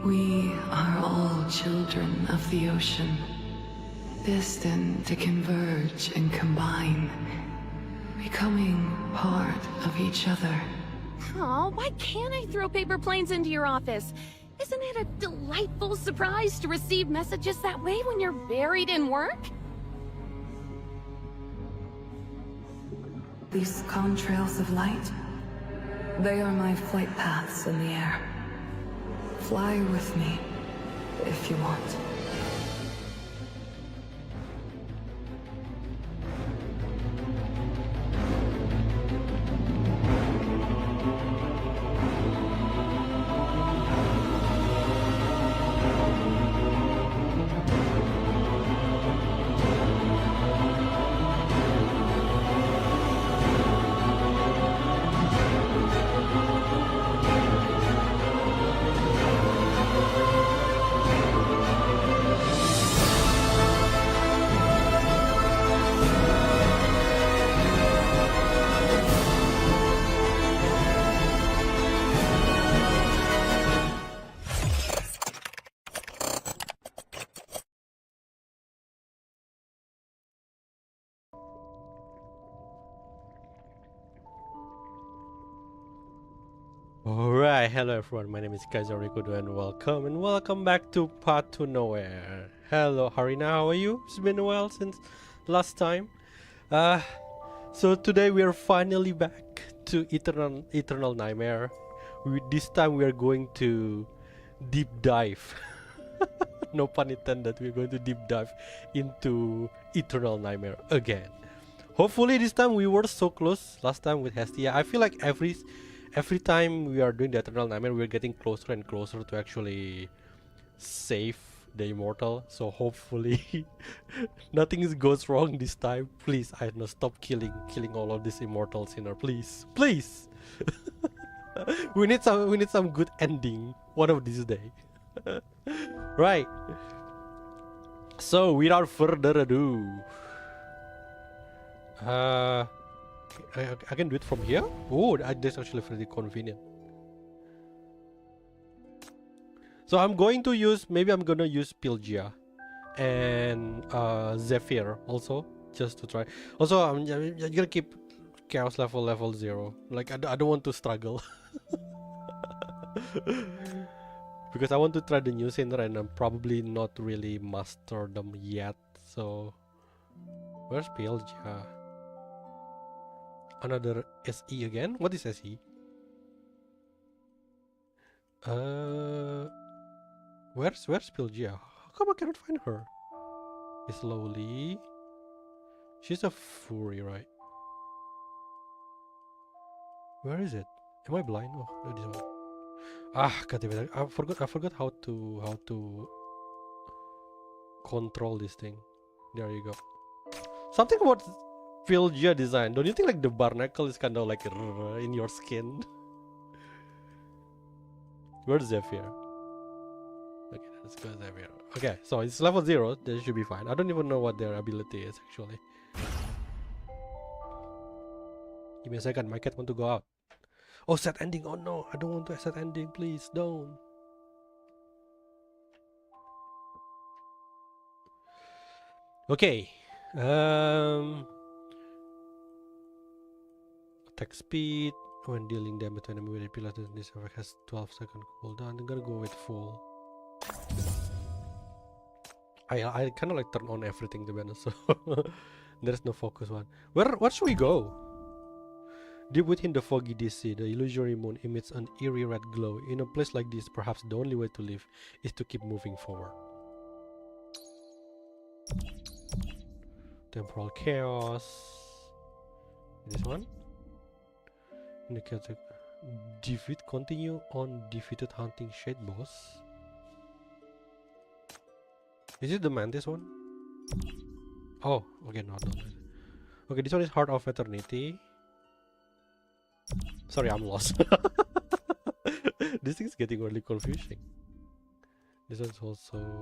We are all children of the ocean, destined to converge and combine, becoming part of each other. Aw, why can't I throw paper planes into your office? Isn't it a delightful surprise to receive messages that way when you're buried in work? These contrails of light, they are my flight paths in the air. Fly with me, if you want. All right. Hi, hello everyone, my name is Kazarikudo and welcome back to Path to Nowhere. Hello Harina, how are you? It's been a while since last time. So today we are finally back to Eternal Nightmare. This time we are going to deep dive. No pun intended, we're going to deep dive into Eternal Nightmare again. Hopefully this time we were so close last time with Hestia. I feel like every time we are doing the Eternal Nightmare, we're getting closer and closer to actually save the Immortal. So hopefully nothing goes wrong this time. Please, I don't know, stop killing all of these Immortals in her. Please. we need some good ending one of these days. Right. So without further ado, I can do it from here. Oh, that's actually pretty convenient. So I'm going to use, maybe I'm gonna use Pylgia and Zephyr also, just to try. Also, I'm gonna keep chaos level 0. Like I don't want to struggle. Because I want to try the new Sinner and I'm probably not really master them yet. So where's Pylgia? Another SE again? What is SE? Where's Pylgia? How come I cannot find her? Slowly. She's a fury, right? Where is it? Am I blind? Oh, no, this one. Ah, god damn it! I forgot how to control this thing. There you go. Something about Pylgia design. Don't you think like the barnacle is kind of like in your skin? Where's Zephyr? Okay, let's go Zephyr. Okay, so it's level 0. That should be fine. I don't even know what their ability is actually. Give me a second. My cat want to go out. Oh, set ending. Oh no, I don't want to set ending. Please don't. Okay. Attack speed when dealing damage to enemy with a pillar. This effect has 12-second cooldown. I'm gonna go with full. I kind of like turn on everything to be honest. So there's no focus one. Where should we go? Deep within the foggy DC, the illusory moon emits an eerie red glow. In a place like this, perhaps the only way to live is to keep moving forward. Temporal chaos. This one. Indicator. Defeat. Continue on defeated hunting shade boss. Is it the mantis one? Oh, okay, no. Okay, this one is Heart of Eternity. Sorry, I'm lost. This thing's getting really confusing. This one's also...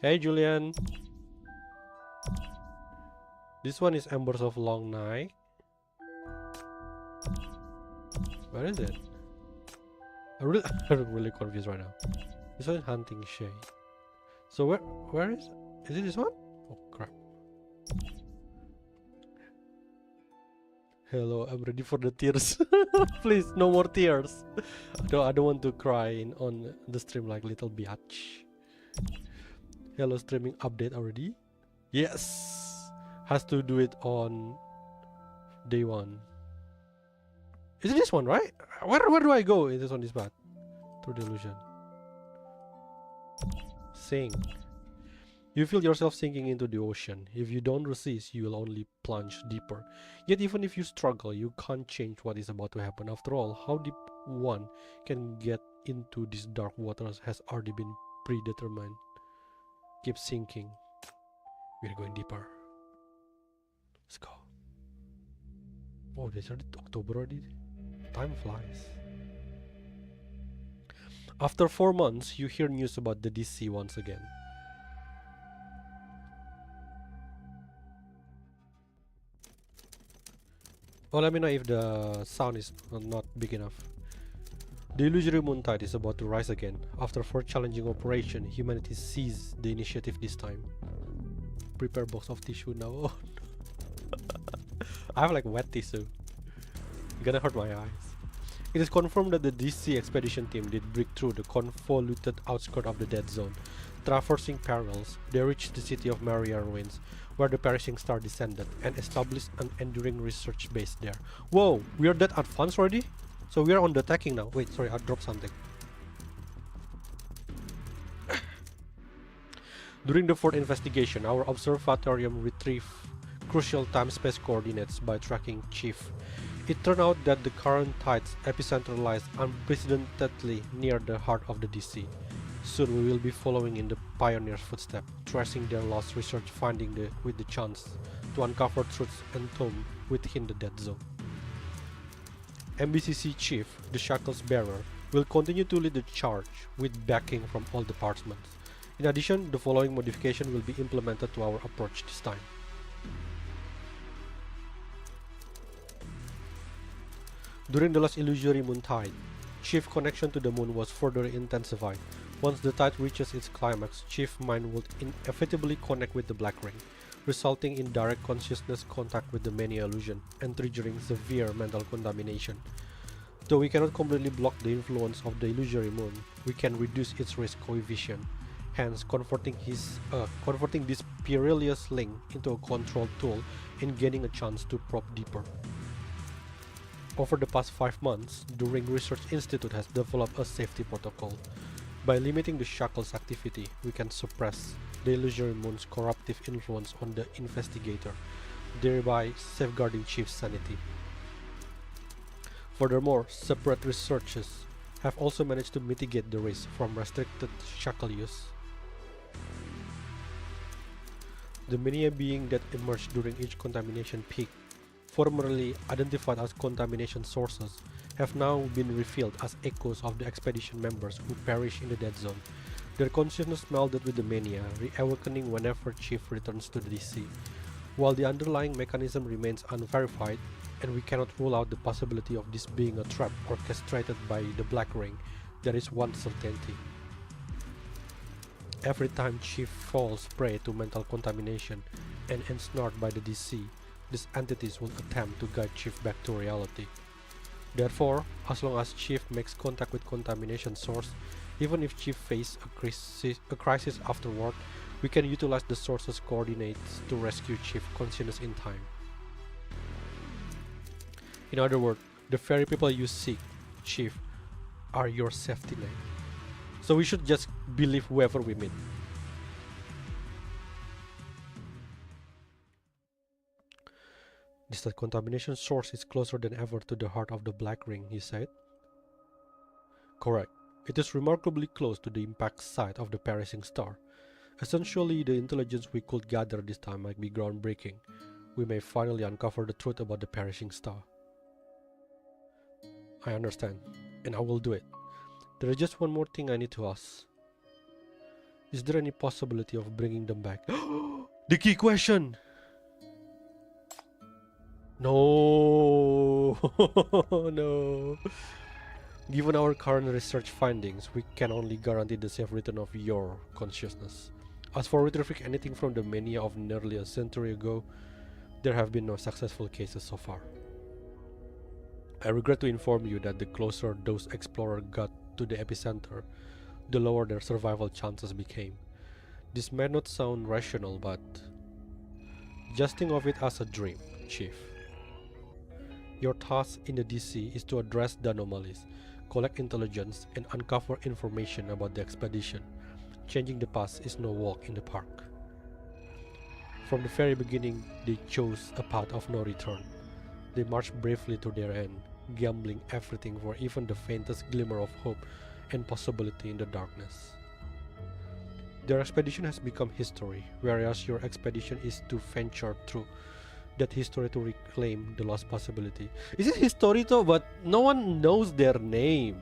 Hey, Julian. This one is Embers of Long Night. Where is it? I'm really confused right now. This one is Hunting Shade. So where is it this one? Oh crap. Hello, I'm ready for the tears. Please, no more tears. I don't want to cry on the stream like little biatch. Hello, streaming update already? Yes! Has to do it on day 1. Is it this one, right? Where do I go? It is on this path. Through the illusion. Sink. You feel yourself sinking into the ocean. If you don't resist, you will only plunge deeper. Yet even if you struggle, you can't change what is about to happen. After all, how deep one can get into these dark waters has already been predetermined. Keep sinking. We're going deeper. Let's go. Oh, they started October already. Time flies. After 4 months, you hear news about the DC once again. Oh, let me know if the sound is not big enough. The illusory moontide is about to rise again. After 4 challenging operations, humanity seized the initiative this time. Prepare box of tissue now. Oh, no. I have like wet tissue. It's gonna hurt my eyes. It is confirmed that the DC expedition team did break through the convoluted outskirts of the dead zone. Traversing perils, they reached the city of Maria ruins, where the perishing star descended, and established an enduring research base there. Whoa, we are that advanced already? So we are on the attacking now. Wait, sorry, I dropped something. During the fourth investigation, our observatorium retrieved crucial time-space coordinates by tracking Chief. It turned out that the current tide's epicenter lies unprecedentedly near the heart of the DC. Soon we will be following in the pioneers' footsteps, tracing their lost research findings with the chance to uncover truths entombed within the dead zone. MBCC Chief, the Shackles Bearer, will continue to lead the charge with backing from all departments. In addition, the following modification will be implemented to our approach this time. During the last illusory moon tide, Chief connection to the moon was further intensified. Once the tide reaches its climax, Chief mind would inevitably connect with the Black Ring, resulting in direct consciousness contact with the Mania illusion and triggering severe mental contamination. Though we cannot completely block the influence of the illusory moon, we can reduce its risk coefficient, hence converting this perilous link into a control tool and gaining a chance to probe deeper. Over the past 5 months, the Ring Research Institute has developed a safety protocol. By limiting the Shackle's activity, we can suppress the illusory moon's corruptive influence on the investigator, thereby safeguarding Chief's sanity. Furthermore, separate researchers have also managed to mitigate the risk from restricted Shackle use. The mania being that emerged during each contamination peak, formerly identified as contamination sources, have now been revealed as echoes of the expedition members who perished in the dead zone. Their consciousness melded with the mania, reawakening whenever Chief returns to the DC. While the underlying mechanism remains unverified, and we cannot rule out the possibility of this being a trap orchestrated by the Black Ring, there is one certainty. Every time Chief falls prey to mental contamination and ensnared by the DC, these entities will attempt to guide Chief back to reality. Therefore, as long as Chief makes contact with contamination source, even if Chief faces a crisis afterward, we can utilize the source's coordinates to rescue Chief consciousness in time. In other words, the very people you seek, Chief, are your safety net. So we should just believe whoever we meet. This contamination source is closer than ever to the heart of the Black Ring, he said. Correct. It is remarkably close to the impact site of the perishing star. Essentially, the intelligence we could gather this time might be groundbreaking. We may finally uncover the truth about the perishing star. I understand, and I will do it. There is just one more thing I need to ask. Is there any possibility of bringing them back? The key question! No, no. Given our current research findings, we can only guarantee the safe return of your consciousness. As for retrieving anything from the mania of nearly a century ago, there have been no successful cases so far. I regret to inform you that the closer those explorers got to the epicenter, the lower their survival chances became. This may not sound rational, but just think of it as a dream, Chief. Your task in the DC is to address the anomalies, collect intelligence, and uncover information about the expedition. Changing the past is no walk in the park. From the very beginning, they chose a path of no return. They marched bravely to their end, gambling everything for even the faintest glimmer of hope and possibility in the darkness. Their expedition has become history, whereas your expedition is to venture through that history to reclaim the lost possibility. Is it history though? But no one knows their name.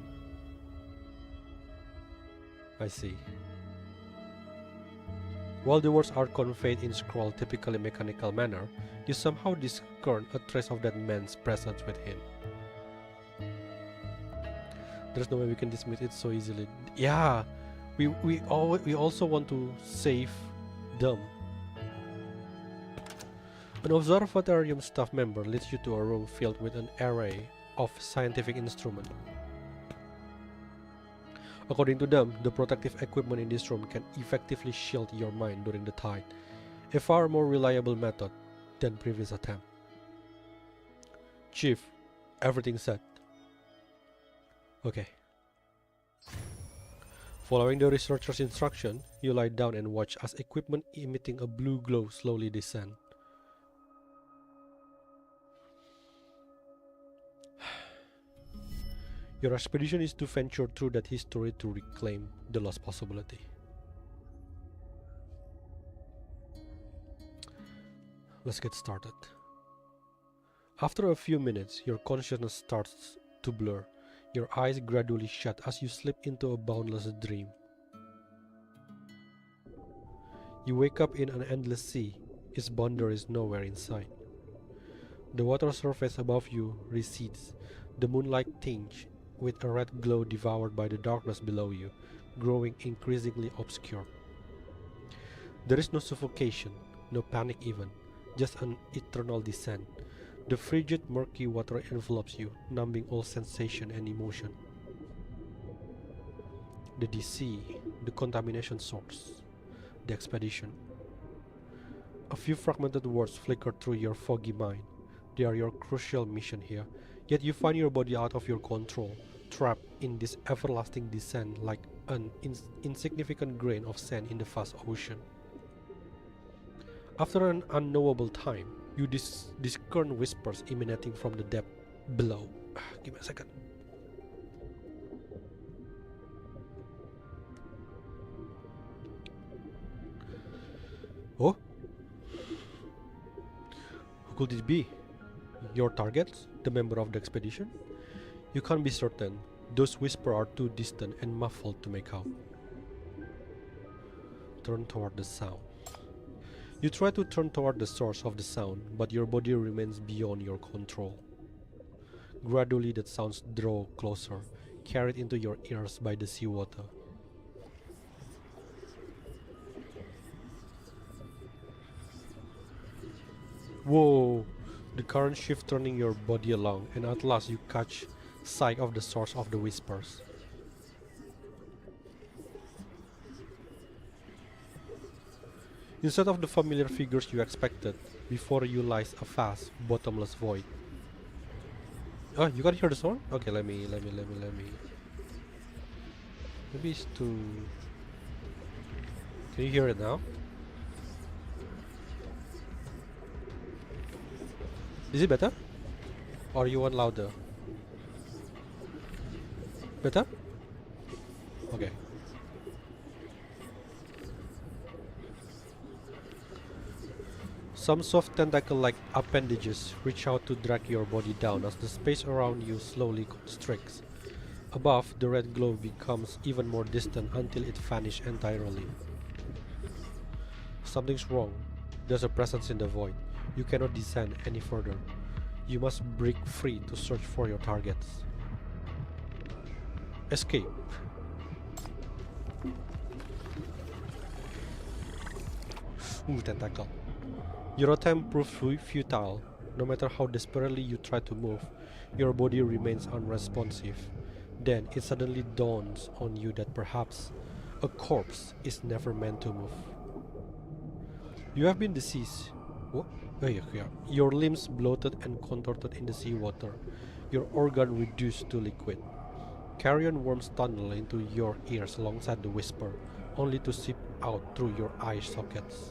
I see. While the words are conveyed in scroll typically mechanical manner, you somehow discern a trace of that man's presence within. There's no way we can dismiss it so easily. Yeah, we also want to save them. An observatorium staff member leads you to a room filled with an array of scientific instrument. According to them, the protective equipment in this room can effectively shield your mind during the tide, a far more reliable method than previous attempt. Chief, everything set. Okay. Following the researcher's instruction, you lie down and watch as equipment emitting a blue glow slowly descend. Your expedition is to venture through that history to reclaim the lost possibility. Let's get started. After a few minutes, your consciousness starts to blur. Your eyes gradually shut as you slip into a boundless dream. You wake up in an endless sea, its boundaries nowhere in sight. The water surface above you recedes, the moonlight tinged with a red glow devoured by the darkness below you, growing increasingly obscure. There is no suffocation, no panic even, just an eternal descent. The frigid, murky water envelops you, numbing all sensation and emotion. The DC, the contamination source, the expedition. A few fragmented words flicker through your foggy mind. They are your crucial mission here, yet you find your body out of your control, trapped in this everlasting descent like an insignificant grain of sand in the vast ocean. After an unknowable time, you discern whispers emanating from the depth below. Give me a second. Oh? Who could it be? Your targets? The member of the expedition? You can't be certain. Those whispers are too distant and muffled to make out. Turn toward the sound. You try to turn toward the source of the sound, but your body remains beyond your control. Gradually, the sounds draw closer, carried into your ears by the seawater. Whoa! The current shifts, turning your body along, and at last you catch sight of the source of the whispers. Instead of the familiar figures you expected, before you lies a vast, bottomless void. Oh, you can hear the sound? Okay, let me. Maybe it's too. Can you hear it now? Is it better? Or you want louder? Better? Okay. Some soft tentacle-like appendages reach out to drag your body down as the space around you slowly constricts. Above, the red glow becomes even more distant until it vanishes entirely. Something's wrong. There's a presence in the void. You cannot descend any further. You must break free to search for your targets. Escape. Ooh, tentacle. Your attempt proves futile. No matter how desperately you try to move, your body remains unresponsive. Then it suddenly dawns on you that perhaps a corpse is never meant to move. You have been deceased. What? Oh, yeah. Your limbs bloated and contorted in the seawater, your organ reduced to liquid. Carrion worms tunnel into your ears alongside the whisper, only to seep out through your eye sockets.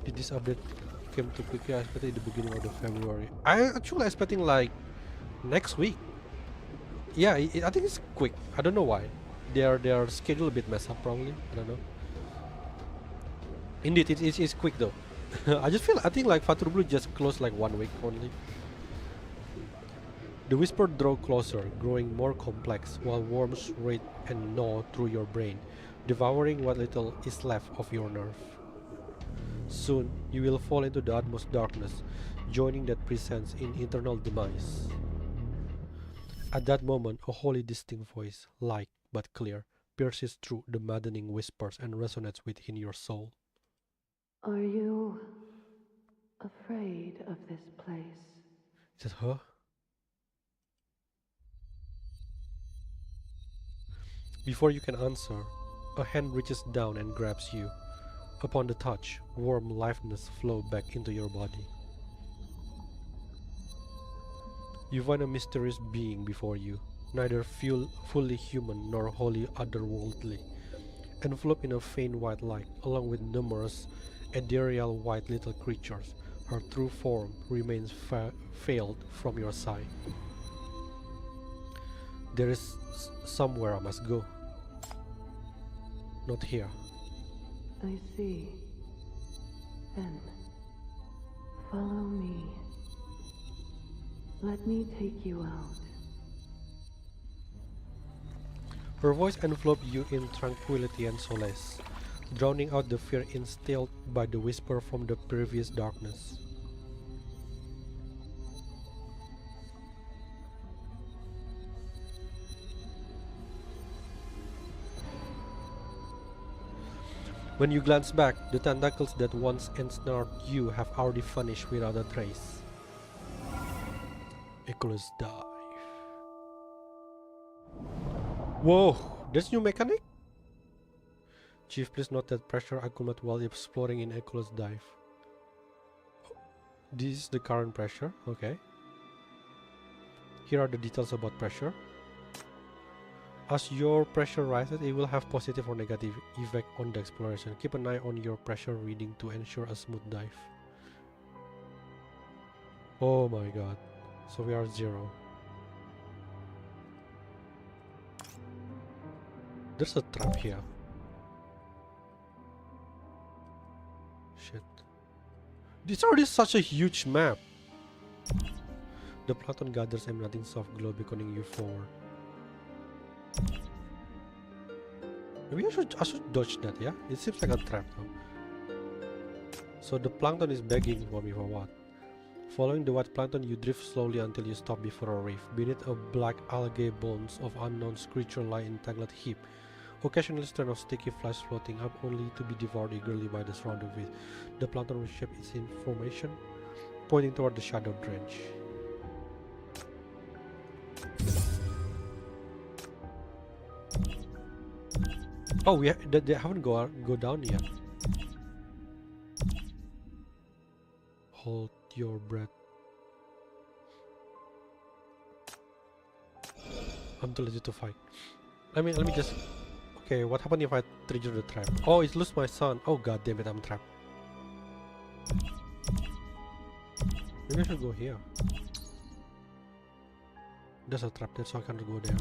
Did this update came too quickly? I expected at the beginning of the February. I actually expecting like next week. Yeah, I think it's quick. I don't know why. Their schedule a bit messed up probably. I don't know. Indeed, it is quick though. I think like Fatur Blue just closed like 1 week only. The whisper drew closer, growing more complex, while worms raid and gnaw through your brain, devouring what little is left of your nerve. Soon, you will fall into the utmost darkness, joining that presence in eternal demise. At that moment, a wholly distinct voice, light but clear, pierces through the maddening whispers and resonates within your soul. Are you afraid of this place? Is that her? Before you can answer, a hand reaches down and grabs you. Upon the touch, warm liveliness flows back into your body. You find a mysterious being before you, neither fully human nor wholly otherworldly, enveloped in a faint white light, along with numerous ethereal white little creatures. Her true form remains veiled from your sight. There is somewhere I must go. Not here. I see. Then, follow me. Let me take you out. Her voice enveloped you in tranquility and solace, drowning out the fear instilled by the whisper from the previous darkness. When you glance back, the tentacles that once ensnared you have already vanished without a trace. Echoless dive. Whoa, there's new mechanic? Chief, please note that pressure accumulates while exploring in Echoless dive. This is the current pressure, okay. Here are the details about pressure. As your pressure rises, it will have positive or negative effect on the exploration. Keep an eye on your pressure reading to ensure a smooth dive. Oh my god. So we are 0. There's a trap here. Shit. This already such a huge map. The plankton gathers emanating soft glow beckoning you forward. Maybe I should dodge that, yeah? It seems like a trap though. So the plankton is begging for me for what? Following the white plankton, you drift slowly until you stop before a reef. Beneath a black algae bones of unknown creature lie in tangled heap. Occasionally strands of sticky flies floating up only to be devoured eagerly by the surrounding fish. The plankton will shape its information, pointing toward the shadow drench. Oh, they haven't go down yet. Hold your breath. I'm too lazy to fight. Let me just. Okay, what happened if I trigger the trap? Oh, it's lose my son. Oh god damn it, I'm trapped. Maybe I should go here. There's a trap there, so I can't go there.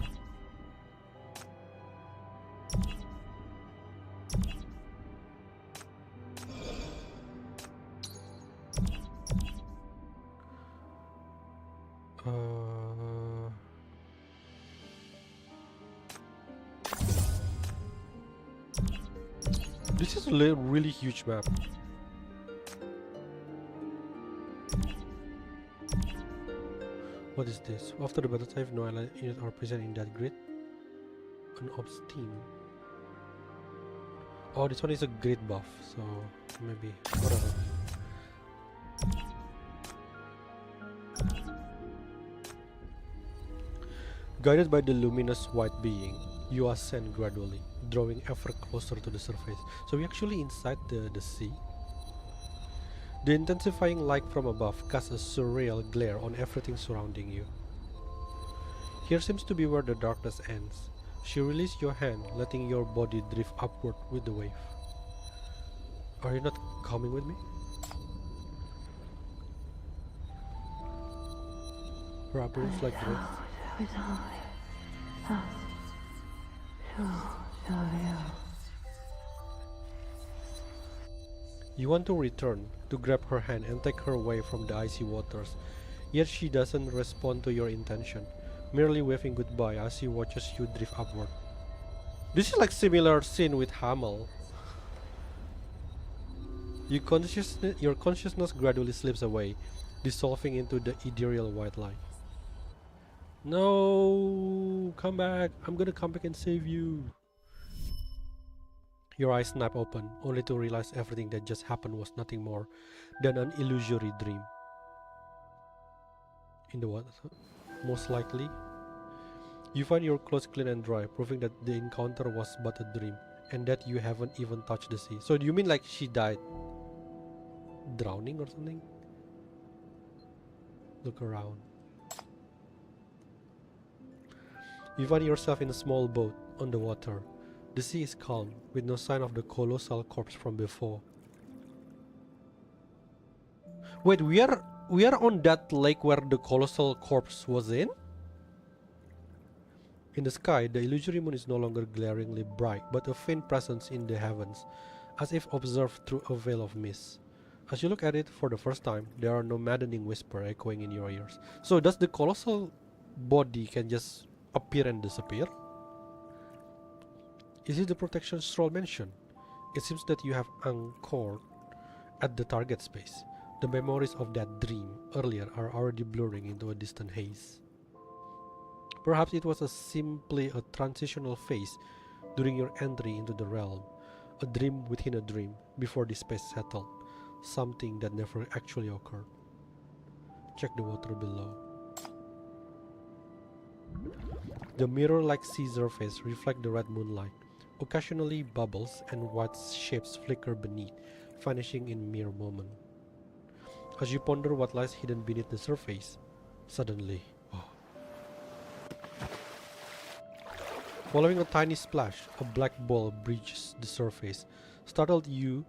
This is a really huge map. What is this? After the battle type, no allied units are present in that grid. An ops team. Oh, this one is a grid buff, so maybe whatever. Guided by the luminous white being, you ascend gradually, drawing ever closer to the surface. So we're actually inside the sea. The intensifying light from above casts a surreal glare on everything surrounding you. Here seems to be where the darkness ends. She released your hand, letting your body drift upward with the wave. Are you not coming with me? Her appearance like this. You want to return, to grab her hand and take her away from the icy waters, yet she doesn't respond to your intention, merely waving goodbye as she watches you drift upward. This is like similar scene with Hamel. Your consciousness gradually slips away, dissolving into the ethereal white light. No, come back! I'm gonna come back and save you! Your eyes snap open, only to realize everything that just happened was nothing more than an illusory dream. in the water. Most likely. You find your clothes clean and dry, proving that the encounter was but a dream, and that you haven't even touched the sea. So do you mean like she died drowning or something? Look around. You find yourself in a small boat on the water. The sea is calm, with no sign of the colossal corpse from before. Wait, we are on that lake where the colossal corpse was in? In the sky, the illusory moon is no longer glaringly bright, but a faint presence in the heavens, as if observed through a veil of mist. As you look at it for the first time, there are no maddening whisper echoing in your ears. So does the colossal body can just appear and disappear? Is it the protection Stroll mentioned? It seems that you have anchored at the target space. The memories of that dream earlier are already blurring into a distant haze. Perhaps it was simply a transitional phase during your entry into the realm, a dream within a dream before the space settled, something that never actually occurred. Check the water below. The mirror-like sea surface reflects the red moonlight. Occasionally bubbles and white shapes flicker beneath, vanishing in mere moment. As you ponder what lies hidden beneath the surface, suddenly, following a tiny splash, a black ball breaches the surface. Startled, you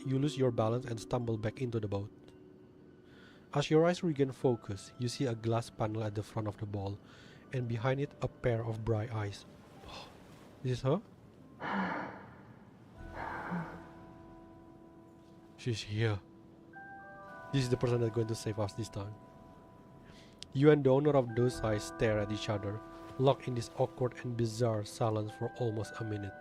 lose your balance and stumble back into the boat. As your eyes regain focus, you see a glass panel at the front of the ball, and behind it a pair of bright eyes. Is this her? She's here. This is the person that's going to save us this time. You and the owner of those eyes stare at each other, locked in this awkward and bizarre silence for almost a minute.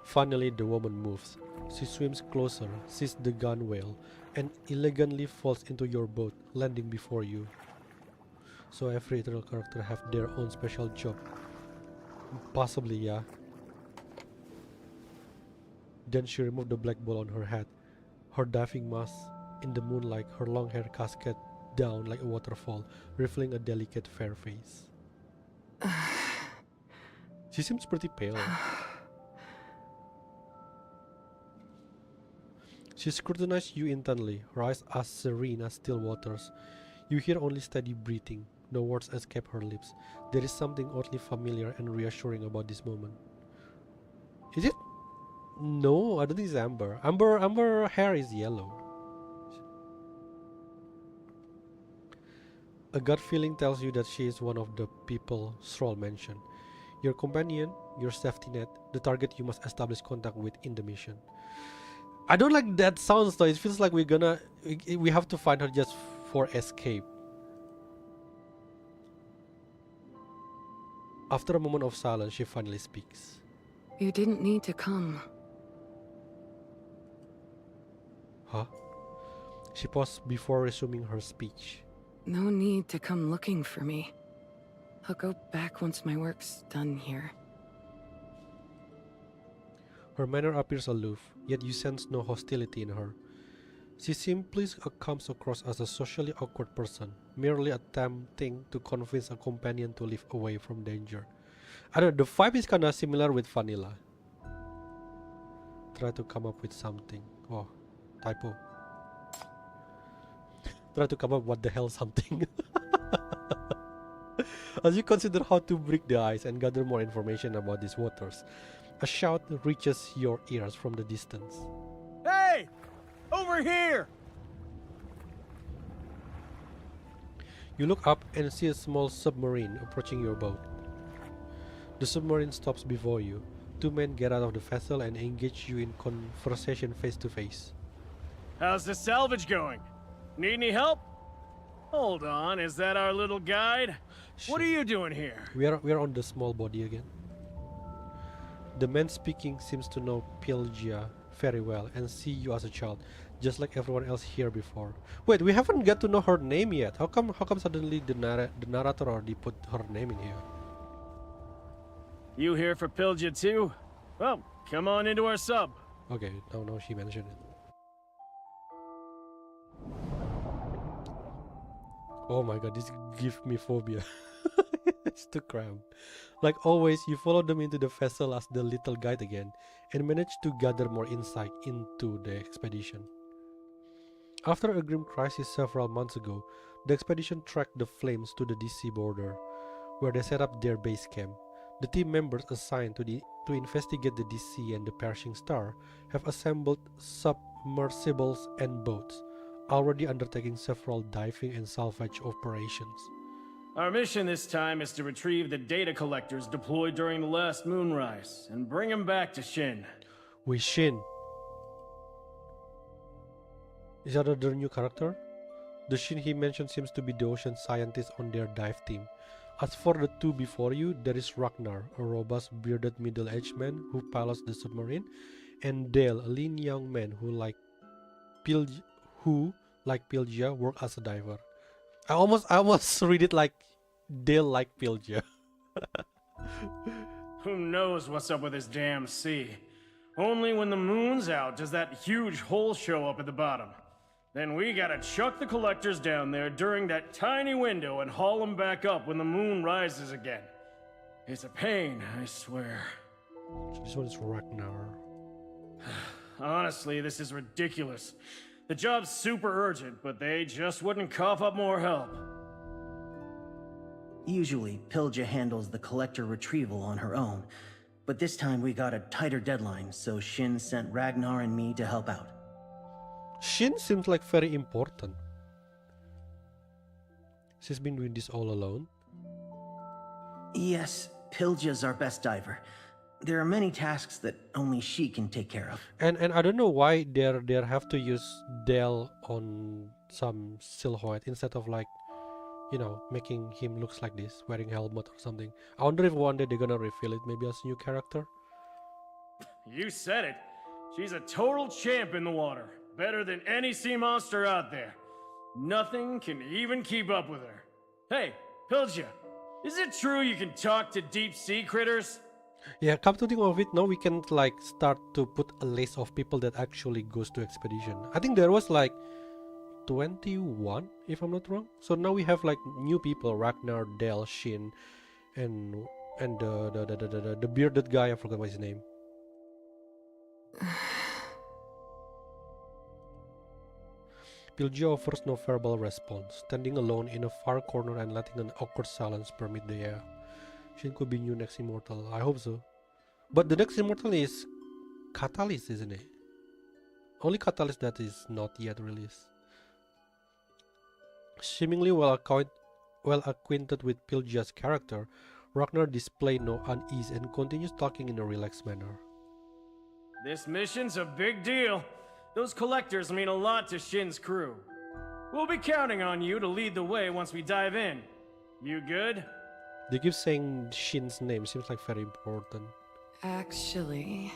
Finally, the woman moves. She swims closer, sees the gunwale, and elegantly falls into your boat, landing before you. So every eternal character have their own special job. Possibly, yeah. Then she removed the black ball on her head. Her diving mask in the moonlight, her long hair cascade down like a waterfall, revealing a delicate fair face. She seems pretty pale. She scrutinizes you intently, her eyes as serene as still waters. You hear only steady breathing. No words escape her lips. There is something oddly familiar and reassuring about this moment. Is it? No, I don't think it's Amber. Amber hair is yellow. A gut feeling tells you that she is one of the people Stroll mentioned. Your companion, your safety net, the target you must establish contact with in the mission. I don't like that sounds though. It feels like we have to find her just for escape. After a moment of silence, she finally speaks. You didn't need to come. Huh? She paused before resuming her speech. No need to come looking for me. I'll go back once my work's done here. Her manner appears aloof, yet you sense no hostility in her. She simply comes across as a socially awkward person, merely attempting to convince a companion to live away from danger. I don't know, the vibe is kinda similar with Vanilla. Try to come up with something. Oh, typo. Try to come up what the hell something. As you consider how to break the ice and gather more information about these waters, a shout reaches your ears from the distance. Hey! Over here! You look up and see a small submarine approaching your boat. The submarine stops before you. Two men get out of the vessel and engage you in conversation face to face. How's the salvage going? Need any help? Hold on, is that our little guide? What are you doing here? We are on the small body again. The man speaking seems to know Pylgia very well and see you as a child, just like everyone else here before. Wait, we haven't got to know her name yet. How come suddenly the narrator already put her name in here? You here for Pylgia too? Well, come on into our sub. Okay, now she mentioned it. Oh my god, this gives me phobia. It's too cramped. Like always, you follow them into the vessel as the little guide again and manage to gather more insight into the expedition. After a grim crisis several months ago, the expedition tracked the flames to the DC border, where they set up their base camp. The team members assigned to investigate the DC and the perishing star have assembled submersibles and boats, already undertaking several diving and salvage operations. Our mission this time is to retrieve the data collectors deployed during the last moonrise and bring them back to Shin. Shin. Is that another new character? The Shin he mentioned seems to be the ocean scientist on their dive team. As for the two before you, there is Ragnar, a robust, bearded middle-aged man who pilots the submarine, and Dale, a lean young man who, like Pylgia, works as a diver. I almost read it like Dale like Pylgia. Who knows what's up with this damn sea? Only when the moon's out does that huge hole show up at the bottom. Then we gotta chuck the collectors down there during that tiny window and haul them back up when the moon rises again. It's a pain, I swear. So this one is Ragnar. Honestly, this is ridiculous. The job's super urgent, but they just wouldn't cough up more help. Usually, Pylgia handles the collector retrieval on her own, but this time we got a tighter deadline, so Shin sent Ragnar and me to help out. Shin seems like very important. She's been doing this all alone. Yes, Pylgia's our best diver. There are many tasks that only she can take care of. And I don't know why they have to use Dell on some silhouette instead of, like, you know, making him looks like this, wearing helmet or something. I wonder if one day they're gonna reveal it maybe as a new character. You said it. She's a total champ in the water. Better than any sea monster out there. Nothing can even keep up with her. Hey, Pylgia, is it true you can talk to deep sea critters? Yeah, come to think of it, now we can like start to put a list of people that actually goes to expedition. I think there was like 21, if I'm not wrong. So now we have like new people: Ragnar, Dell, Shin, and the bearded guy. I forgot what his name. Pylgia offers no verbal response, standing alone in a far corner and letting an awkward silence permeate the air. Shin could be new next immortal. I hope so. But the next immortal is Catalyst, isn't it? Only Catalyst that is not yet released. Seemingly well acquainted with Pylgia's character, Ragnar displays no unease and continues talking in a relaxed manner. This mission's a big deal. Those collectors mean a lot to Shin's crew. We'll be counting on you to lead the way once we dive in. You good? They keep saying Shin's name, seems like very important. Actually,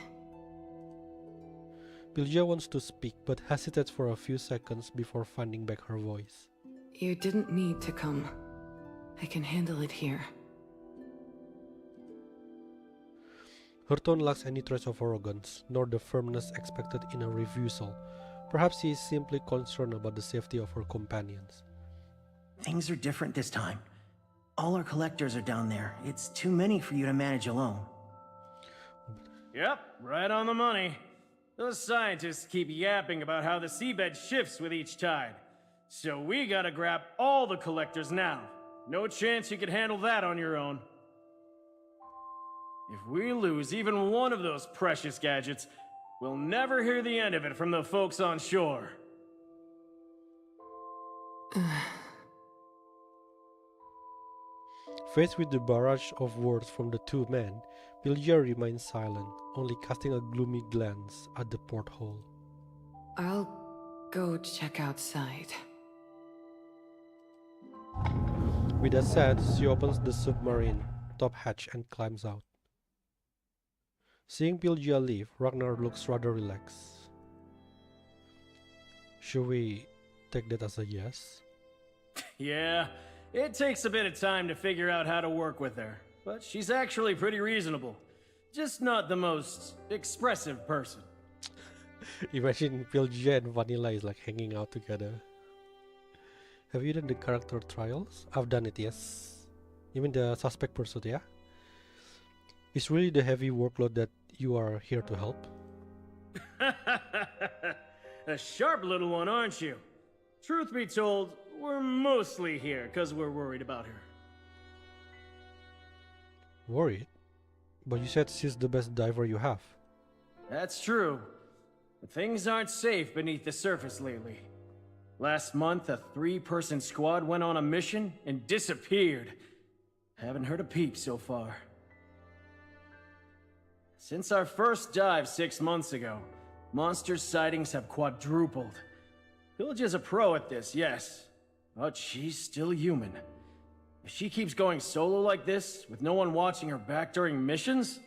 Pylgia wants to speak but hesitates for a few seconds before finding back her voice. you didn't need to come. I can handle it here. Her tone lacks any trace of arrogance, nor the firmness expected in a refusal. Perhaps she is simply concerned about the safety of her companions. Things are different this time. All our collectors are down there. It's too many for you to manage alone. Yep, right on the money. Those scientists keep yapping about how the seabed shifts with each tide. So we gotta grab all the collectors now. No chance you could handle that on your own. If we lose even one of those precious gadgets, we'll never hear the end of it from the folks on shore. Faced with the barrage of words from the two men, Pylgia remains silent, only casting a gloomy glance at the porthole. I'll go check outside. With that said, she opens the submarine top hatch and climbs out. Seeing Pylgia leave, Ragnar looks rather relaxed. Should we take that as a yes? Yeah, it takes a bit of time to figure out how to work with her, but she's actually pretty reasonable. Just not the most expressive person. Imagine Pylgia and Vanilla is like hanging out together. Have you done the character trials? I've done it, yes. You mean the suspect pursuit, yeah? It's really the heavy workload that you are here to help. A sharp little one, aren't you? Truth be told, we're mostly here because we're worried about her. Worried? But you said she's the best diver you have. That's true. But things aren't safe beneath the surface lately. Last month, a 3-person squad went on a mission and disappeared. Haven't heard a peep so far. Since our first dive 6 months ago, monster sightings have quadrupled. Pylgia's a pro at this, yes, but she's still human. If she keeps going solo like this, with no one watching her back during missions,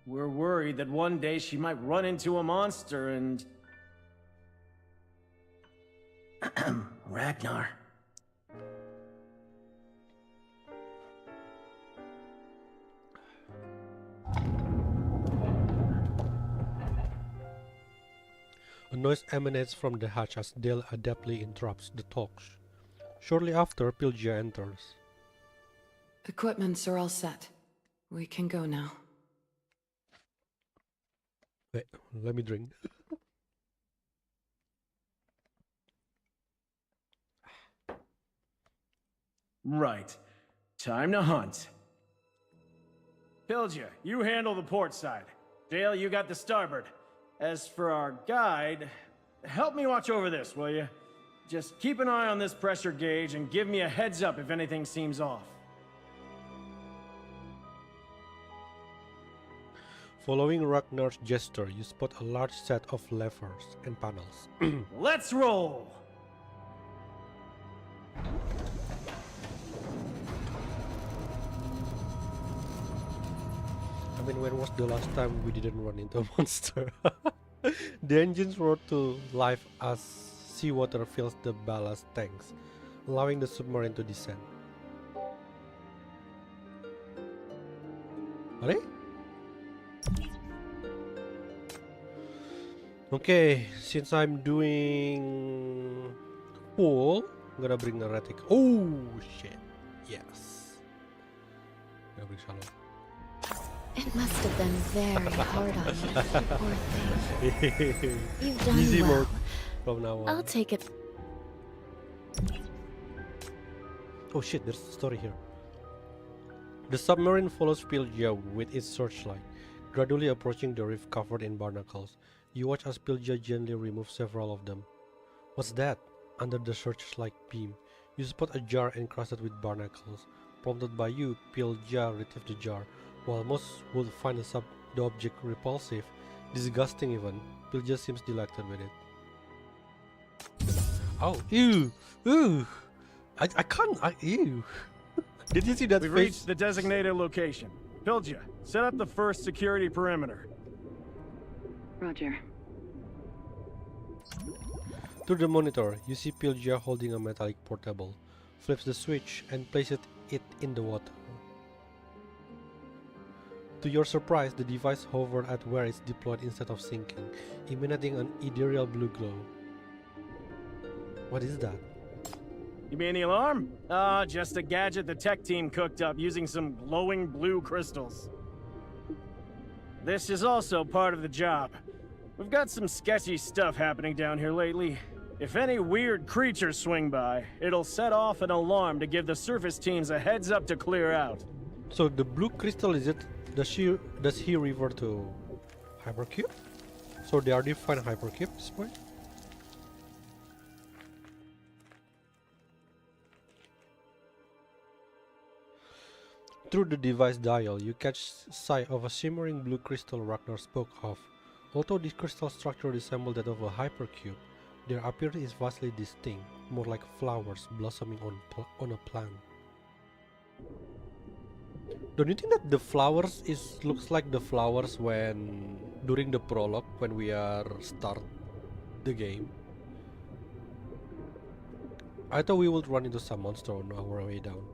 we're worried that one day she might run into a monster and... Ragnar. A noise emanates from the hatch as Dale adeptly interrupts the talks. Shortly after, Pylgia enters. Equipments are all set. We can go now. Wait, let me drink. Right. Time to hunt. Pylgia, you handle the port side. Dale, you got the starboard. As for our guide, help me watch over this, will you? Just keep an eye on this pressure gauge and give me a heads up if anything seems off. Following Ragnar's gesture, you spot a large set of levers and panels. Let's roll! I mean, when was the last time we didn't run into a monster? The engines roar to life as seawater fills the ballast tanks, allowing the submarine to descend. Are? Okay, since I'm doing full, I'm gonna bring a retic. Oh shit! Yes. I'm gonna bring shallow. It must have been very hard on you, poor thing. You've done Easy well. mode from now on. I'll take it. Oh shit, there's a story here. The submarine follows Pylgia with its searchlight, gradually approaching the reef covered in barnacles. You watch as Pylgia gently removes several of them. What's that? Under the searchlight beam, you spot a jar encrusted with barnacles. Prompted by you, Pylgia retrieves the jar. While most would find the object repulsive, disgusting even, Pylgia seems delighted with it. Oh, ew! Ew! I can't, ew! Did you see that We've face? reached the designated location. Pylgia, set up the first security perimeter. Roger. Through the monitor, you see Pylgia holding a metallic portable, flips the switch and places it in the water. To your surprise, the device hovers at where it's deployed instead of sinking, emanating an ethereal blue glow. What is that? You mean the alarm? Just a gadget the tech team cooked up using some glowing blue crystals. This is also part of the job. We've got some sketchy stuff happening down here lately. If any weird creatures swing by, it'll set off an alarm to give the surface teams a heads up to clear out. So the blue crystal, is it? Does he refer to Hypercube? So they are defined Hypercube at this point? Through the device dial, you catch sight of a shimmering blue crystal Ragnar spoke of. Although this crystal structure resembles that of a hypercube, their appearance is vastly distinct, more like flowers blossoming on a plant. Don't you think that the flowers looks like the flowers when during the prologue when we are start the game? I thought we would run into some monster on our way down.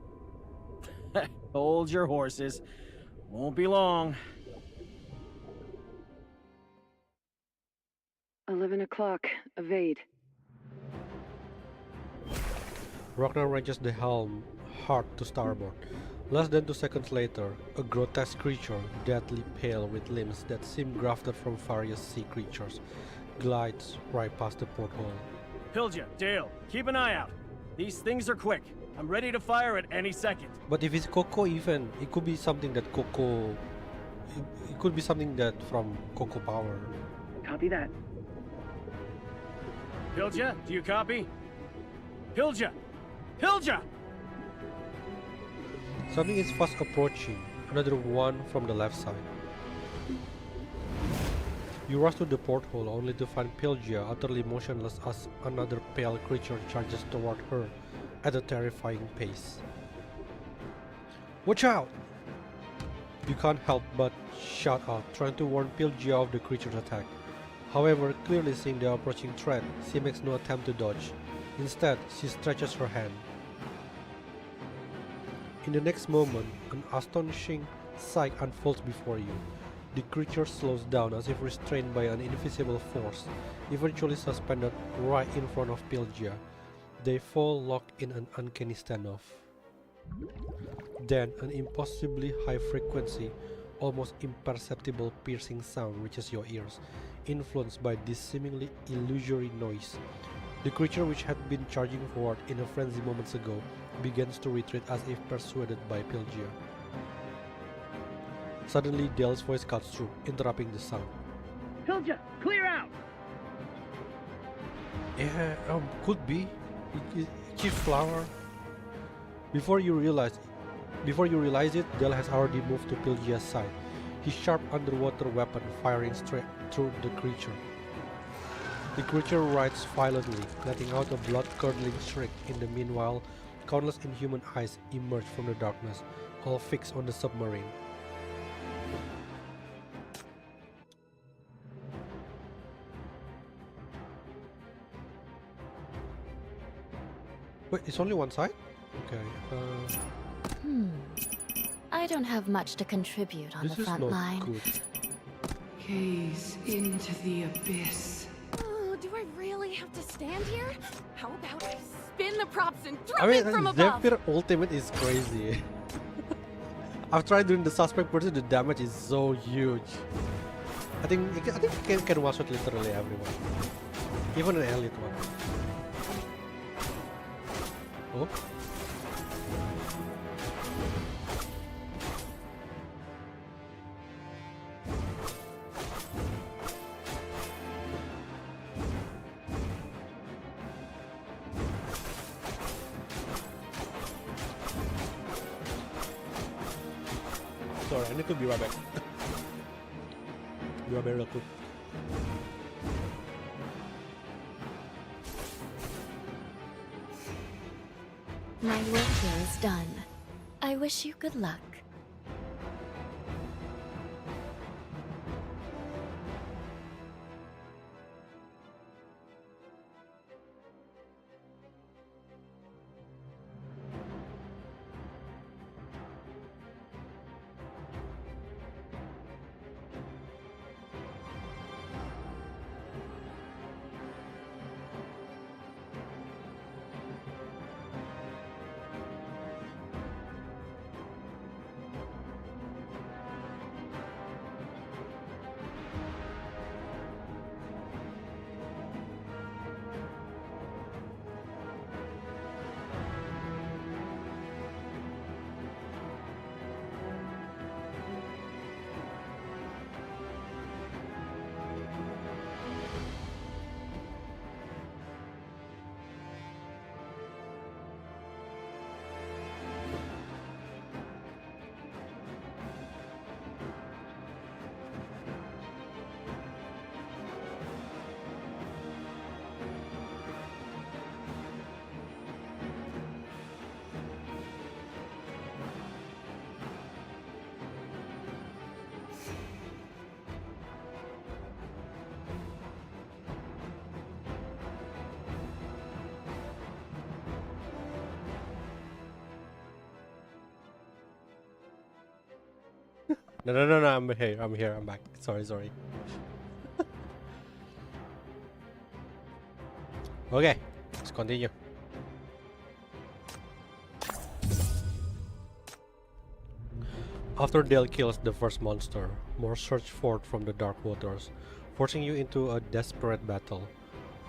Hold your horses. Won't be long. 11 o'clock. Evade. Ragnar ranges the helm hard to starboard. Less than 2 seconds later, a grotesque creature, deadly pale with limbs that seem grafted from various sea creatures, glides right past the porthole. Pylgia, Dale, keep an eye out. These things are quick. I'm ready to fire at any second. But if it's Coco even, it could be something that Coco... It could be something that from Coco Power. Copy that. Pylgia, do you copy? Pylgia! Pylgia! Something is fast approaching, another one from the left side. You rush to the porthole only to find Pylgia utterly motionless as another pale creature charges toward her at a terrifying pace. Watch out! You can't help but shout out, trying to warn Pylgia of the creature's attack. However, clearly seeing the approaching threat, she makes no attempt to dodge. Instead, she stretches her hand. In the next moment, an astonishing sight unfolds before you. The creature slows down as if restrained by an invisible force, eventually suspended right in front of Pylgia. They fall locked in an uncanny standoff. Then, an impossibly high frequency, almost imperceptible piercing sound reaches your ears, influenced by this seemingly illusory noise. The creature, which had been charging forward in a frenzy moments ago, begins to retreat as if persuaded by Pylgia. Suddenly, Dale's voice cuts through, interrupting the sound. Pylgia, clear out! Yeah, could be. Chief Flower. Before you realize it, Dale has already moved to Pylgia's side, his sharp underwater weapon firing straight through the creature. The creature writhes violently, letting out a blood-curdling shriek. In the meanwhile, countless inhuman eyes emerge from the darkness, all fixed on the submarine. Wait, it's only one side? Okay, I don't have much to contribute on this the is front not line. good. Gaze into the abyss. Oh, do I really have to stand here? How about I spin the props and throw I mean, it from above? Zephyr ultimate is crazy. I've tried doing the suspect person, the damage is so huge. I think you can one shot literally everyone, even an elite one. Oh. Sorry, I need to be right back. Be right back real quick. My work here is done. I wish you good luck. No, I'm here, I'm back. Sorry. Okay, let's continue. After Dale kills the first monster, more surge forth from the dark waters, forcing you into a desperate battle.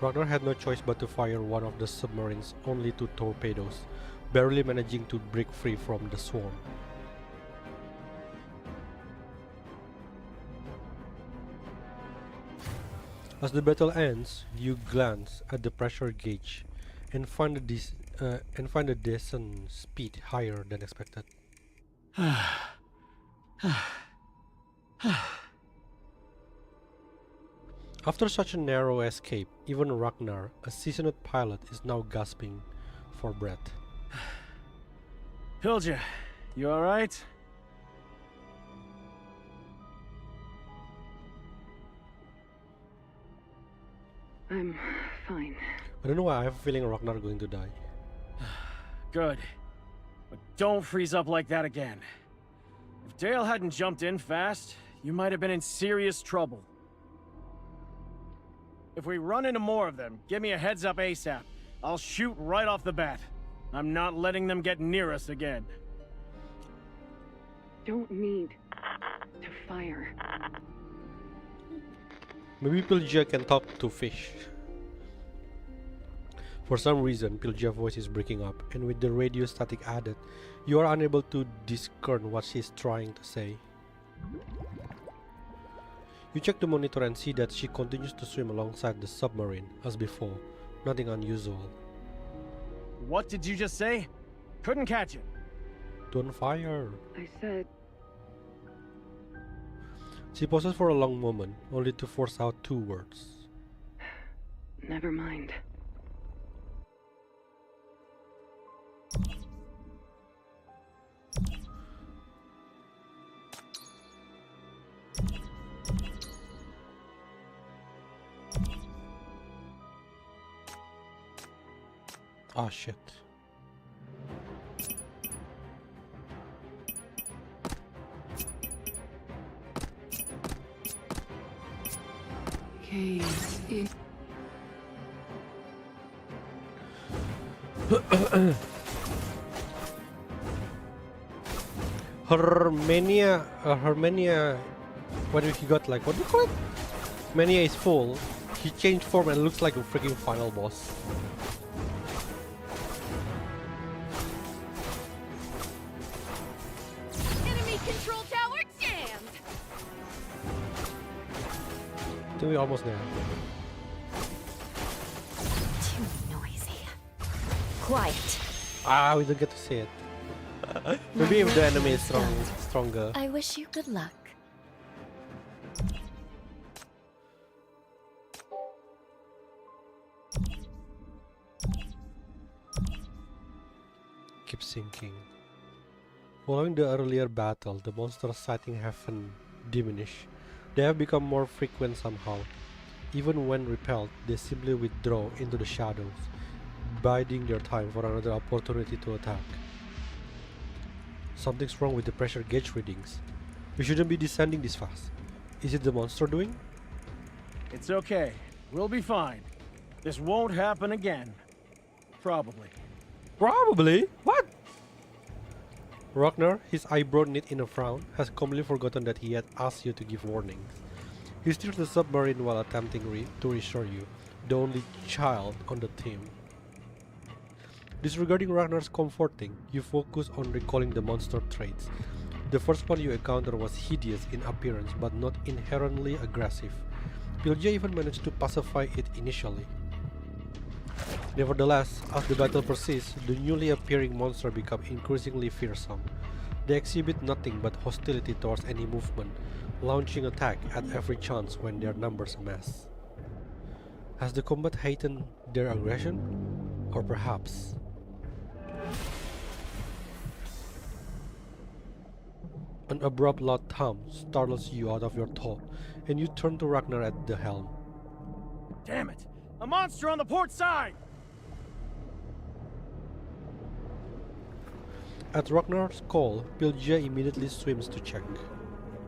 Ragnar had no choice but to fire one of the submarine's only two torpedoes, barely managing to break free from the swarm. As the battle ends, you glance at the pressure gauge and find the descent speed higher than expected. After such a narrow escape, even Ragnar, a seasoned pilot, is now gasping for breath. Pylgia, you alright? I'm fine. I don't know why I have a feeling Ragnar going to die. Good. But don't freeze up like that again. If Dale hadn't jumped in fast, you might have been in serious trouble. If we run into more of them, give me a heads up ASAP. I'll shoot right off the bat. I'm not letting them get near us again. Don't need to fire. Maybe Pylgia can talk to fish. For some reason, Pylgia's voice is breaking up, and with the radio static added, you are unable to discern what she is trying to say. You check the monitor and see that she continues to swim alongside the submarine, as before. Nothing unusual. What did you just say? Couldn't catch it. Don't fire. I said, She pauses for a long moment, only to force out two words. never mind. Ah, shit. Case in. Hermania, what if he got like, what do you call it? Mania is full. He changed form and looks like a freaking final boss. Enemy control tower jammed! I think we're almost there. Too noisy. Quiet. Ah, we don't get to see it. Maybe if the enemy is stronger. I wish you good luck. Keep sinking. Following the earlier battle, the monster sighting haven't diminished. They have become more frequent somehow. Even when repelled, they simply withdraw into the shadows, biding their time for another opportunity to attack. Something's wrong with the pressure gauge readings. We shouldn't be descending this fast. Is it the monster doing? It's okay. We'll be fine. This won't happen again. Probably. Probably. What? Ragnar, his eyebrow knit in a frown, has completely forgotten that he had asked you to give warnings. He steers the submarine while attempting to reassure you, the only child on the team. Disregarding Ragnar's comforting, you focus on recalling the monster traits. The first one you encountered was hideous in appearance but not inherently aggressive. Pylgia even managed to pacify it initially. Nevertheless, as the battle persists, the newly appearing monster become increasingly fearsome. They exhibit nothing but hostility towards any movement, launching attack at every chance when their numbers amass. Has the combat heightened their aggression? Or perhaps... An abrupt loud thump startles you out of your thought, and you turn to Ragnar at the helm. Damn it! A monster on the port side! At Ragnar's call, Pylgia immediately swims to check.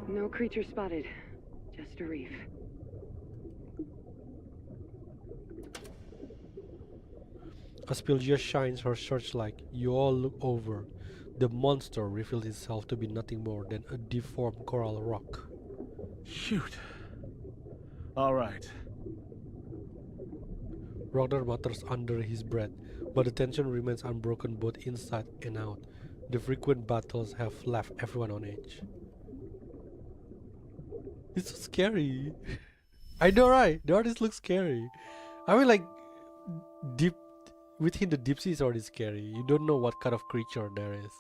No creature spotted. Just a reef. As Pylgia shines her searchlight, you all look over. The monster revealed itself to be nothing more than a deformed coral rock. Shoot. All right. Ragnar mutters under his breath, but the tension remains unbroken both inside and out. The frequent battles have left everyone on edge. It's so scary. I know, right? The artist looks scary. I mean, like, deep within the deep sea is already scary. You don't know what kind of creature there is.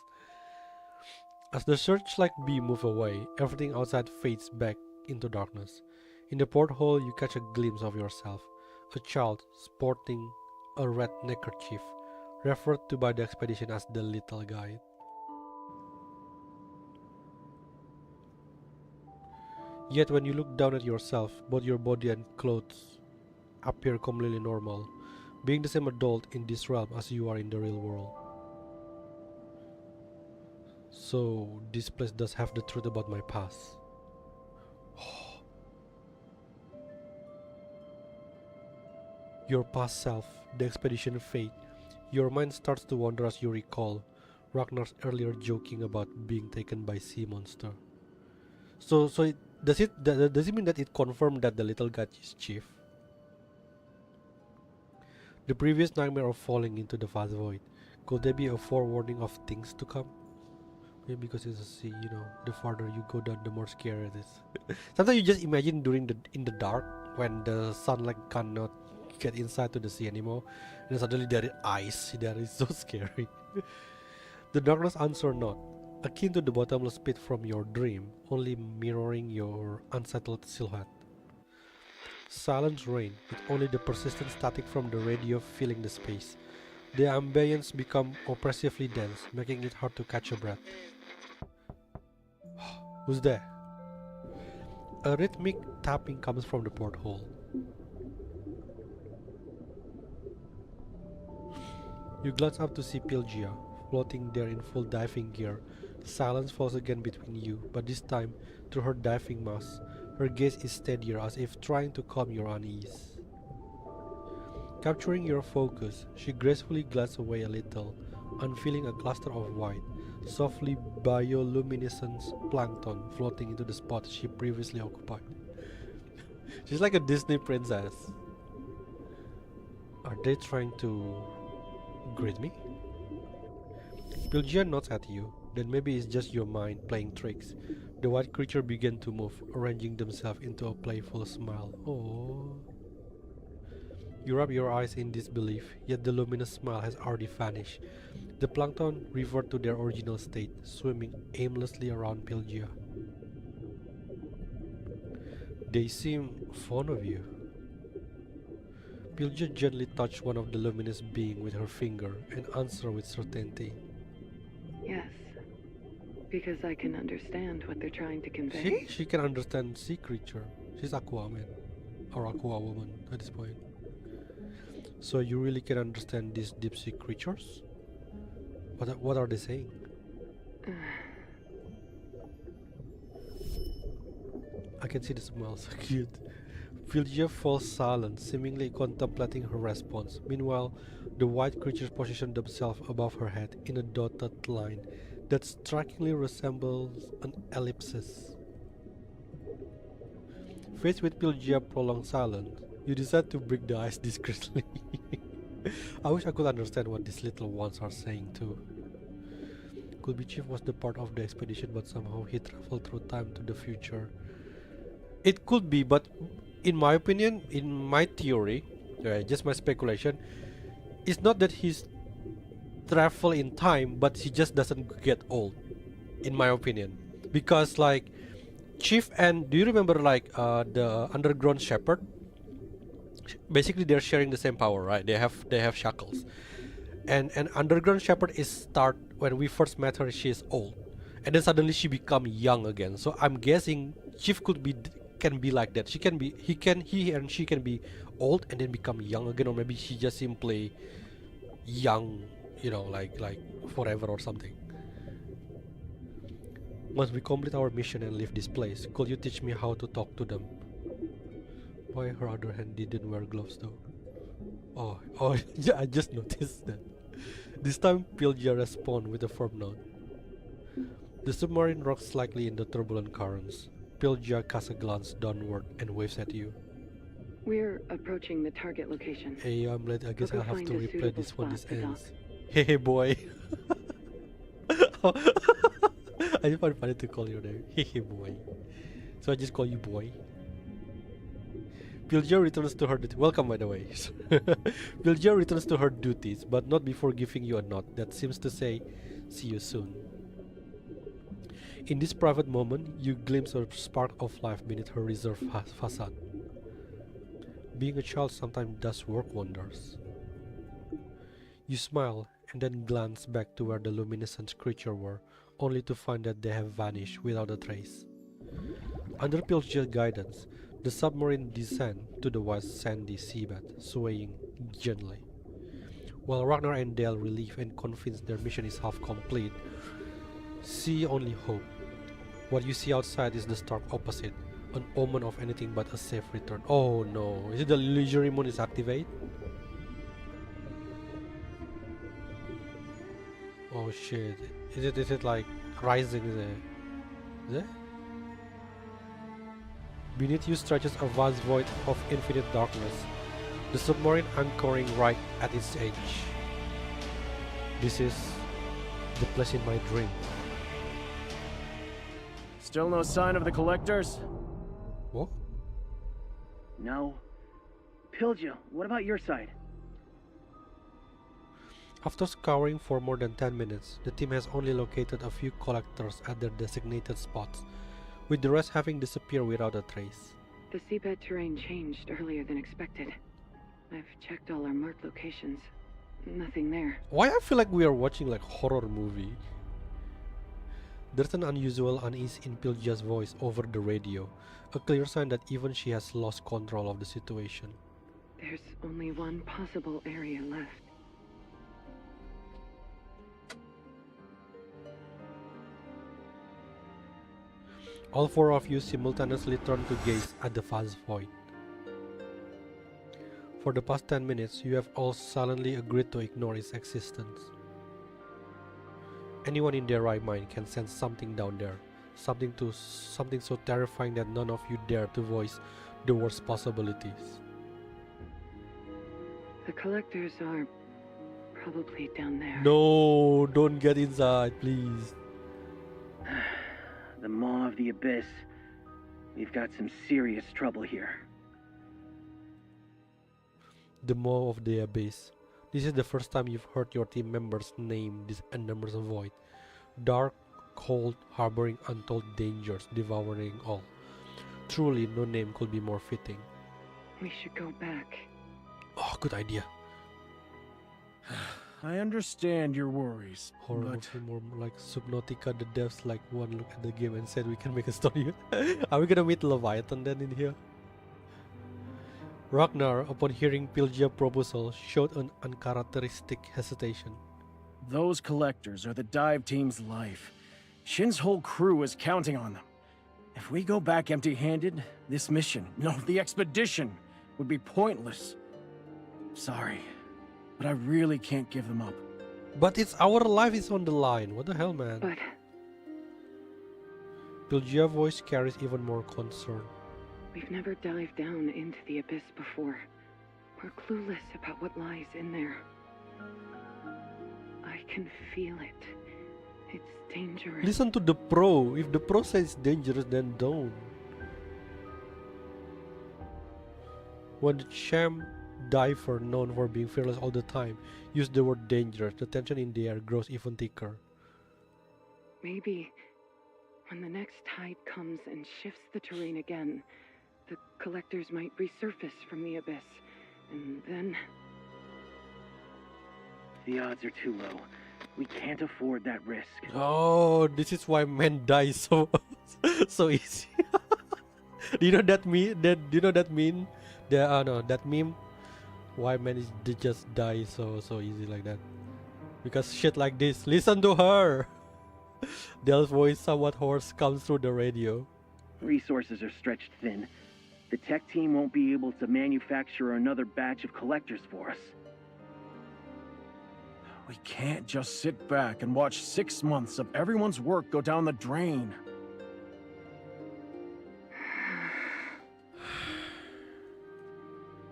As the searchlight beam moves away, everything outside fades back into darkness. In the porthole, you catch a glimpse of yourself, a child sporting a red neckerchief, referred to by the expedition as the Little Guide. Yet when you look down at yourself, both your body and clothes appear completely normal, being the same adult in this realm as you are in the real world. So this place does have the truth about my past. Your past self, the expedition fate. Your mind starts to wander as you recall Ragnar's earlier joking about being taken by sea monster. Does it mean that it confirmed that the little guy is chief? The previous nightmare of falling into the vast void, could there be a forewarning of things to come? Maybe because it's a sea, you know, the farther you go down, the more scary it is. Sometimes you just imagine in the dark when the sunlight cannot get inside to the sea anymore, and then suddenly there is ice. That is so scary. The darkness answer not, akin to the bottomless pit from your dream, only mirroring your unsettled silhouette. Silence reigned, with only the persistent static from the radio filling the space. The ambience become oppressively dense, making it hard to catch a breath. Who's there? A rhythmic tapping comes from the porthole. You glance up to see Pylgia, floating there in full diving gear. Silence falls again between you, but this time, through her diving mask, her gaze is steadier as if trying to calm your unease. Capturing your focus, she gracefully glides away a little, unveiling a cluster of white, softly bioluminescent plankton floating into the spot she previously occupied. She's like a Disney princess. Are they trying to greet me? Pylgia nods at you, then maybe it's just your mind playing tricks. The white creature began to move, arranging themselves into a playful smile. Oh. You rub your eyes in disbelief, yet the luminous smile has already vanished. The plankton revert to their original state, swimming aimlessly around Pylgia. They seem fond of you. Pylgia gently touched one of the luminous beings with her finger and answered with certainty. Yes, because I can understand what they're trying to convey. She can understand sea creature. She's Aquaman or Aqua Woman at this point. So you really can understand these deep sea creatures? What are they saying? I can see the smile, so cute. Pylgia falls silent, seemingly contemplating her response. Meanwhile, the white creatures position themselves above her head in a dotted line that strikingly resembles an ellipsis. Faced with Pylgia prolonged silence, you decide to break the ice discreetly. I wish I could understand what these little ones are saying too. Could be Chief was the part of the expedition, but somehow he traveled through time to the future. It could be, but in my opinion, in my theory, just my speculation, it's not that he's travel in time, but he just doesn't get old, in my opinion. Because like Chief and do you remember like the underground shepherd? Basically, they're sharing the same power, right? They have shackles, and underground shepherd is start when we first met her. She is old, and then suddenly she become young again. So I'm guessing Chief can be like that. He and she can be old and then become young again, or maybe she just simply young, you know, like forever or something. Once we complete our mission and leave this place, could you teach me how to talk to them? Why her other hand didn't wear gloves though? Oh, yeah, I just noticed that. This time Pylgia responded with a firm nod. The submarine rocks slightly in the turbulent currents. Pylgia casts a glance downward and waves at you. We're approaching the target location. Hey, I'm late. I guess We'll I'll go have find to a replay suitable this when this spot to dock. ends. Hey, boy. I just find it funny to call your name. Hey, boy. So I just call you boy. Pylgia returns to her duties. Welcome, by the way. Pylgia returns to her duties, but not before giving you a nod that seems to say, "See you soon." In this private moment, you glimpse a spark of life beneath her reserved facade. Being a child sometimes does work wonders. You smile and then glance back to where the luminescent creatures were, only to find that they have vanished without a trace. Under Pylgia's guidance, the submarine descends to the wide sandy seabed, swaying gently. While Ragnar and Dale relieve and convinced their mission is half complete, see only hope. What you see outside is the stark opposite, an omen of anything but a safe return. Oh no, is it the illusory moon is activated? Oh shit, is it like rising there? Is it? Beneath you stretches a vast void of infinite darkness, the submarine anchoring right at its edge. This is the place in my dream. Still no sign of the collectors? What? No. Pylgia, what about your side? After scouring for more than 10 minutes, the team has only located a few collectors at their designated spots, with the rest having disappeared without a trace. The seabed terrain changed earlier than expected. I've checked all our marked locations. Nothing there. Why I feel like we are watching like horror movie? There's an unusual unease in Pylgia's voice over the radio, a clear sign that even she has lost control of the situation. There's only one possible area left. All four of you simultaneously turn to gaze at the vast void. For the past 10 minutes, you have all silently agreed to ignore its existence. Anyone in their right mind can sense something down there, something so terrifying that none of you dare to voice the worst possibilities. The collectors are probably down there. No, don't get inside, please. The Maw of the Abyss. We've got some serious trouble here. The Maw of the Abyss. This is the first time you've heard your team members name this enormous void. Dark, cold, harboring untold dangers, devouring all. Truly, no name could be more fitting. We should go back. Oh, good idea. I understand your worries, Horror but movie more like Subnautica, the devs like one look at the game and said we can make a story. Are we gonna meet Leviathan then in here? Ragnar, upon hearing Pylgia's proposal, showed an uncharacteristic hesitation. those collectors are the dive team's life. Shin's whole crew is counting on them. If we go back empty-handed, this mission, no, the expedition, would be pointless. Sorry, but I really can't give them up. But it's our life is on the line. What the hell, man? But Pylgia's voice carries even more concern. we've never dived down into the abyss before. We're clueless about what lies in there. I can feel it. It's dangerous. Listen to the pro. If the pro says it's dangerous, then don't. When the sham diver, known for being fearless all the time, used the word dangerous, the tension in the air grows even thicker. Maybe when the next tide comes and shifts the terrain again, the collectors might resurface from the abyss. And then... The odds are too low. We can't afford that risk. Oh, this is why men die so so easy. Do you know that meme? Do you know that meme? That meme. Why men they just die so easy like that? Because shit like this. Listen to her. Dell's voice, somewhat hoarse, comes through the radio. Resources are stretched thin. The tech team won't be able to manufacture another batch of collectors for us. We can't just sit back and watch 6 months of everyone's work go down the drain.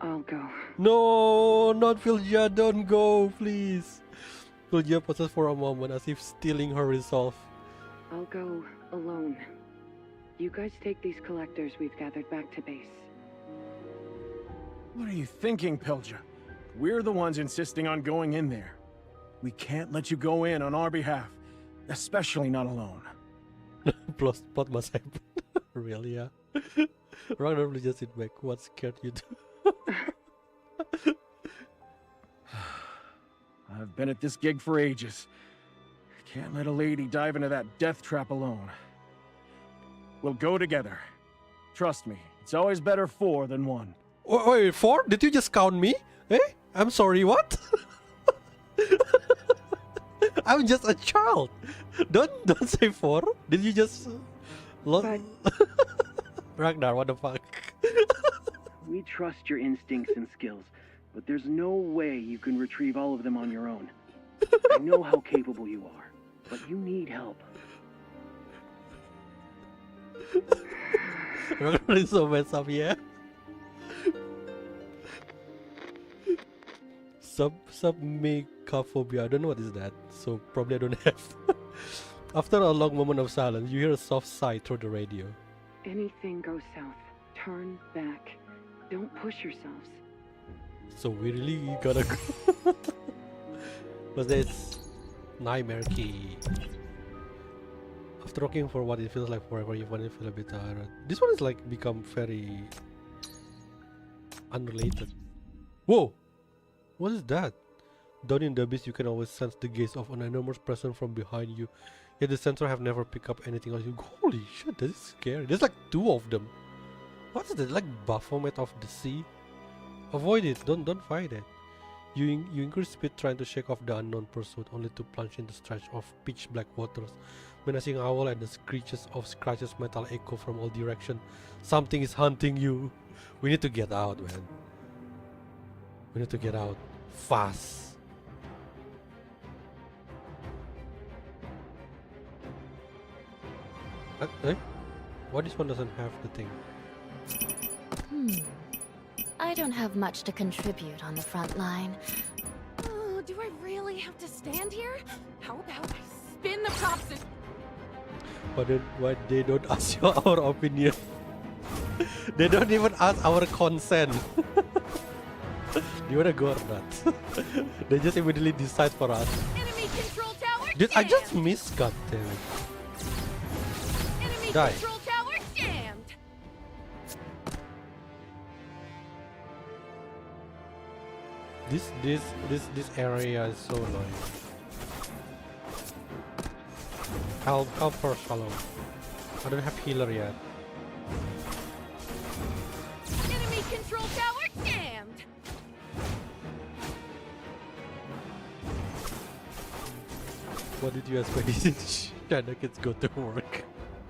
I'll go. No, not Pylgia, don't go, please. Pylgia pauses for a moment as if stealing her resolve. I'll go alone. You guys take these collectors we've gathered back to base. What are you thinking, Pylgia? We're the ones insisting on going in there. We can't let you go in on our behalf, especially not alone. Plus, what must happen? Really, yeah. Ragnar will just sit back. What scared you do? I've been at this gig for ages. Can't let a lady dive into that death trap alone. We'll go together. Trust me, it's always better 4 than 1. Wait, 4? Did you just count me? Eh? I'm sorry, what? I'm just a child. Don't say 4. Did you just But- Ragnar, what the fuck? We trust your instincts and skills, but there's no way you can retrieve all of them on your own. I know how capable you are, but you need help. Ragnar is so messed up, yeah. Submecaphobia. I don't know what is that, so probably I don't have. After a long moment of silence, you hear a soft sigh through the radio. Anything goes south. Turn back. Don't push yourselves. So we really gotta go. But there's nightmare key. After walking for what it feels like forever, you finally feel a bit tired. This one is like become very unrelated. Whoa! What is that? Down in the abyss, you can always sense the gaze of an enormous presence from behind you. Yet the sensor have never picked up anything else. Holy shit, that is scary. There's like 2 of them. What is that? Like Baphomet of the sea? Avoid it. Don't fight it. You increase speed trying to shake off the unknown pursuit, only to plunge into stretch of pitch black waters. Menacing owl and the screeches metal echo from all directions. Something is hunting you. We need to get out, man. We need to get out fast. Eh? Why this one doesn't have the thing? I don't have much to contribute on the front line. Oh, do I really have to stand here? How about I spin the props and... Why they don't ask you our opinion? They don't even ask our consent. Do you wanna go or not? They just immediately decide for us. Enemy control tower Dude, I just jammed! missed, goddammit. Enemy Die. control tower jammed! This area is so annoying. Help first, hello. I don't have healer yet. Enemy control tower jammed! What did you expect? China kids go to work.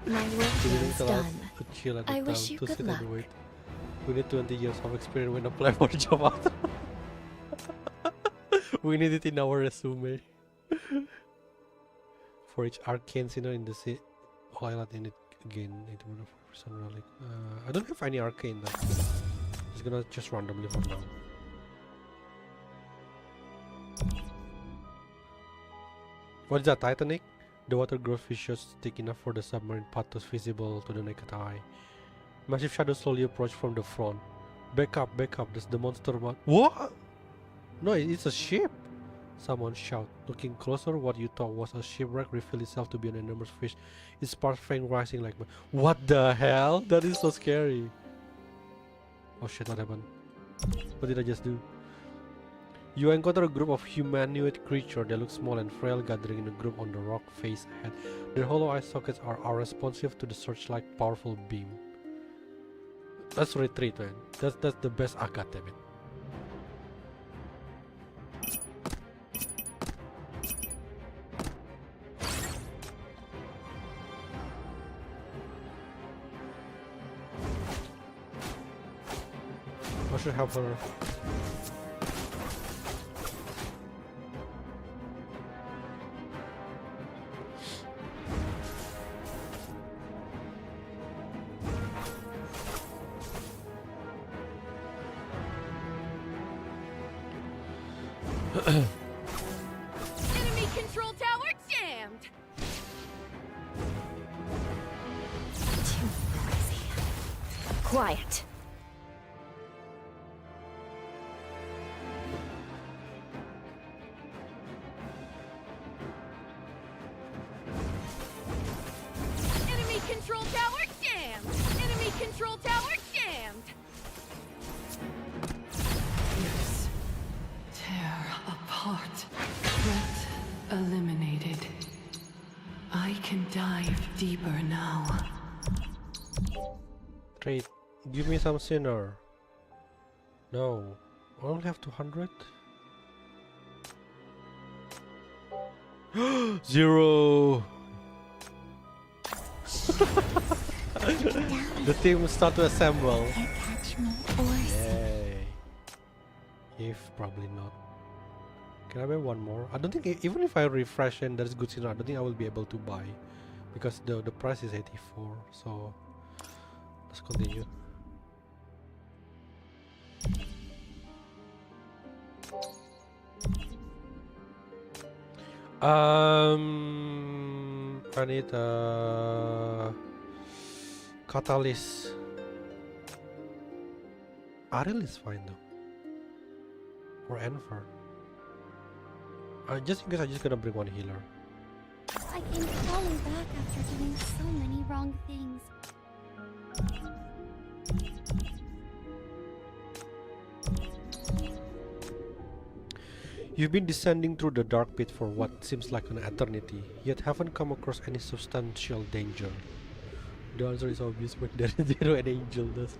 My work They here didn't is tell us done. to chill at the I time, wish you to good sit luck. and wait. We need 20 years of experience when apply for a job after. We need it in our resume. For each arcane sinner in the sea, highlight in it again. I don't have any arcane though. It's gonna just randomly for now. What is that, Titanic? The water grows vicious, thick enough for the submarine path to visible to the naked eye. Massive shadows slowly approach from the front. Back up, that's the monster one. What? No, it's a ship! Someone shout. Looking closer, what you thought was a shipwreck revealed itself to be an enormous fish. Its sparse fang rising like... What the hell? That is so scary. Oh shit, what happened? What did I just do? You encounter a group of humanoid creatures that look small and frail gathering in a group on the rock face ahead. Their hollow eye sockets are responsive to the searchlight powerful beam. Let's retreat, man. That's the best I got, damn it. I should help her. Enemy control tower jammed! Too noisy. Quiet. Enemy control tower jammed! Enemy control tower jammed! Pierce. Tear apart. Threat eliminated. I can dive deeper now. Trade. Give me some sinner. No. I only have 200? 0! The team start to assemble. Can't catch me or see. Yay. If probably not. Can I buy one more? I don't think even if I refresh and there's good signal, I don't think I will be able to buy because the price is 84. So let's continue. I need a catalyst. Ariel is fine though. Or Enfer. Just in case, I'm just gonna bring one healer. I came falling back after doing so many wrong things. You've been descending through the dark pit for what seems like an eternity, yet haven't come across any substantial danger. The answer is obvious, but there is zero and angel does.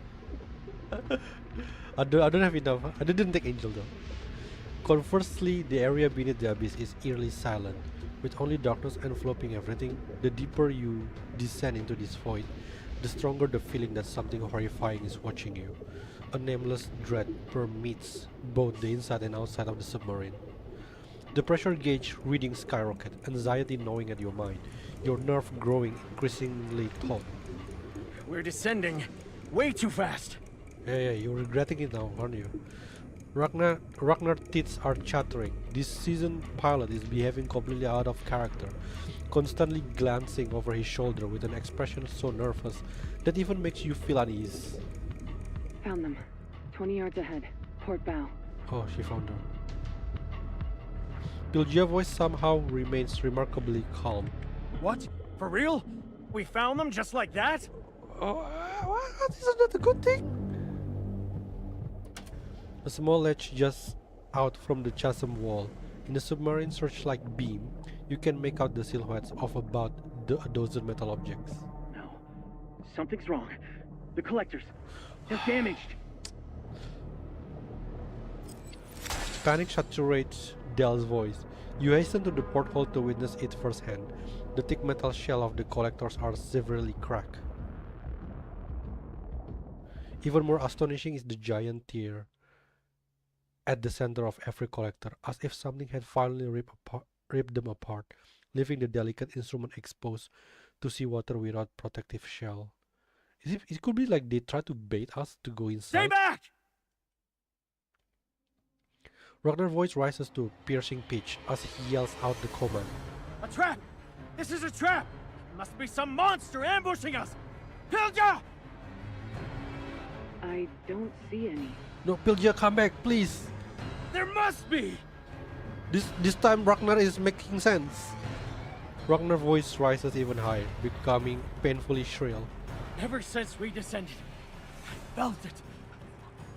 I don't have enough. I didn't take angel though. Conversely, the area beneath the abyss is eerily silent, with only darkness enveloping everything. The deeper you descend into this void, the stronger the feeling that something horrifying is watching you. A nameless dread permeates both the inside and outside of the submarine. The pressure gauge readings skyrocket, anxiety gnawing at your mind, your nerve growing increasingly taut. We're descending way too fast. Yeah, you're regretting it now, aren't you? Ragnar teeth are chattering. This seasoned pilot is behaving completely out of character, constantly glancing over his shoulder with an expression so nervous that even makes you feel unease. Found them. 20 yards ahead. Port bow. Oh, she found her. Pylgia's voice somehow remains remarkably calm. What? For real? We found them just like that? Oh, what? Isn't that a good thing? A small ledge just out from the chasm wall. In the submarine searchlight beam, you can make out the silhouettes of about a dozen metal objects. No. Something's wrong. The collectors. They're damaged. Panic saturates Dell's voice. You hasten to the porthole to witness it firsthand. The thick metal shell of the collectors are severely cracked. Even more astonishing is the giant tear at the center of every collector, as if something had finally ripped them apart, leaving the delicate instrument exposed to seawater without protective shell. It could be like they try to bait us to go inside. Stay back! Ragnar's voice rises to a piercing pitch as he yells out the command. A trap! This is a trap! There must be some monster ambushing us! Pylgia! I don't see any. No, Pylgia, come back, please! There must be! This time Ragnar is making sense. Ragnar's voice rises even higher, becoming painfully shrill. Ever since we descended, I felt it.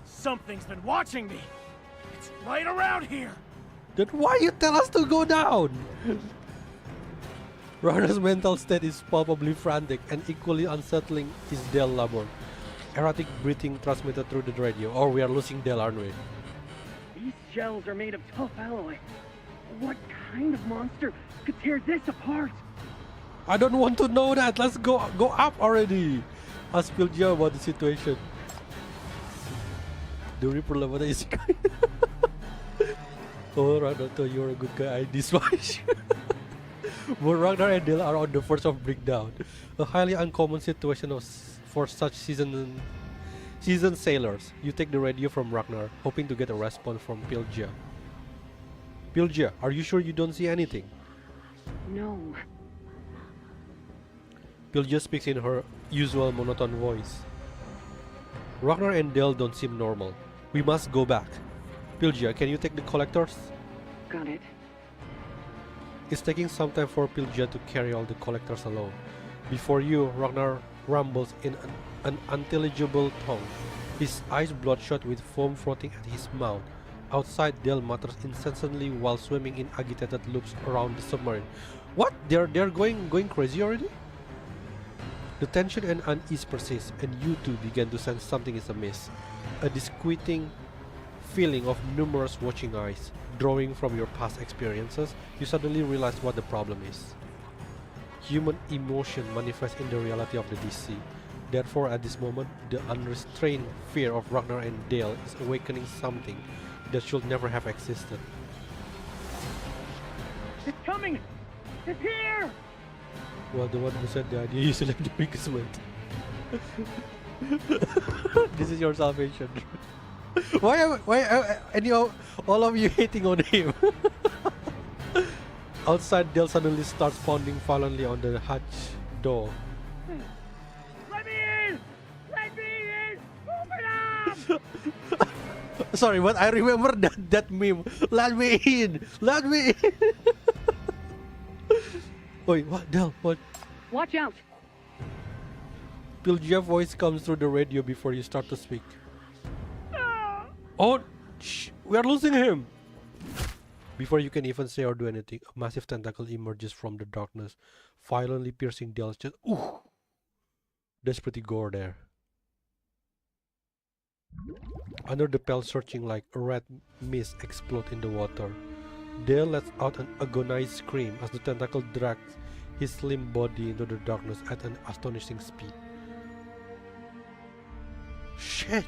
Something's been watching me. It's right around here. Then why you tell us to go down? Ragnar's mental state is palpably frantic, and equally unsettling is Del Labor. Erratic breathing transmitted through the radio. Oh, we are losing Del, aren't we? These shells are made of tough alloy. What kind of monster could tear this apart? I don't want to know that. Let's go up already. Ask Pylgia about the situation. The Reaper level is Oh, Ragnar, you're a good guy. I despise you. Both Ragnar and Del are on the verge of breakdown. A highly uncommon situation for such seasoned sailors. You take the radio from Ragnar, hoping to get a response from Pylgia. Pylgia, are you sure you don't see anything? No. Pylgia speaks in her usual monotone voice. Ragnar and Dale don't seem normal. We must go back. Pylgia, can you take the collectors? Got it. It's taking some time for Pylgia to carry all the collectors alone. Before you, Ragnar rumbles in an unintelligible tongue, his eyes bloodshot with foam frothing at his mouth. Outside, Dale mutters incessantly while swimming in agitated loops around the submarine. What? They're going crazy already? The tension and unease persist, and you two begin to sense something is amiss. A disquieting feeling of numerous watching eyes. Drawing from your past experiences, you suddenly realize what the problem is. Human emotion manifests in the reality of the DC. Therefore, at this moment, the unrestrained fear of Ragnar and Dale is awakening something that should never have existed. It's coming! It's here! Well, the one who said the idea, you select the biggest one. This is your salvation. Why all of you hating on him? Outside, Dale suddenly starts pounding violently on the hatch door. Let me in! Let me in! Open up! Sorry, but I remember that meme. Let me in! Let me in! Wait, what? Dale, what? Watch out! Pylgia's voice comes through the radio before you start to speak. Oh, shh! We are losing him! Before you can even say or do anything, a massive tentacle emerges from the darkness, violently piercing Dale's chest. Ooh! That's pretty gore there. Under the pale searching light, a red mist explodes in the water. Dale lets out an agonized scream as the tentacle drags his slim body into the darkness at an astonishing speed. Shit!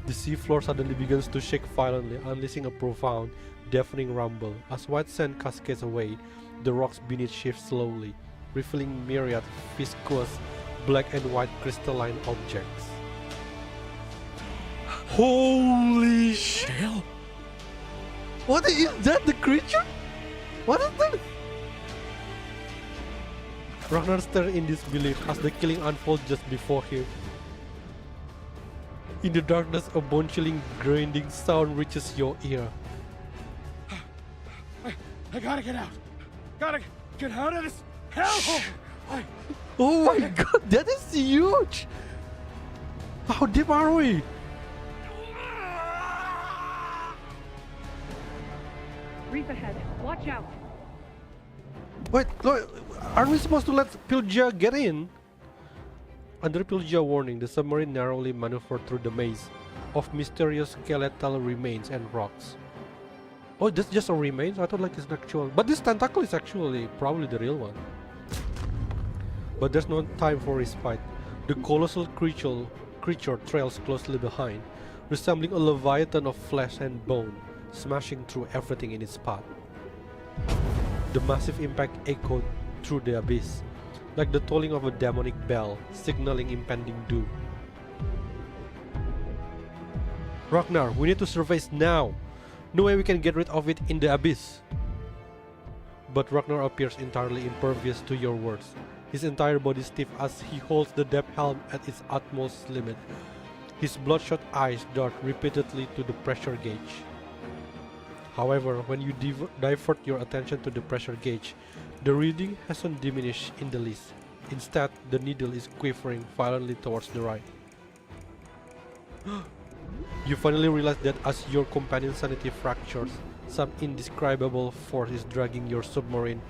The seafloor suddenly begins to shake violently, unleashing a profound, deafening rumble. As white sand cascades away, the rocks beneath shift slowly, revealing myriad viscous, black and white crystalline objects. Holy shit! What is that? The creature? What is that? Ragnar stares in disbelief as the killing unfolds just before him. In the darkness, a bone-chilling, grinding sound reaches your ear. I gotta get out. Gotta get out of this hellhole. Oh my god, that is huge! How deep are we? Reef ahead. Watch out! Wait, aren't we supposed to let Pylgia get in? Under Pylgia warning, the submarine narrowly maneuvered through the maze of mysterious skeletal remains and rocks. Oh, that's just a remains? I thought like it's an actual... But this tentacle is actually probably the real one. But there's no time for respite. The colossal creature trails closely behind, resembling a leviathan of flesh and bone, smashing through everything in its path. The massive impact echoed through the abyss, like the tolling of a demonic bell, signaling impending doom. Ragnar, we need to surface now! No way we can get rid of it in the abyss! But Ragnar appears entirely impervious to your words, his entire body stiff as he holds the depth helm at its utmost limit. His bloodshot eyes dart repeatedly to the pressure gauge. However, when you divert your attention to the pressure gauge, the reading hasn't diminished in the least. Instead, the needle is quivering violently towards the right. You finally realize that as your companion's sanity fractures, some indescribable force is dragging your submarine,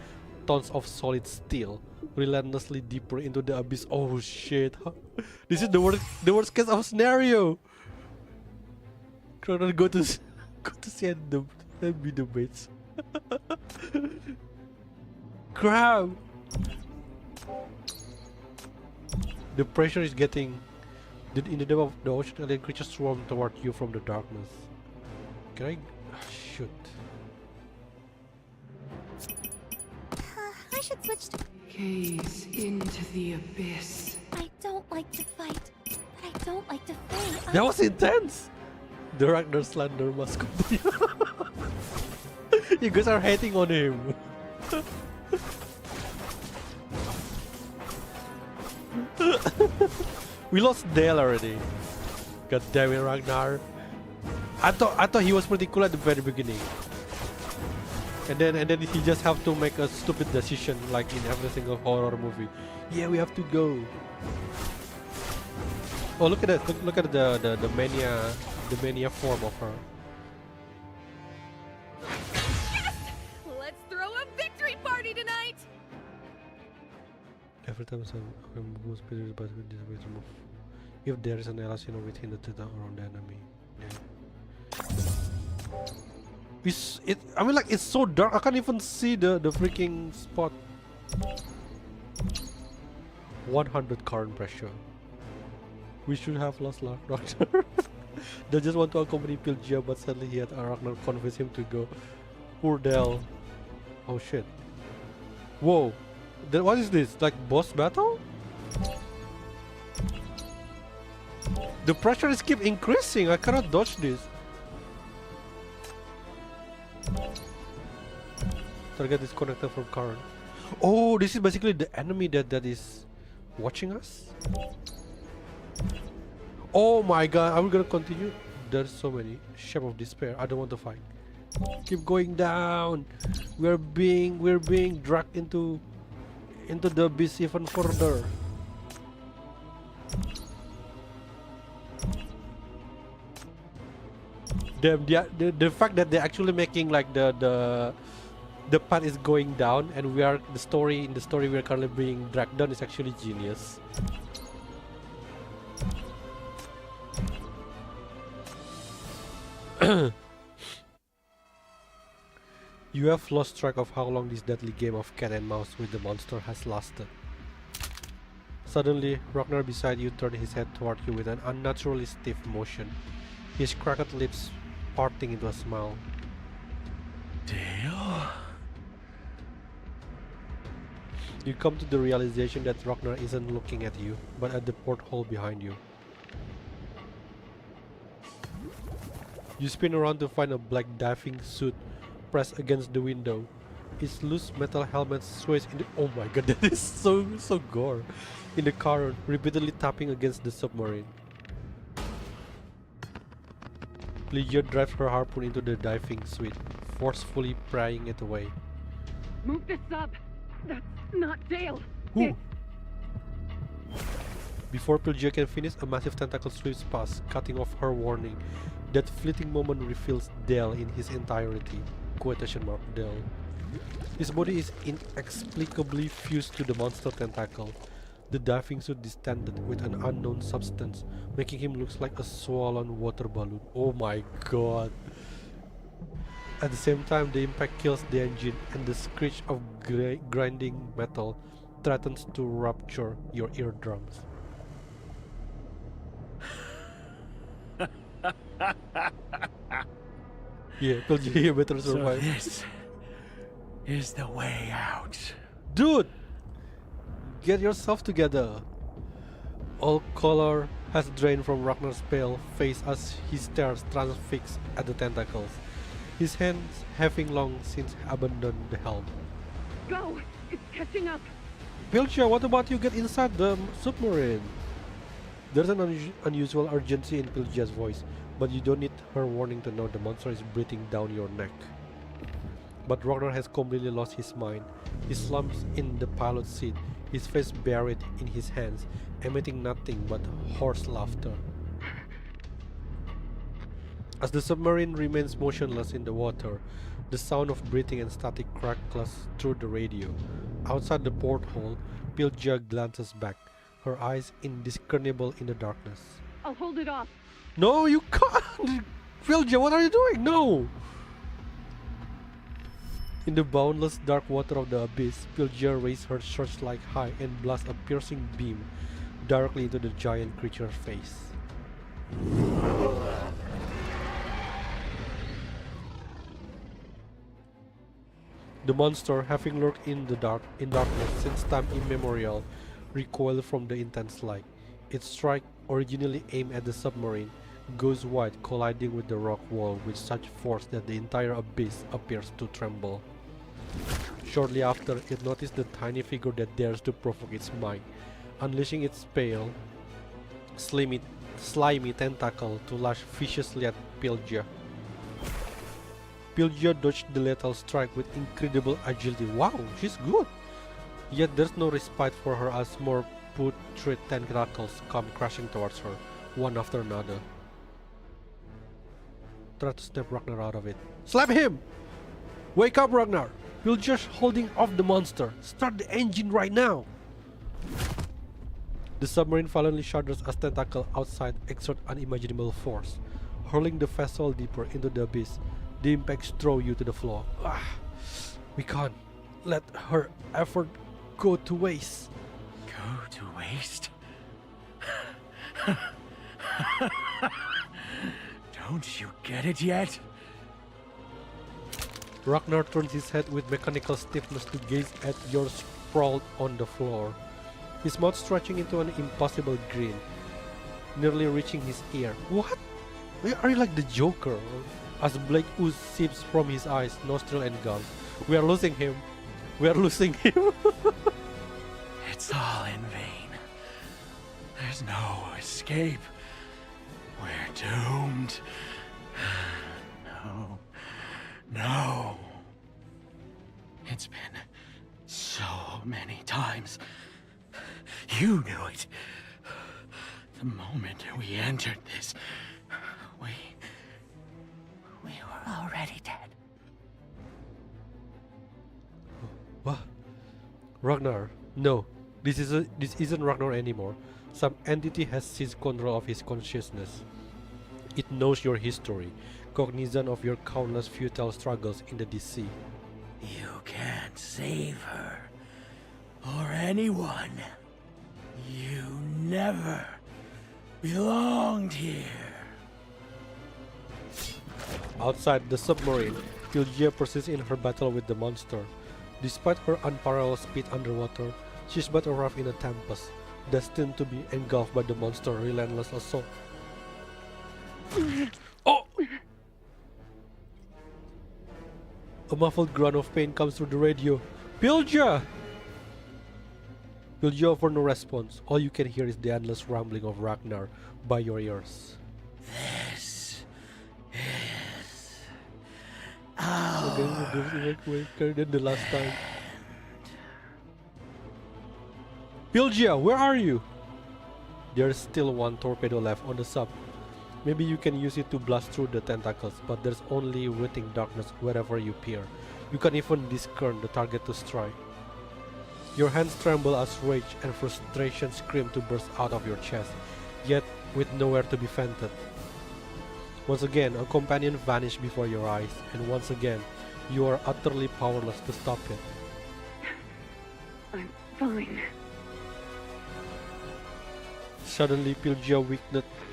tons of solid steel, relentlessly deeper into the abyss. Oh shit! This is the worst case of scenario. Go to see and be the baits. Crap! The pressure is getting... In the depth of the ocean, alien creatures swarm toward you from the darkness. Can I... shoot. I should switch to... Gaze into the abyss. I don't like to fight, but I don't like to flee. That was intense! The Ragnar slander must continue. You guys are hating on him. We lost Dale already. God damn it, Ragnar. I thought he was pretty cool at the very beginning. And then he just have to make a stupid decision like in every single horror movie. Yeah, we have to go. Oh, look at that! Look at the mania form of her. Yes! Let's throw a victory party tonight! Every time someone moves, spirit but with this way to move. If there is an Elasino within the data around the enemy. Yeah. I mean, like, it's so dark. I can't even see the freaking spot. 100 current pressure. We should have lost Ragnar. They just want to accompany Pylgia, but sadly he had Ragnar convince him to go. Poor Dell. Oh shit. Whoa. What is this? Like boss battle? The pressure is keep increasing. I cannot dodge this. Target disconnected from current. Oh, this is basically the enemy that is watching us. Oh my god, are we gonna continue? There's so many. Shape of despair. I don't want to fight. Keep going down. We're being dragged into the abyss even further. Damn, the fact that they're actually making like the path is going down and we are in the story we're currently being dragged down is actually genius. You have lost track of how long this deadly game of cat and mouse with the monster has lasted. Suddenly, Ragnar beside you turned his head toward you with an unnaturally stiff motion, his cracked lips parting into a smile. Dale? You come to the realization that Ragnar isn't looking at you, but at the porthole behind you. You spin around to find a black diving suit pressed against the window. Its loose metal helmet sways in the— oh my god, that is so gore. In the current, repeatedly tapping against the submarine. Pylgia drives her harpoon into the diving suit, forcefully prying it away. Move this up! That's not Dale! Who? Before Pylgia can finish, a massive tentacle sweeps past, cutting off her warning. That fleeting moment reveals Dale in his entirety. Quotation mark Dale. His body is inexplicably fused to the monster tentacle. The diving suit distended with an unknown substance, making him look like a swollen water balloon. Oh my god. At the same time, the impact kills the engine and the screech of grinding metal threatens to rupture your eardrums. Yeah, Pylgia, you better survive. So this is the way out. Dude! Get yourself together. All color has drained from Ragnar's pale face as he stares transfixed at the tentacles. His hands having long since abandoned the helm. Go! It's catching up! Pylgia, what about you get inside the submarine? There's an unusual urgency in Pylgia's voice, but you don't need her warning to know the monster is breathing down your neck. But Ragnar has completely lost his mind. He slumps in the pilot's seat, his face buried in his hands, emitting nothing but hoarse laughter. As the submarine remains motionless in the water, the sound of breathing and static crackles through the radio. Outside the porthole, Pylgia glances back, her eyes indiscernible in the darkness. I'll hold it off! No, you can't! Pylgia, what are you doing? No! In the boundless dark water of the abyss, Pylgia raised her searchlight high and blasts a piercing beam directly into the giant creature's face. The monster, having lurked in darkness since time immemorial, recoiled from the intense light. Its strike, originally aimed at the submarine, goes wide, colliding with the rock wall with such force that the entire abyss appears to tremble. Shortly after, it noticed the tiny figure that dares to provoke its might, unleashing its pale, slimy tentacle to lash viciously at Pylgia. Pylgia dodged the lethal strike with incredible agility. Wow, she's good! Yet there's no respite for her as more putrid tentacles come crashing towards her, one after another. Try to snap Ragnar out of it. Slap him! Wake up, Ragnar! You're just holding off the monster. Start the engine right now! The submarine violently shudders as tentacle outside exert unimaginable force, hurling the vessel deeper into the abyss. The impacts throw you to the floor. We can't let her effort go to waste. Go to waste? Don't you get it yet? Ragnar turns his head with mechanical stiffness to gaze at yours sprawled on the floor, his mouth stretching into an impossible grin, nearly reaching his ear. What? Are you like the Joker? As black ooze seeps from his eyes, nostril and gullet. We are losing him. We are losing him. It's all in vain. There's no escape. We're doomed. No. No. It's been so many times. You knew it. The moment we entered this, we were already dead. What? Ragnar? No. This isn't Ragnar anymore. Some entity has seized control of his consciousness. It knows your history, cognizant of your countless futile struggles in the deep sea. You can't save her. Or anyone. You never belonged here. Outside the submarine, Pylgia persists in her battle with the monster. Despite her unparalleled speed underwater, she's but a raft in a tempest, destined to be engulfed by the monster's relentless assault. Oh! A muffled grunt of pain comes through the radio. Pylgia! Pylgia offer no response. All you can hear is the endless rumbling of Ragnar by your ears. This is Again, this is even quicker than the last time. Pylgia, where are you? There's still one torpedo left on the sub. Maybe you can use it to blast through the tentacles, but there's only writhing darkness wherever you peer. You can't even discern the target to strike. Your hands tremble as rage and frustration scream to burst out of your chest, yet with nowhere to be vented. Once again, a companion vanished before your eyes, and once again, you are utterly powerless to stop it. I'm fine. Suddenly, Pylgia's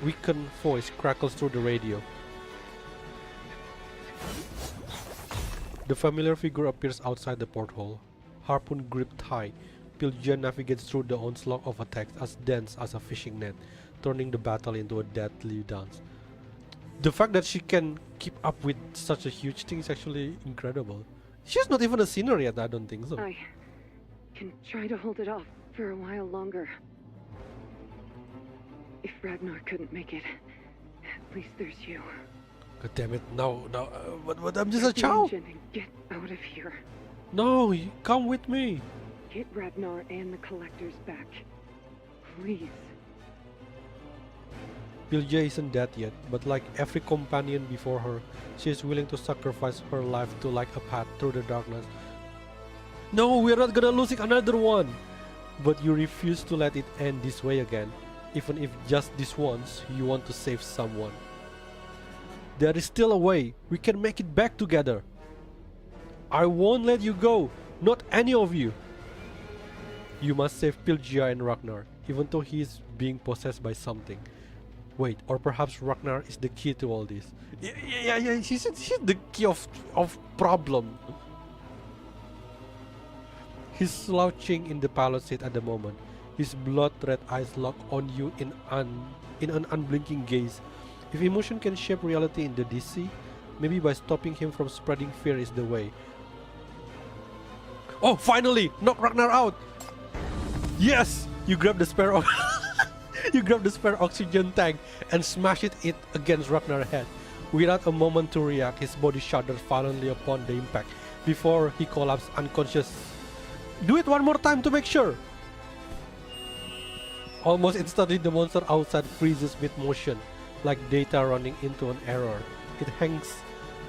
weakened voice crackles through the radio. The familiar figure appears outside the porthole. Harpoon gripped tight, Pylgia navigates through the onslaught of attacks as dense as a fishing net, turning the battle into a deadly dance. The fact that she can keep up with such a huge thing is actually incredible. She's not even a senior yet, I don't think so. I can try to hold it off for a while longer. If Ragnar couldn't make it, at least there's you. God damn it, no, but I'm just a Get the child. engine and get out of here. No, come with me. Get Ragnar and the collectors back. Please. Pylgia isn't dead yet, but like every companion before her, she is willing to sacrifice her life to light a path through the darkness. No, we're not gonna lose another one! But you refuse to let it end this way again, even if just this once you want to save someone. There is still a way, we can make it back together. I won't let you go, not any of you. You must save Pylgia and Ragnar, even though he is being possessed by something. Wait, or perhaps Ragnar is the key to all this. Yeah, she's the key of problem. He's slouching in the pilot seat at the moment, his blood-red eyes lock on you in an unblinking gaze. If emotion can shape reality in the DC, maybe by stopping him from spreading fear is the way. Oh, finally! Knock Ragnar out! Yes! You grab the spare you grab the spare oxygen tank and smash it against Ragnar's head. Without a moment to react, his body shuddered violently upon the impact before he collapsed unconscious. Do it one more time to make sure! Almost instantly, the monster outside freezes mid-motion, like data running into an error. It hangs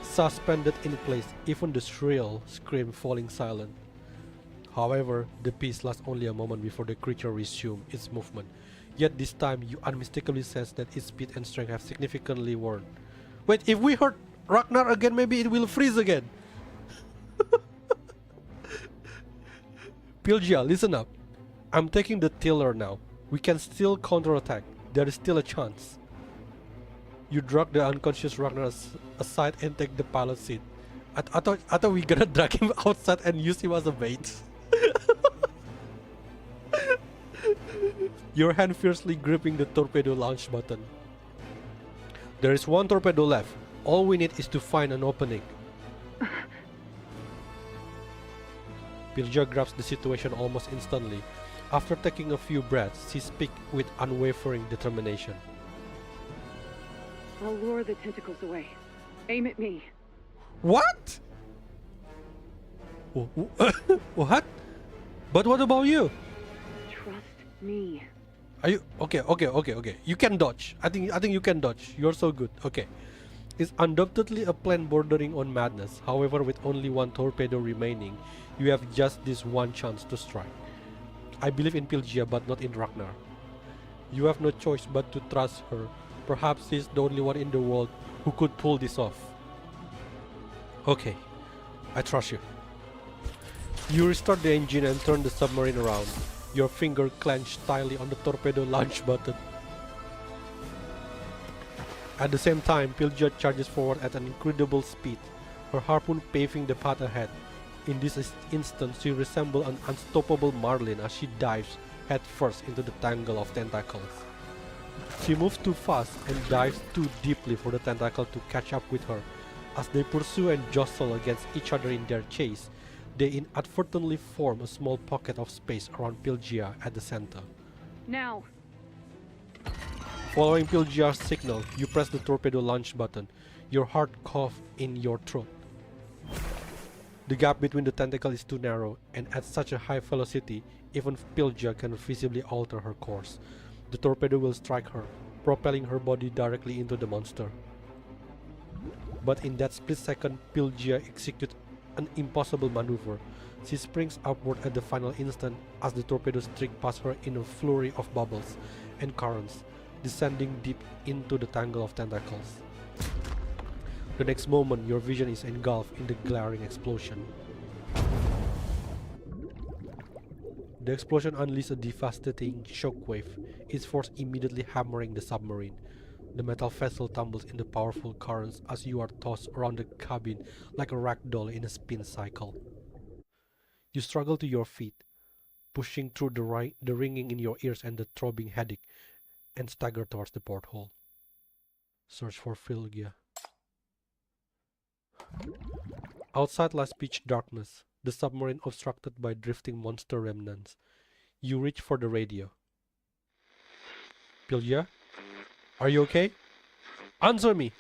suspended in place, even the shrill scream falling silent. However, the peace lasts only a moment before the creature resumes its movement. Yet this time, you unmistakably sense that its speed and strength have significantly worn. Wait, if we hurt Ragnar again, maybe it will freeze again. Pylgia, listen up. I'm taking the tiller now. We can still counterattack. There is still a chance. You drag the unconscious Ragnar aside and take the pilot seat. I thought we gonna drag him outside and use him as a bait. Your hand fiercely gripping the torpedo launch button. There is one torpedo left. All we need is to find an opening. Pylgia grabs the situation almost instantly. After taking a few breaths, she speaks with unwavering determination. I'll lure the tentacles away. Aim at me. What? What? But what about you? Trust me. Are you okay? You can dodge. I think you can dodge. You're so good. Okay. It's undoubtedly a plan bordering on madness. However, with only one torpedo remaining, you have just this one chance to strike. I believe in Pylgia, but not in Ragnar. You have no choice but to trust her. Perhaps she's the only one in the world who could pull this off. Okay, I trust you. You restart the engine and turn the submarine around. Your finger clenched tightly on the torpedo launch button. At the same time, Pylgia charges forward at an incredible speed, her harpoon paving the path ahead. In this instance, she resembles an unstoppable marlin as she dives headfirst into the tangle of tentacles. She moves too fast and dives too deeply for the tentacle to catch up with her. As they pursue and jostle against each other in their chase, they inadvertently form a small pocket of space around Pylgia at the center. Now. Following Pylgia's signal, you press the torpedo launch button. Your heart coughs in your throat. The gap between the tentacle is too narrow, and at such a high velocity, even Pylgia can visibly alter her course. The torpedo will strike her, propelling her body directly into the monster. But in that split second, Pylgia executes an impossible maneuver. She springs upward at the final instant as the torpedo streaks past her in a flurry of bubbles and currents, descending deep into the tangle of tentacles. The next moment, your vision is engulfed in the glaring explosion. The explosion unleashes a devastating shockwave, its force immediately hammering the submarine. The metal vessel tumbles in the powerful currents as you are tossed around the cabin like a rag doll in a spin cycle. You struggle to your feet, pushing through the ringing in your ears and the throbbing headache, and stagger towards the porthole. Search for Pylgia. Outside lies pitch darkness, the submarine obstructed by drifting monster remnants. You reach for the radio. Pylgia? Are you okay? Answer me!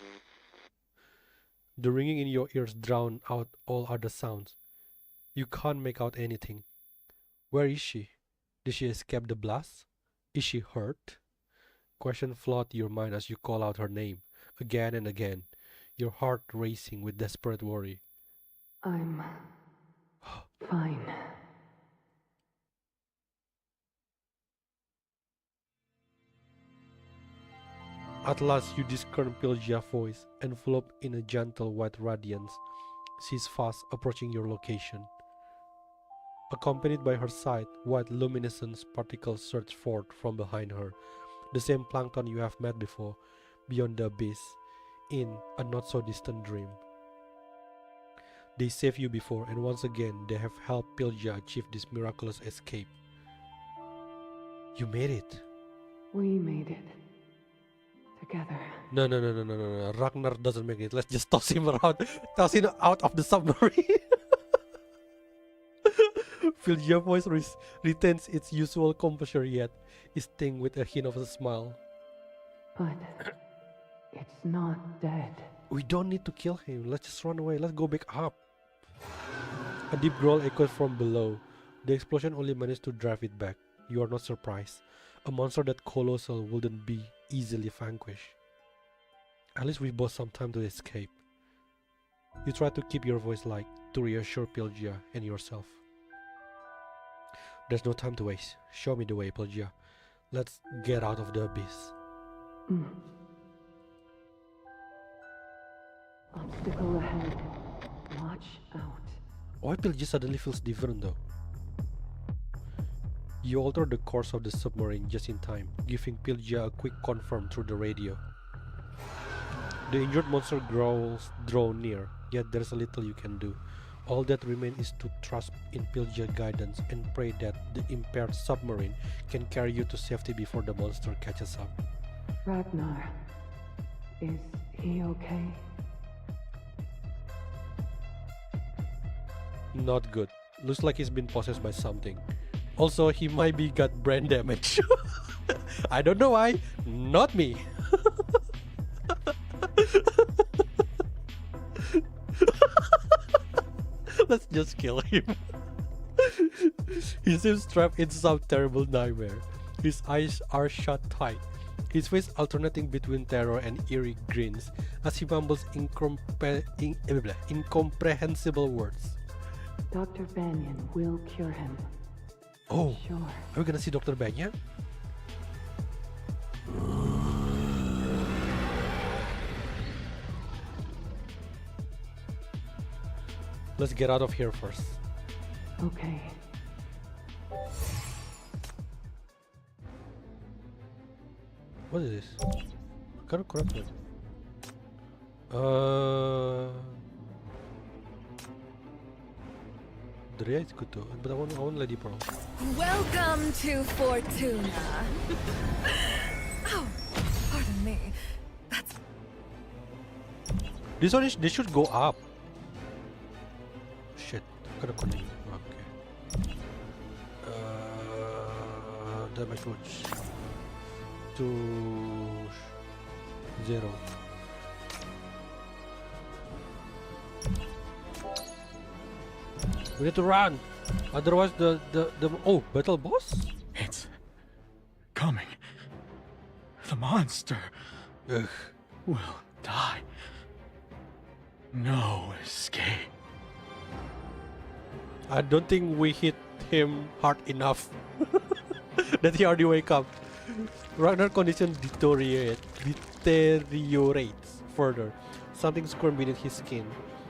The ringing in your ears drown out all other sounds. You can't make out anything. Where is she? Did she escape the blast? Is she hurt? Questions flood your mind as you call out her name, again and again, your heart racing with desperate worry. I'm fine. At last you discern Pylgia's voice, enveloped in a gentle white radiance. She is fast approaching your location. Accompanied by her side, white luminescent particles surge forth from behind her, the same plankton you have met before, beyond the abyss, in a not-so-distant dream. They saved you before, and once again they have helped Pylgia achieve this miraculous escape. You made it. We made it. together. No. Ragnar doesn't make it. Let's just toss him around. Toss him out of the submarine. Pylgia's voice retains its usual composure, yet is tinged with a hint of a smile. But it's not dead. We don't need to kill him. Let's just run away. Let's go back up. A deep growl echoes from below. The explosion only managed to drive it back. You are not surprised. A monster that colossal wouldn't be easily vanquished. At least we bought some time to escape. You try to keep your voice light to reassure Pylgia and yourself. There's no time to waste. Show me the way, Pylgia. Let's get out of the abyss. Obstacle ahead. Watch out. Why Pylgia suddenly feels different though? You alter the course of the submarine just in time, giving Pylgia a quick confirm through the radio. The injured monster growls draw near, yet there's a little you can do. All that remains is to trust in Pylgia's guidance and pray that the impaired submarine can carry you to safety before the monster catches up. Ragnar. Is he okay? Not good. Looks like he's been possessed by something. Also, he might be got brain damage. I don't know why. Not me. Let's just kill him. He seems trapped in some terrible nightmare. His eyes are shut tight, his face alternating between terror and eerie grins as he mumbles incomprehensible words. Dr. Banyan will cure him. Oh, Sure. are we gonna see Dr. Banyan? Let's get out of here first. Okay. What is this? Gotta correct it. Drea is good too, but I want Lady Pearl. Welcome to Fortuna. Oh, pardon me. That's This one is, they should go up. Shit, gotta connect. Okay. Damage wounds to 0. We need to run, otherwise the oh, battle boss. It's coming. The monster Ugh. will die. No escape. I don't think we hit him hard enough that he already wake up. Ragnar's condition deteriorates further. Something squirms beneath his skin,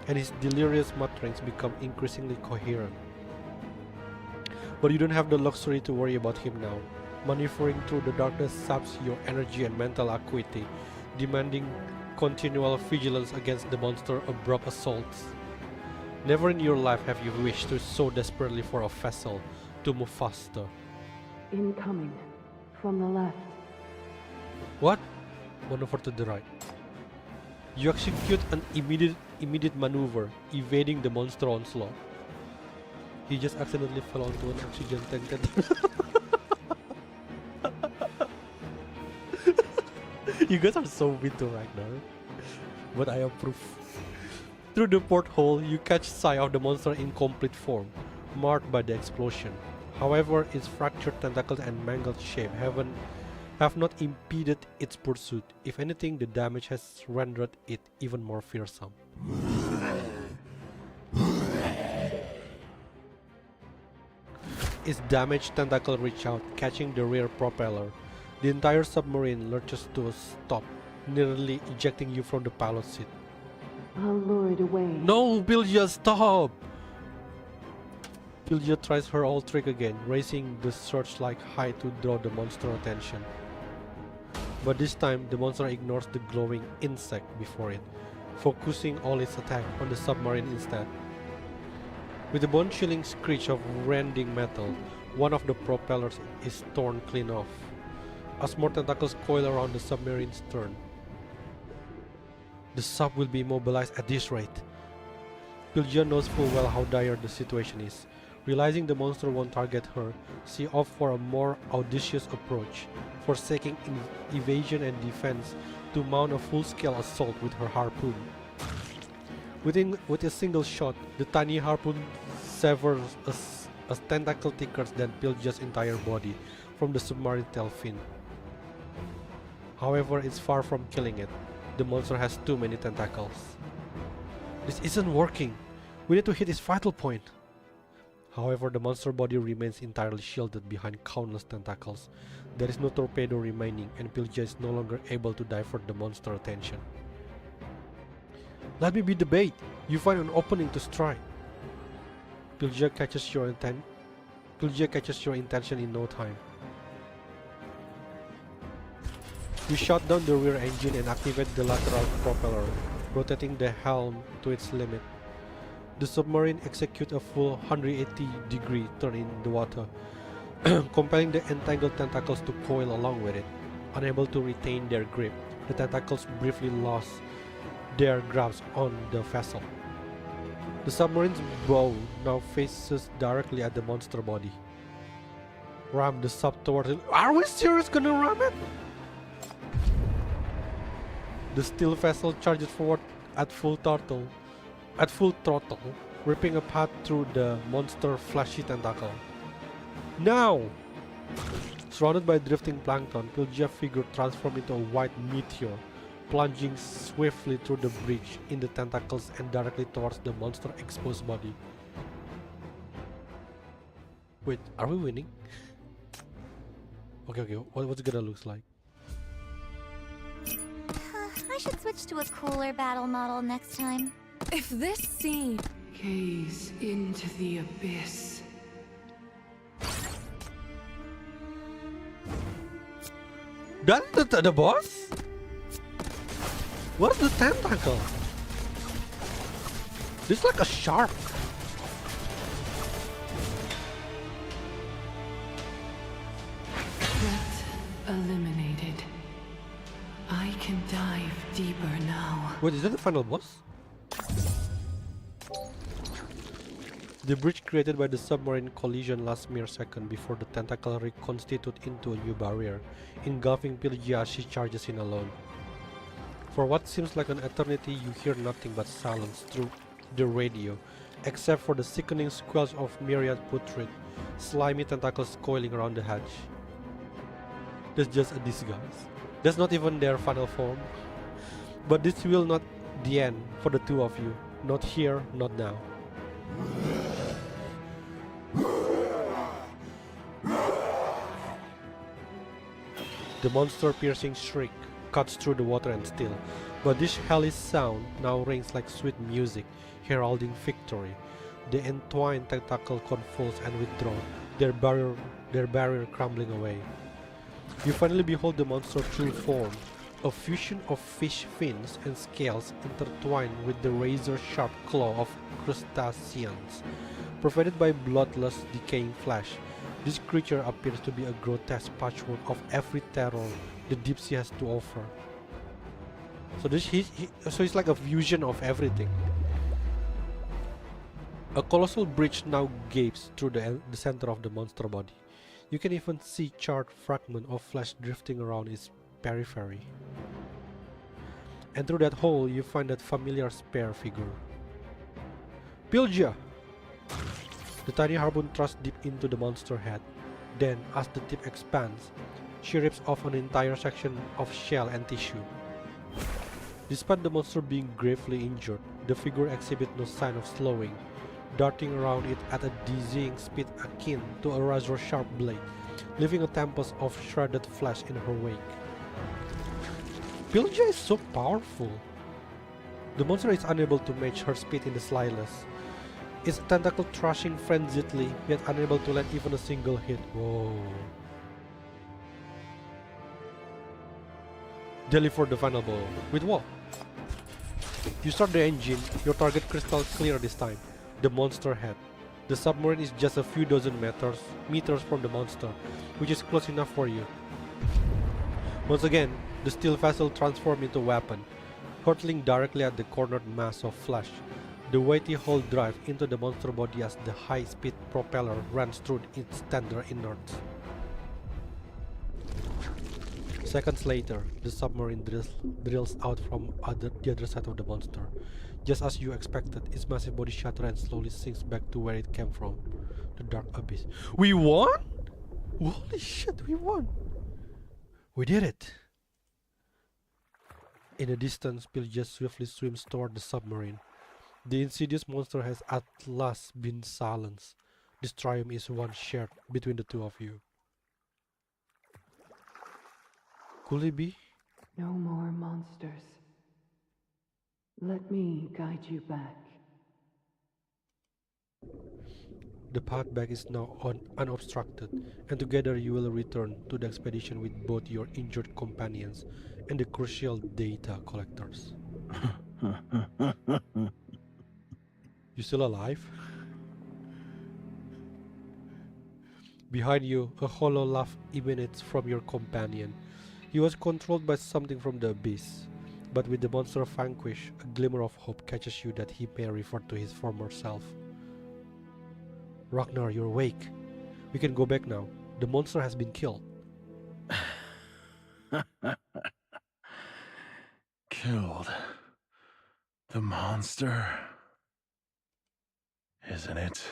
and his delirious mutterings become increasingly coherent. But you don't have the luxury to worry about him now. Maneuvering through the darkness saps your energy and mental acuity, demanding continual vigilance against the monster's abrupt assaults. Never in your life have you wished so desperately for a vessel to move faster. Incoming. From the left. What? Maneuver to the right. You execute an immediate maneuver, evading the monster onslaught. He just accidentally fell onto an oxygen tank. You guys are so mean to Ragnar, but I approve. Through the porthole, you catch sight of the monster in complete form, marred by the explosion. However, its fractured tentacles and mangled shape have not impeded its pursuit. If anything, the damage has rendered it even more fearsome. Its damaged tentacle reach out, catching the rear propeller. The entire submarine lurches to a stop, nearly ejecting you from the pilot seat. I'll lure it away. No, Pylgia, stop! Pylgia tries her old trick again, raising the searchlight high to draw the monster's attention. But this time, the monster ignores the glowing insect before it, focusing all its attack on the submarine instead. With a bone-chilling screech of rending metal, one of the propellers is torn clean off. As more tentacles coil around the submarine's stern, The sub will be immobilized at this rate. Pylgia knows full well how dire the situation is. Realizing the monster won't target her, she opts for a more audacious approach, forsaking evasion and defense to mount a full-scale assault with her harpoon. With a single shot, the tiny harpoon severs a tentacle thicker than Pylgia's entire body from the submarine tail fin. However, it's far from killing it. The monster has too many tentacles. This isn't working. We need to hit its vital point. However, the monster body remains entirely shielded behind countless tentacles. There is no torpedo remaining, and Pylgia is no longer able to divert the monster's attention. Let me be the bait. You find an opening to strike. Pylgia catches your intention in no time. You shut down the rear engine and activate the lateral propeller, rotating the helm to its limit. The submarine executes a full 180-degree turn in the water, compelling the entangled tentacles to coil along with it. Unable to retain their grip, the tentacles briefly lost their grasp on the vessel. The submarine's bow now faces directly at the monster body. Ram the sub towards it. Are we serious gonna ram it? The steel vessel charges forward at full throttle, ripping a path through the monster's fleshy tentacle. Now! Surrounded by drifting plankton, Pylgia figure transforms into a white meteor, plunging swiftly through the breach in the tentacles and directly towards the monster's exposed body. Wait, are we winning? Okay, what's it gonna look like? I should switch to a cooler battle model next time. If this scene... Gaze into the abyss. That's the boss? What's the tentacle? This is like a shark. Threat eliminated. I can dive deeper now. Wait, is that the final boss? The breach created by the submarine collision lasts mere second before the tentacle reconstitutes into a new barrier, engulfing Pylgia as she charges in alone. For what seems like an eternity, you hear nothing but silence through the radio, except for the sickening squelch of myriad putrid, slimy tentacles coiling around the hatch. That's just a disguise. That's not even their final form. But this will not the end for the two of you. Not here, not now. The monster-piercing shriek cuts through the water and still, but this hellish sound now rings like sweet music, heralding victory. The entwined tentacle convulse and withdraw, their barrier crumbling away. You finally behold the monster's true form, a fusion of fish fins and scales intertwined with the razor-sharp claw of crustaceans. Provided by bloodless, decaying flesh, this creature appears to be a grotesque patchwork of every terror the deep sea has to offer. So he's like a fusion of everything. A colossal breach now gapes through the center of the monster body. You can even see charred fragments of flesh drifting around its periphery. And through that hole, you find that familiar spare figure. Pylgia! The tiny harpoon thrusts deep into the monster head. Then, as the tip expands, she rips off an entire section of shell and tissue. Despite the monster being gravely injured, the figure exhibits no sign of slowing, darting around it at a dizzying speed akin to a razor-sharp blade, leaving a tempest of shredded flesh in her wake. Pylgia is so powerful. The monster is unable to match her speed in the slightest, its tentacle thrashing frenziedly, yet unable to land even a single hit. Whoa. Deliver the final blow. With what? You start the engine, your target crystal clear this time. The monster head. The submarine is just a few dozen meters from the monster, which is close enough for you. Once again, the steel vessel transforms into a weapon. hurtling directly at the cornered mass of flesh. The weighty hull drives into the monster body as the high-speed propeller runs through its tender innards. Seconds later, the submarine drills out from the other side of the monster. Just as you expected, its massive body shatters and slowly sinks back to where it came from, the dark abyss. We won? Holy shit, we won! We did it! In the distance, Pylgia swiftly swims toward the submarine. The insidious monster has at last been silenced. This triumph is one shared between the two of you. Could it be? No more monsters. Let me guide you back. The path back is now unobstructed, and together you will return to the expedition with both your injured companions and the crucial data collectors. You still alive? Behind you, a hollow laugh emanates from your companion. He was controlled by something from the abyss, but with the monster vanquished, a glimmer of hope catches you that he may refer to his former self. Ragnar, you're awake. We can go back now. The monster has been killed. Killed. The monster. Isn't it?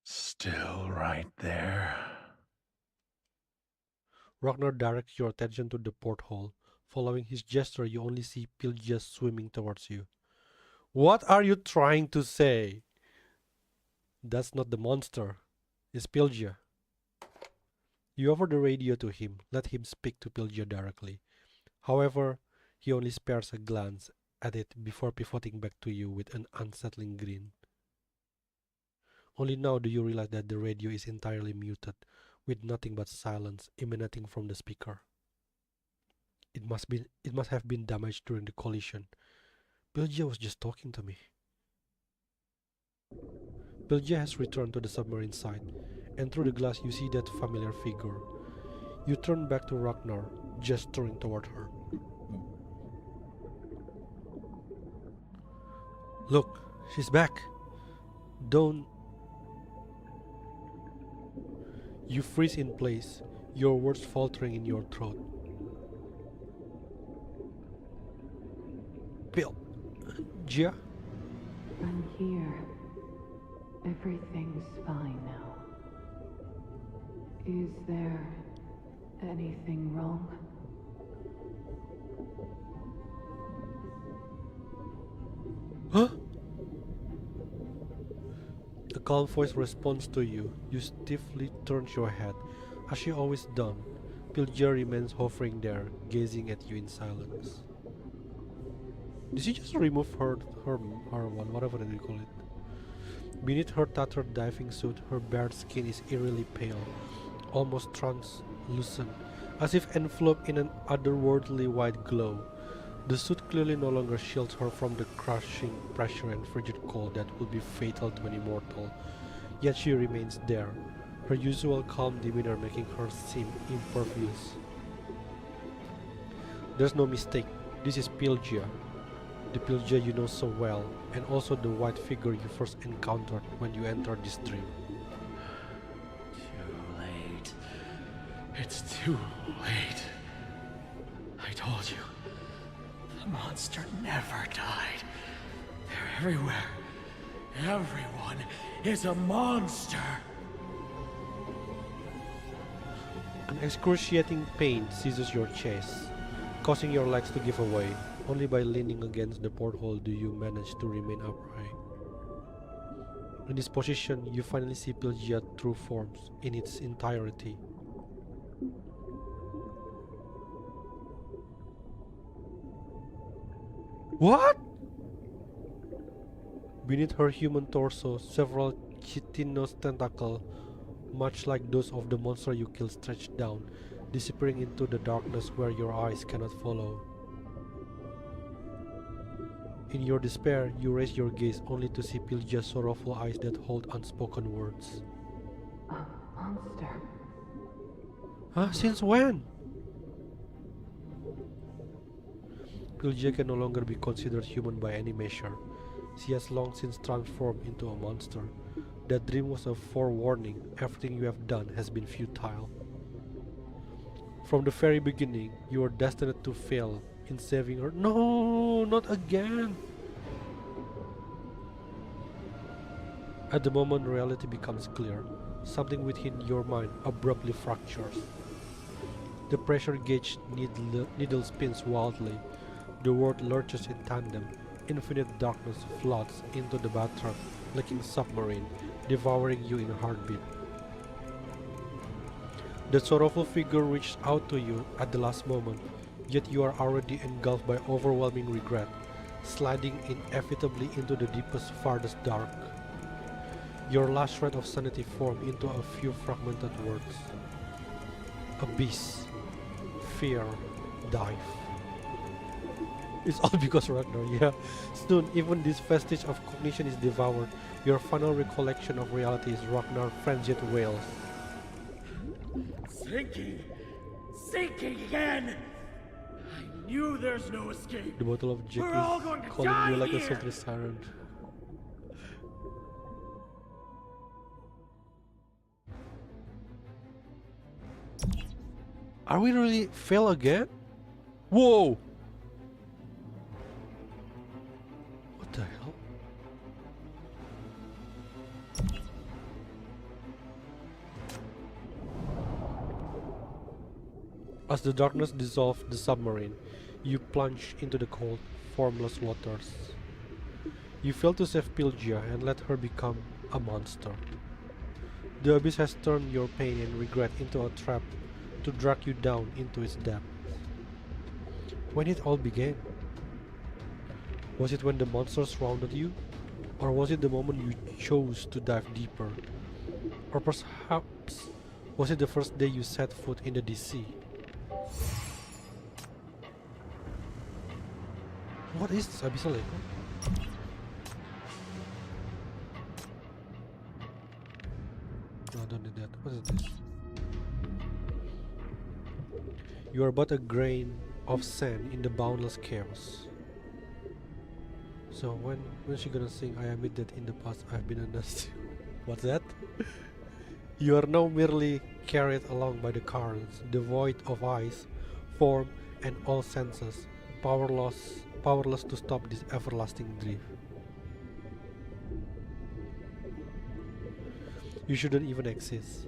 Still right there. Ragnar directs your attention to the porthole. Following his gesture, you only see Pylgia swimming towards you. What are you trying to say? That's not the monster. It's Pylgia. You offer the radio to him. Let him speak to Pylgia directly. However, he only spares a glance at it before pivoting back to you with an unsettling grin. Only now do you realize that the radio is entirely muted, with nothing but silence emanating from the speaker. It must have been damaged during the collision. Pylgia was just talking to me. Pylgia has returned to the submarine side, and through the glass you see that familiar figure. You turn back to Ragnar, gesturing toward her. Look, she's back. Don't... You freeze in place, your words faltering in your throat. Pylgia? I'm here. Everything's fine now. Is there anything wrong? Huh? The calm voice responds to you. You stiffly turn your head. As she always done, Pylgia remains hovering there, gazing at you in silence. Did she just remove her one, whatever you call it? Beneath her tattered diving suit, her bare skin is eerily pale, almost translucent, as if enveloped in an otherworldly white glow. The suit clearly no longer shields her from the crushing pressure and frigid cold that would be fatal to an immortal, yet she remains there, her usual calm demeanor making her seem impervious. There's no mistake, this is Pylgia, the Pylgia you know so well, and also the white figure you first encountered when you entered this dream. Too late. It's too late. I told you. The monster never died. They're everywhere. Everyone is a monster. An excruciating pain seizes your chest, causing your legs to give away. Only by leaning against the porthole do you manage to remain upright. In this position, you finally see Pylgia's true forms in its entirety. What? Beneath her human torso, several chitinous tentacles, much like those of the monster you killed, stretch down, disappearing into the darkness where your eyes cannot follow. In your despair, you raise your gaze only to see Pylgia's sorrowful eyes that hold unspoken words. A monster. Huh? Since when? Pylgia can no longer be considered human by any measure. She has long since transformed into a monster. That dream was a forewarning. Everything you have done has been futile. From the very beginning, you were destined to fail in saving her. No, not again! At the moment reality becomes clear, something within your mind abruptly fractures. The pressure gauge needle spins wildly. The world lurches in tandem. Infinite darkness floods into the bathtub, like a submarine, devouring you in a heartbeat. The sorrowful figure reaches out to you at the last moment, yet you are already engulfed by overwhelming regret, sliding inevitably into the deepest, farthest dark. Your last shred of sanity formed into a few fragmented words. Abyss. Fear. Dive. It's all because Ragnar, yeah. Soon, even this vestige of cognition is devoured. Your final recollection of reality is Ragnar frenzied wails. Sinking! Sinking again! I knew there's no escape! The bottle of Jack We're all going is to calling die you like a here! sultry siren. Are we really fail again? Whoa! What the hell? As the darkness dissolves the submarine, you plunge into the cold, formless waters. You fail to save Pylgia and let her become a monster. The abyss has turned your pain and regret into a trap to drag you down into its depths. When it all began? Was it when the monsters surrounded you? Or was it the moment you chose to dive deeper? Or perhaps was it the first day you set foot in the DC? What is this abyssal echo? No, don't do that. What is this? You are but a grain of sand in the boundless chaos. So when's she gonna sing I admit that in the past I've been a nasty What's that? You are now merely carried along by the currents, devoid of eyes, form and all senses, powerless to stop this everlasting drift. You shouldn't even exist.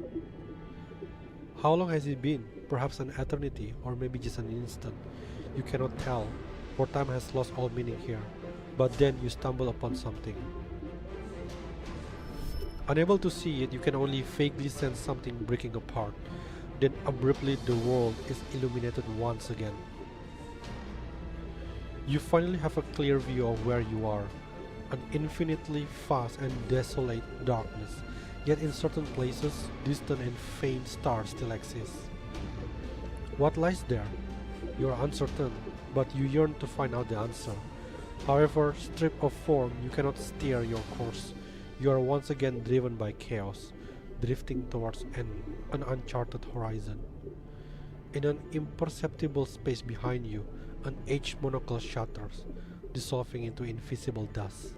How long has it been? Perhaps an eternity, or maybe just an instant. You cannot tell, for time has lost all meaning here. But then you stumble upon something. Unable to see it, you can only vaguely sense something breaking apart. Then abruptly the world is illuminated once again. You finally have a clear view of where you are. An infinitely vast and desolate darkness. Yet in certain places, distant and faint stars still exist. What lies there? You are uncertain, but you yearn to find out the answer. However, stripped of form, you cannot steer your course. You are once again driven by chaos, drifting towards an uncharted horizon. In an imperceptible space behind you, an aged monocle shatters, dissolving into invisible dust.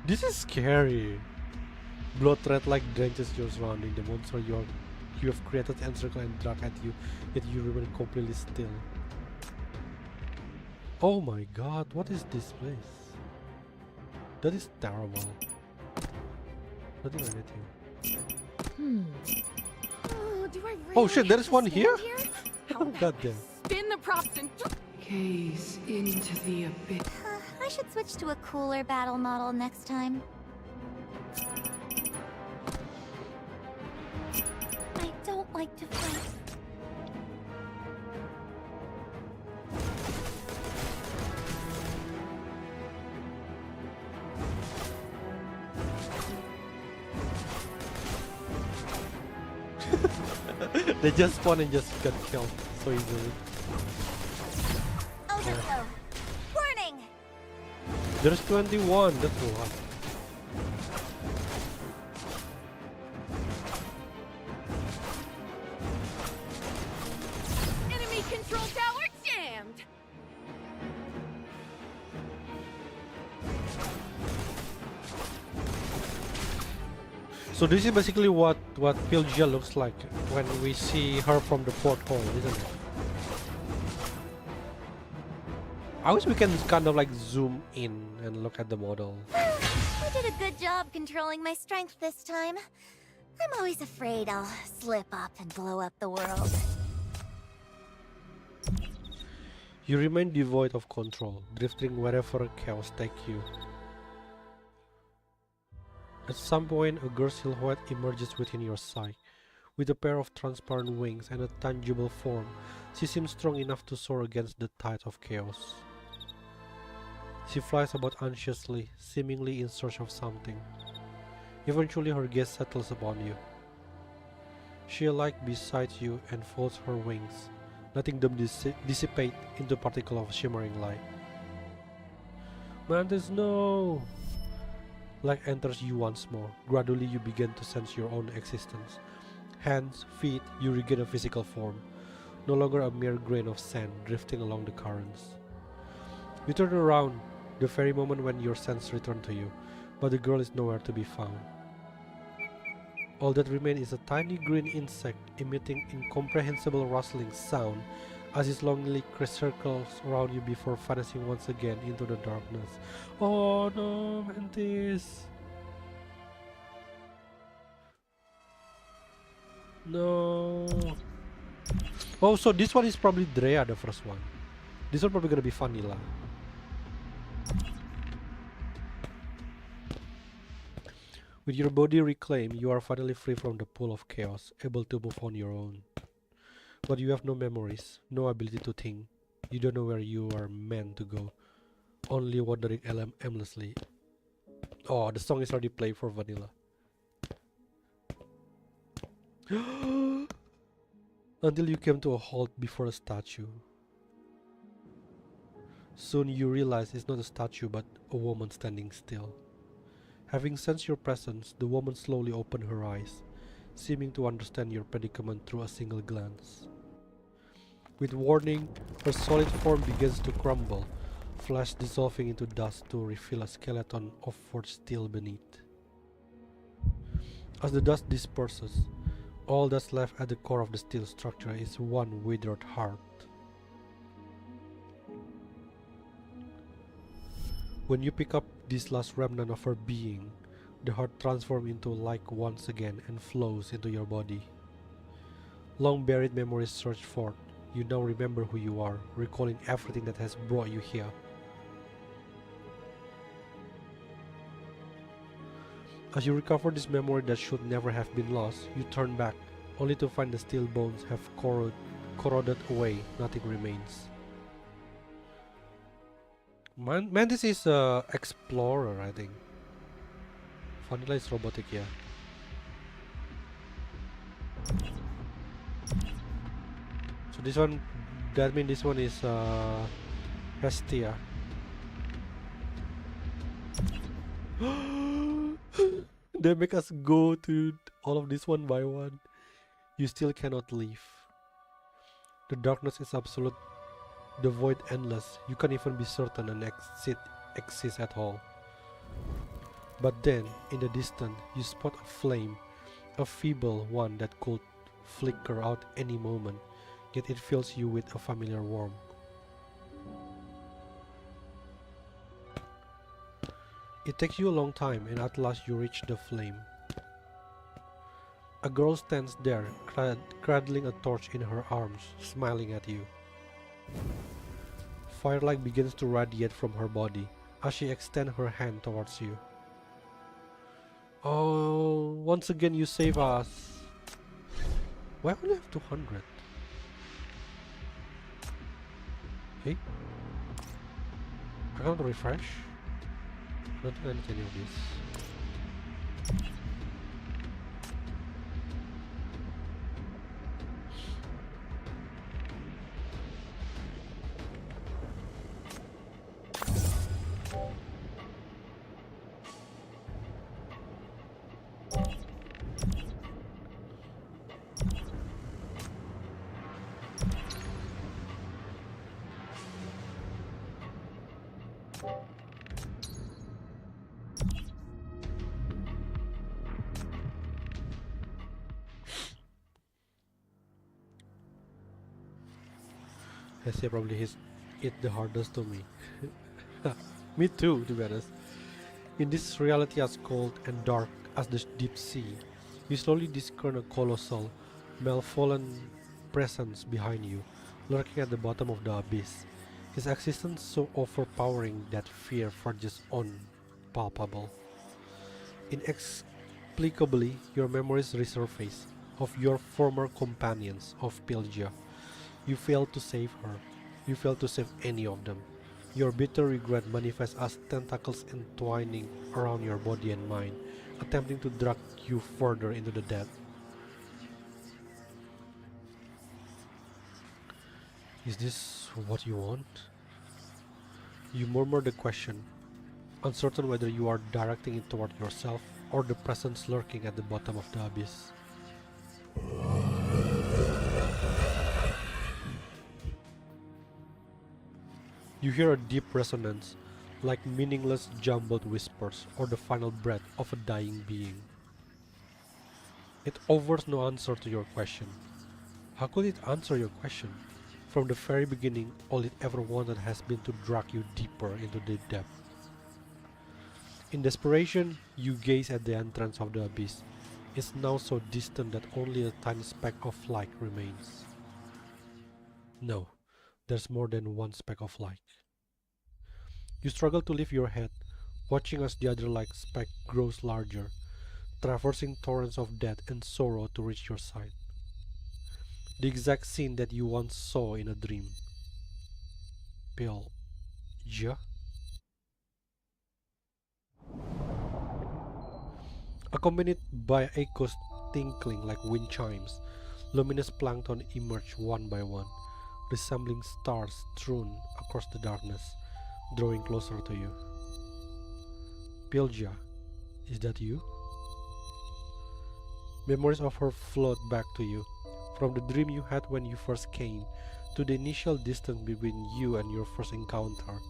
This is scary. Blood red like drenches your surrounding. The monster you have created encircle and drag at you, yet you remain completely still. Oh my god, what is this place? That is terrible. Nothing or anything. Oh, do I really Oh shit, there is one here? How God damn. spin the props and Gaze into the abyss. I should switch to a cooler battle model next time. I don't like to fight. They just spawn and just got killed so easily. Overflow. Warning! There's 21, that's a lot. Enemy control tower jammed! So this is basically what Pylgia looks like when we see her from the porthole, isn't it? I wish we can kind of like zoom in and look at the model. I did a good job controlling my strength this time. I'm always afraid I'll slip up and blow up the world. You remain devoid of control, drifting wherever chaos takes you. At some point, a girl's silhouette emerges within your sight. With a pair of transparent wings and a tangible form, she seems strong enough to soar against the tide of chaos. She flies about anxiously, seemingly in search of something. Eventually her gaze settles upon you. She alights beside you and folds her wings, letting them dissipate into particles of shimmering light. Mantis, no! Light enters you once more. Gradually you begin to sense your own existence. Hands, feet, you regain a physical form, no longer a mere grain of sand drifting along the currents. You turn around, the very moment when your sense returns to you, but the girl is nowhere to be found. All that remains is a tiny green insect emitting incomprehensible rustling sound as it slowly circles around you before vanishing once again into the darkness. Oh no, Mantis! No. Oh, so this one is probably Drea, the first one. This one probably gonna be vanilla. With your body reclaimed, you are finally free from the pull of chaos, able to move on your own. But you have no memories, no ability to think. You don't know where you are meant to go, only wandering aimlessly. Oh, the song is already played for vanilla. Until you came to a halt before a statue. Soon you realize it's not a statue but a woman standing still. Having sensed your presence, the woman slowly opened her eyes, seeming to understand your predicament through a single glance. With warning, her solid form begins to crumble, flesh dissolving into dust to reveal a skeleton of forged steel beneath. As the dust disperses, all that's left at the core of the steel structure is one withered heart. When you pick up this last remnant of her being, the heart transforms into light once again and flows into your body. Long buried memories surge forth. You now remember who you are, recalling everything that has brought you here. As you recover this memory that should never have been lost, you turn back, only to find the steel bones have corroded away. Nothing remains. Mantis is a explorer, I think. Vanilla is robotic, yeah. So this one, that means this one is Hestia. They make us go to all of this one by one. You still cannot leave. The darkness is absolute. The void endless. You can't even be certain an exit exists at all. But then, in the distance, you spot a flame, a feeble one that could flicker out any moment, yet it fills you with a familiar warmth. It takes you a long time, and at last you reach the flame. A girl stands there, cradling a torch in her arms, smiling at you. Firelight begins to radiate from her body as she extends her hand towards you. Oh, once again you save us. Why only have 200? Okay. I can't refresh. I don't think I need any of this. Yes, yeah, probably hit the hardest to me. Me too, to be honest. In this reality as cold and dark as the deep sea, you slowly discern a colossal, malevolent presence behind you, lurking at the bottom of the abyss. His existence so overpowering that fear verges on palpable. Inexplicably, your memories resurface of your former companions of Pylgia. You failed to save her. You failed to save any of them. Your bitter regret manifests as tentacles entwining around your body and mind, attempting to drag you further into the death. Is this what you want? You murmur the question, uncertain whether you are directing it toward yourself or the presence lurking at the bottom of the abyss. You hear a deep resonance, like meaningless jumbled whispers or the final breath of a dying being. It offers no answer to your question. How could it answer your question? From the very beginning, all it ever wanted has been to drag you deeper into the depth. In desperation, you gaze at the entrance of the abyss. It's now so distant that only a tiny speck of light remains. No, there's more than one speck of light. You struggle to lift your head, watching as the other light speck grows larger, traversing torrents of death and sorrow to reach your sight. The exact scene that you once saw in a dream. Pylgia? Accompanied by echoes tinkling like wind chimes, luminous plankton emerge one by one, resembling stars strewn across the darkness, drawing closer to you. Pylgia, is that you? Memories of her float back to you, from the dream you had when you first came, to the initial distance between you and your first encounter,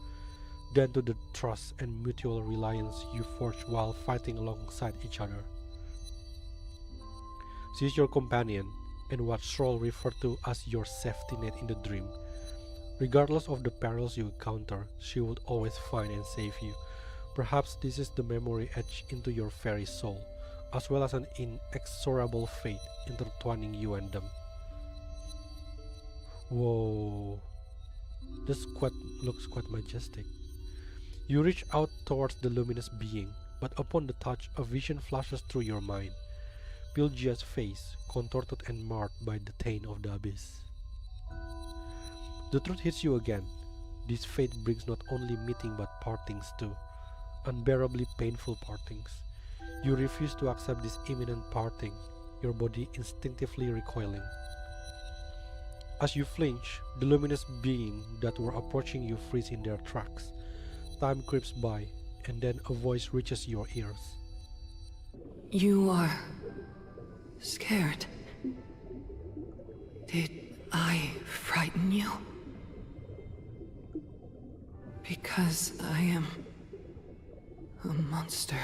then to the trust and mutual reliance you forged while fighting alongside each other. She is your companion, and what Stroll referred to as your safety net in the dream. Regardless of the perils you encounter, she would always find and save you. Perhaps this is the memory etched into your very soul, as well as an inexorable fate intertwining you and them. Whoa, this looks quite majestic. You reach out towards the luminous being, but upon the touch, a vision flashes through your mind. Pylgia's face, contorted and marred by the taint of the abyss. The truth hits you again. This fate brings not only meeting but partings too. Unbearably painful partings. You refuse to accept this imminent parting, your body instinctively recoiling. As you flinch, the luminous being that were approaching you freeze in their tracks. Time creeps by, and then a voice reaches your ears. You are scared. Did I frighten you? Because I am a monster.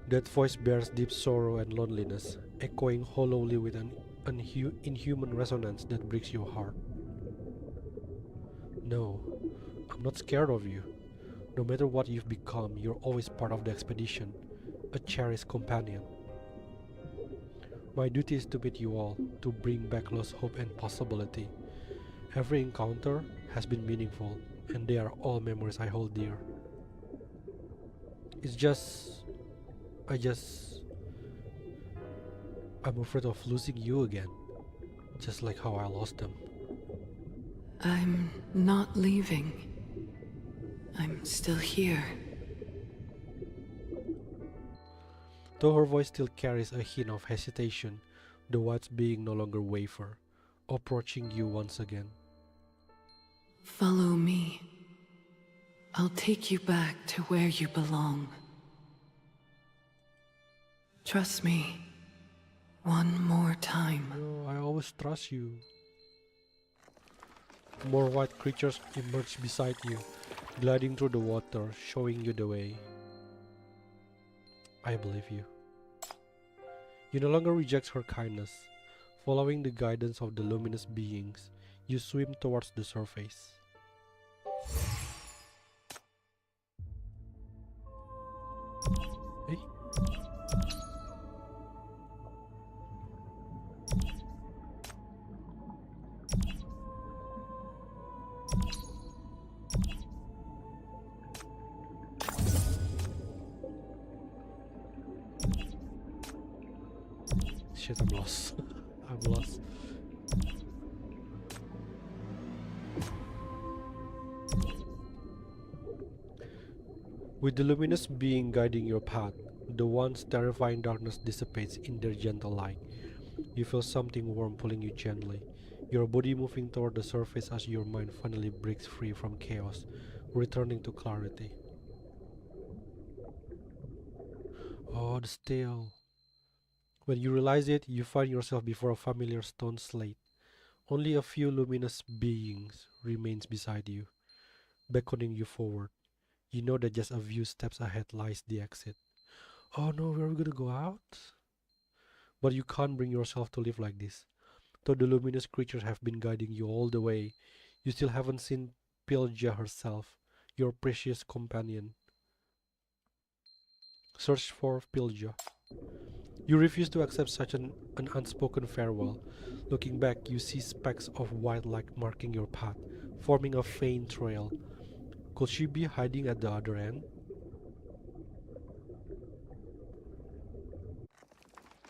That voice bears deep sorrow and loneliness, echoing hollowly with an inhuman resonance that breaks your heart. No, I'm not scared of you. No matter what you've become, you're always part of the expedition, a cherished companion. My duty is to meet you all, to bring back lost hope and possibility. Every encounter has been meaningful, and they are all memories I hold dear. I'm afraid of losing you again, just like how I lost them. I'm not leaving. I'm still here. Though her voice still carries a hint of hesitation, the white being no longer waver, approaching you once again. Follow me. I'll take you back to where you belong. Trust me. One more time. No, I always trust you. More white creatures emerge beside you, gliding through the water, showing you the way. I believe you. You no longer reject her kindness. Following the guidance of the luminous beings, you swim towards the surface. Hey? Shit, I'm lost. I'm lost. With the luminous being guiding your path, the once terrifying darkness dissipates in their gentle light. You feel something warm pulling you gently, your body moving toward the surface as your mind finally breaks free from chaos, returning to clarity. Oh, the steel. When you realize it, you find yourself before a familiar stone slate. Only a few luminous beings remains beside you, beckoning you forward. You know that just a few steps ahead lies the exit. Oh no, where are we gonna go out? But you can't bring yourself to live like this. Though the luminous creatures have been guiding you all the way, you still haven't seen Pylgia herself, your precious companion. Search for Pylgia. You refuse to accept such an unspoken farewell. Looking back, you see specks of white light marking your path, forming a faint trail. Could she be hiding at the other end?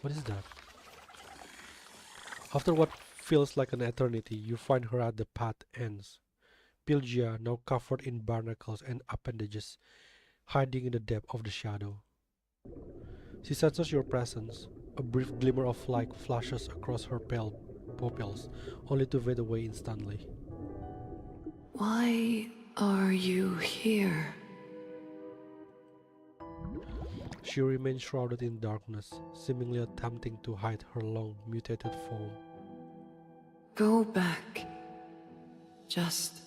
What is that? After what feels like an eternity, you find her at the path ends. Pylgia, now covered in barnacles and appendages, hiding in the depth of the shadow. She senses your presence. A brief glimmer of light flashes across her pale pupils, only to fade away instantly. Why are you here? She remains shrouded in darkness, seemingly attempting to hide her long, mutated form. Go back. Just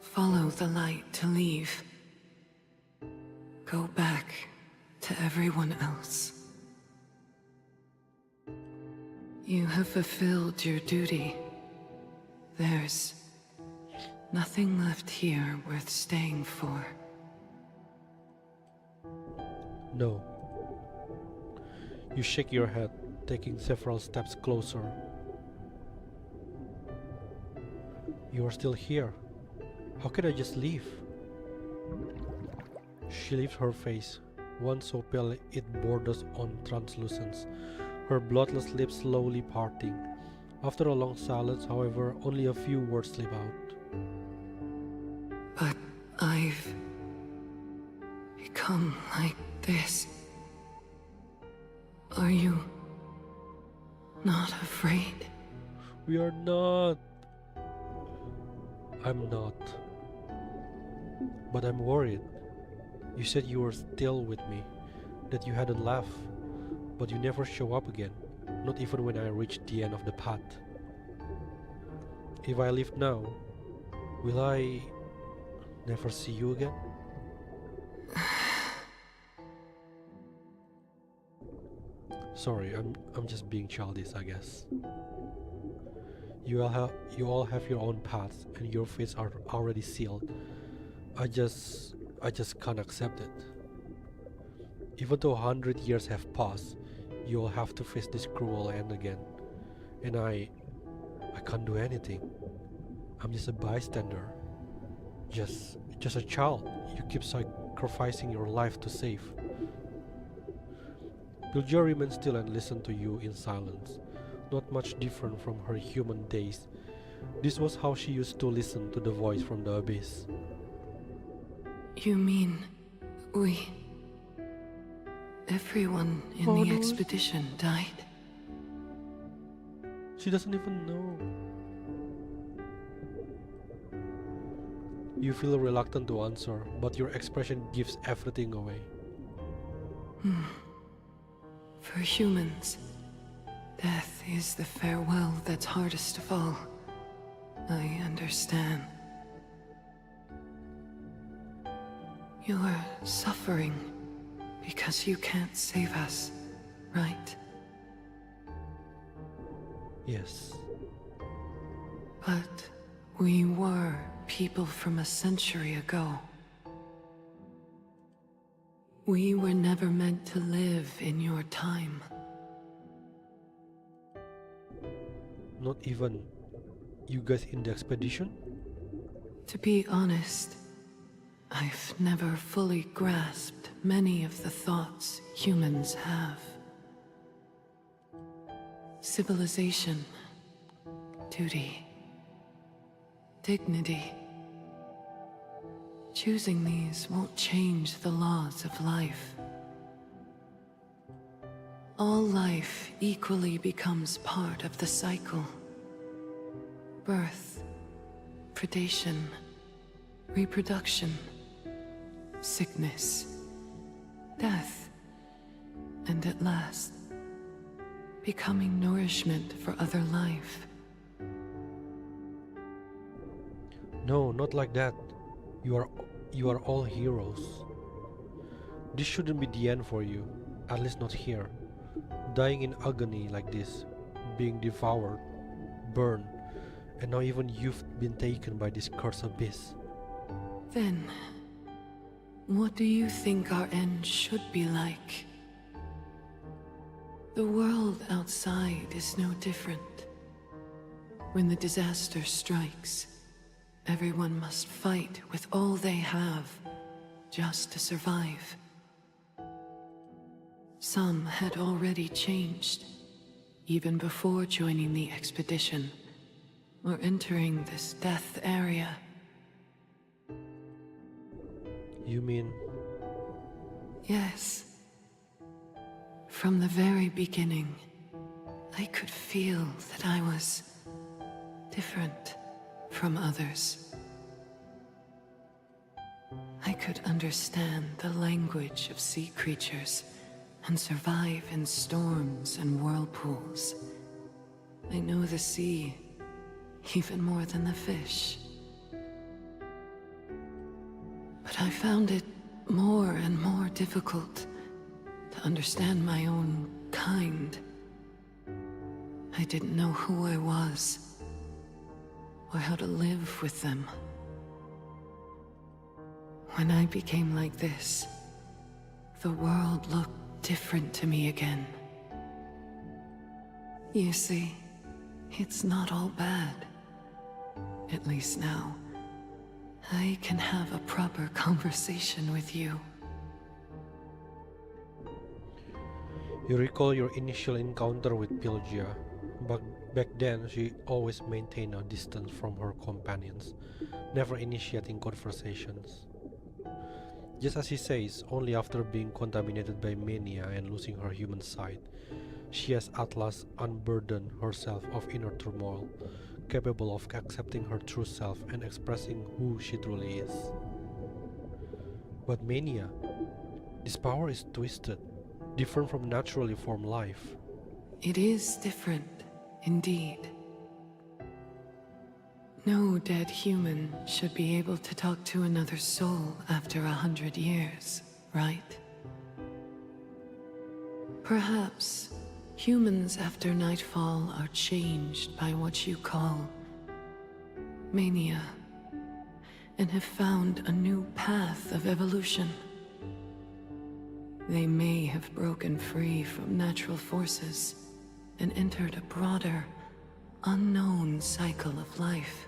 follow the light to leave. Go back to everyone else. You have fulfilled your duty. There's nothing left here worth staying for. No. You shake your head, taking several steps closer. You are still here. How can I just leave? She lifts her face, one so pale it borders on translucence, her bloodless lips slowly parting. After a long silence, however, only a few words slip out. But I've become like this. Are you not afraid? We are not. I'm not. But I'm worried. You said you were still with me, that you hadn't left, but you never show up again, not even when I reach the end of the path. If I leave now, will I never see you again? Sorry, I'm just being childish, I guess. You all have your own paths, and your fates are already sealed. I just can't accept it. Even though 100 years have passed, you'll have to face this cruel end again. And I can't do anything. I'm just a bystander. Just a child you keep sacrificing your life to save. Pylgia remained still and listened to you in silence, not much different from her human days. This was how she used to listen to the voice from the abyss. You mean everyone in Oh, the no. expedition died? She doesn't even know. You feel reluctant to answer, but your expression gives everything away. For humans, death is the farewell that's hardest of all. I understand. You are suffering because you can't save us, right? Yes. But we were people from a century ago. We were never meant to live in your time. Not even you guys in the expedition? To be honest, I've never fully grasped many of the thoughts humans have. Civilization, duty, dignity. Choosing these won't change the laws of life. All life equally becomes part of the cycle. Birth, predation, reproduction, sickness, death, and at last, becoming nourishment for other life. No, not like that. You are all heroes. This shouldn't be the end for you, at least not here. Dying in agony like this, being devoured, burned, and now even you've been taken by this cursed abyss. Then, what do you think our end should be like? The world outside is no different. When the disaster strikes, everyone must fight with all they have just to survive. Some had already changed, even before joining the expedition, or entering this death area. You mean... Yes. From the very beginning, I could feel that I was different from others. I could understand the language of sea creatures and survive in storms and whirlpools. I know the sea even more than the fish. But I found it more and more difficult to understand my own kind. I didn't know who I was, or how to live with them. When I became like this, the world looked different to me again. You see, it's not all bad. At least now, I can have a proper conversation with you. You recall your initial encounter with Pylgia, but back then she always maintained a distance from her companions, never initiating conversations. Just as he says, only after being contaminated by mania and losing her human side, she has at last unburdened herself of inner turmoil, capable of accepting her true self and expressing who she truly is. But mania, this power is twisted, different from naturally formed life. It is different, indeed. No dead human should be able to talk to another soul after 100 years, right? Perhaps humans after nightfall are changed by what you call mania, and have found a new path of evolution. They may have broken free from natural forces and entered a broader, unknown cycle of life.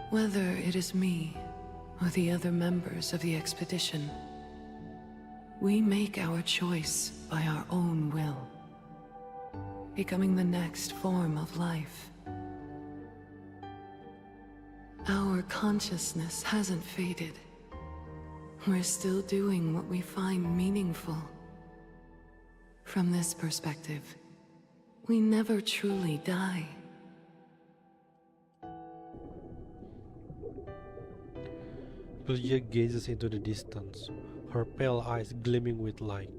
Whether it is me or the other members of the expedition, we make our choice by our own will, becoming the next form of life. Our consciousness hasn't faded. We're still doing what we find meaningful. From this perspective, we never truly die. Pylgia gazes into the distance, her pale eyes gleaming with light.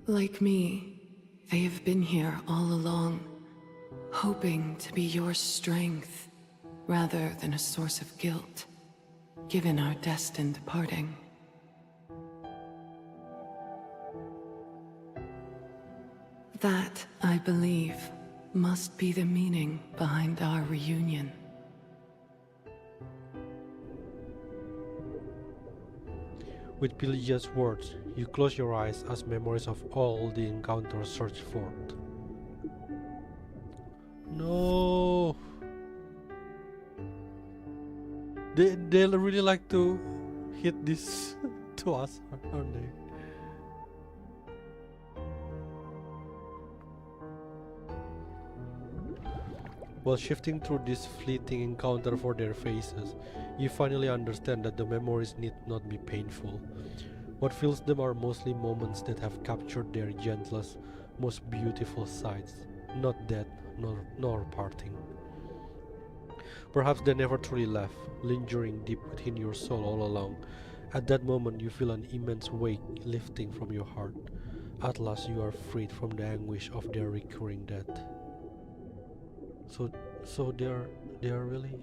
Like me, they have been here all along, hoping to be your strength rather than a source of guilt, given our destined parting. That, I believe, must be the meaning behind our reunion. With Pylgia's words, you close your eyes as memories of all the encounters surge forth. No! They really like to hit this to us, aren't they? While shifting through this fleeting encounter for their faces, you finally understand that the memories need not be painful. What fills them are mostly moments that have captured their gentlest, most beautiful sides, not death nor parting. Perhaps they never truly left, lingering deep within your soul all along. At that moment you feel an immense weight lifting from your heart. At last you are freed from the anguish of their recurring death. So they are really.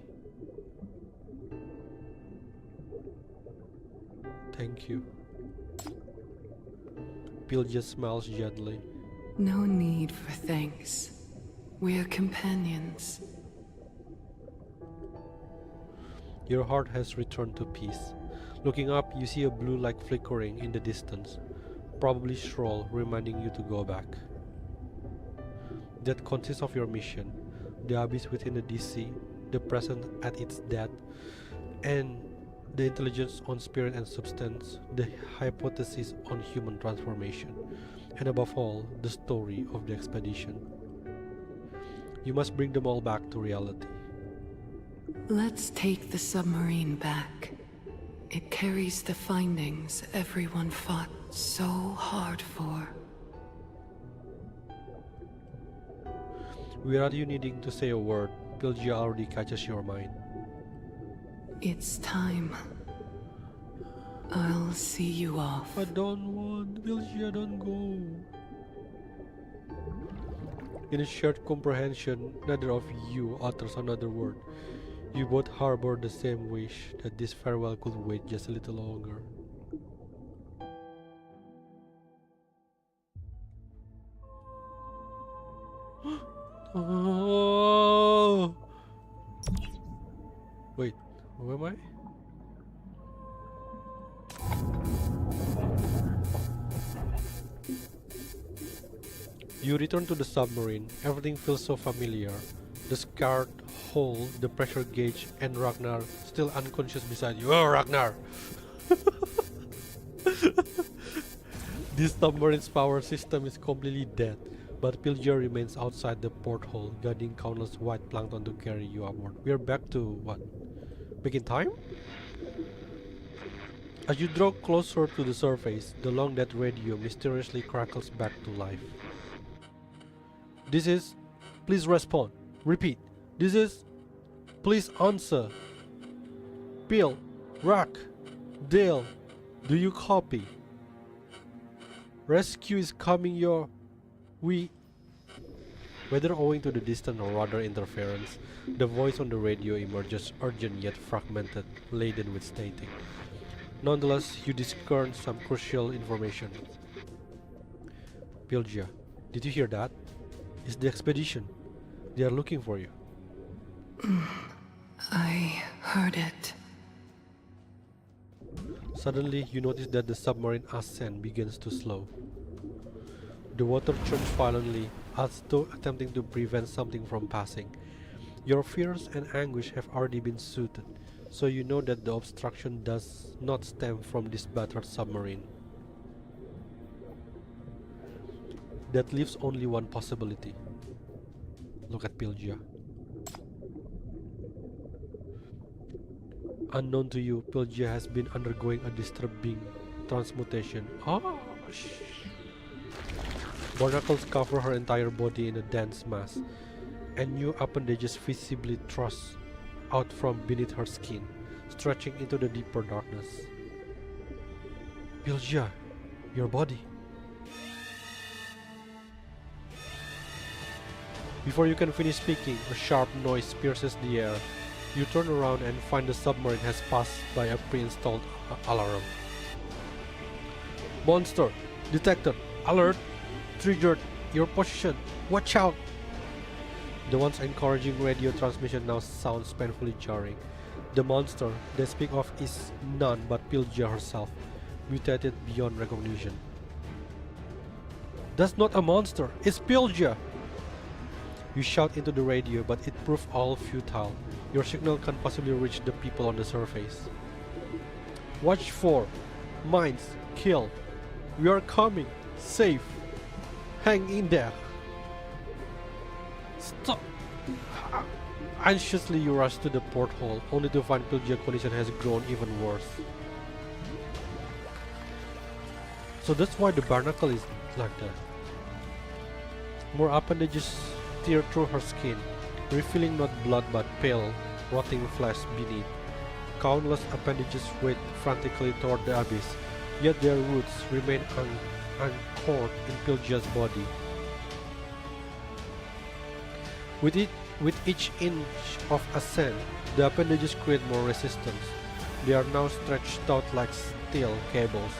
Thank you. Pylgia smiles gently. No need for thanks. We're companions. Your heart has returned to peace. Looking up, you see a blue light flickering in the distance, probably Stroll reminding you to go back. That consists of your mission, the abyss within the DC, the present at its death, and the intelligence on spirit and substance, the hypothesis on human transformation, and above all, the story of the expedition. You must bring them all back to reality. Let's take the submarine back. It carries the findings everyone fought so hard for. Without you needing to say a word, Pylgia already catches your mind. It's time. I'll see you off. I don't want, Pylgia, don't go. In a shared comprehension, neither of you utters another word. You both harbor the same wish that this farewell could wait just a little longer. Oh! Wait, who am I? You return to the submarine. Everything feels so familiar. The scarred hole, the pressure gauge, and Ragnar still unconscious beside you. Oh, Ragnar! This submarine's power system is completely dead, but Pylgia remains outside the porthole, guarding countless white plankton to carry you upward. We are back to what? Back in time? As you draw closer to the surface, the long dead radio mysteriously crackles back to life. This is... Please respond. Repeat. This is... Please answer. Bill, Rack, Dale, do you copy? Rescue is coming your... Whether owing to the distance or rather interference, the voice on the radio emerges urgent yet fragmented, laden with static. Nonetheless, you discern some crucial information. Pylgia, did you hear that? It's the expedition. They are looking for you. I heard it. Suddenly, you notice that the submarine ascent begins to slow. The water churns violently, as though attempting to prevent something from passing. Your fears and anguish have already been soothed, so you know that the obstruction does not stem from this battered submarine. That leaves only one possibility. Look at Pylgia. Unknown to you, Pylgia has been undergoing a disturbing transmutation. Oh, barnacles cover her entire body in a dense mass, and new appendages visibly thrust out from beneath her skin, stretching into the deeper darkness. Pylgia, your body. Before you can finish speaking, a sharp noise pierces the air. You turn around and find the submarine has passed by a pre-installed alarm. Monster! Detected! Alert! Triggered! Your position! Watch out! The once encouraging radio transmission now sounds painfully jarring. The monster they speak of is none but Pylgia herself, mutated beyond recognition. That's not a monster, it's Pylgia! You shout into the radio, but it proved all futile. Your signal can't possibly reach the people on the surface. Watch for mines, kill. We are coming, safe. Hang in there. Stop! Anxiously you rush to the porthole, only to find Pylgia's condition has grown even worse. So that's why the barnacle is like that. More appendages tear through her skin, revealing not blood but pale, rotting flesh beneath. Countless appendages wade frantically toward the abyss, yet their roots remain anchored in Pylgia's body. With each inch of ascent, the appendages create more resistance. They are now stretched out like steel cables,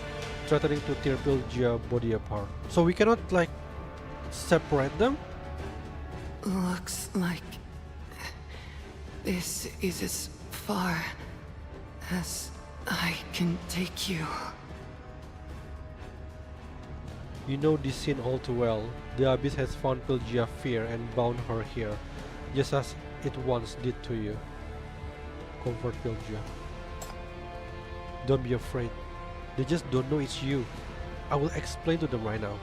threatening to tear Pylgia's body apart. So we cannot like separate them? Looks like this is as far as I can take you. You know this scene all too well. The abyss has found Pylgia's fear and bound her here, just as it once did to you. Comfort Pylgia. Don't be afraid. They just don't know it's you. I will explain to them right now.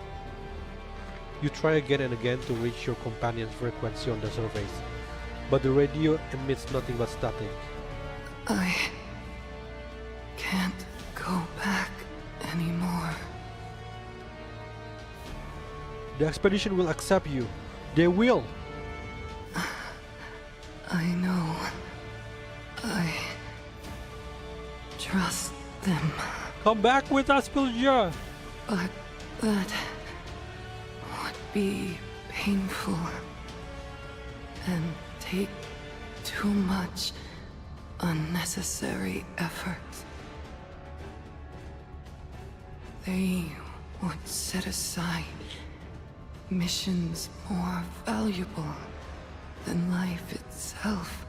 You try again and again to reach your companion's frequency on the surface, but the radio emits nothing but static. I can't go back anymore. The expedition will accept you. They will. I know. I trust them. Come back with us, Pylgia. But that would be painful and take too much unnecessary effort. They would set aside missions more valuable than life itself.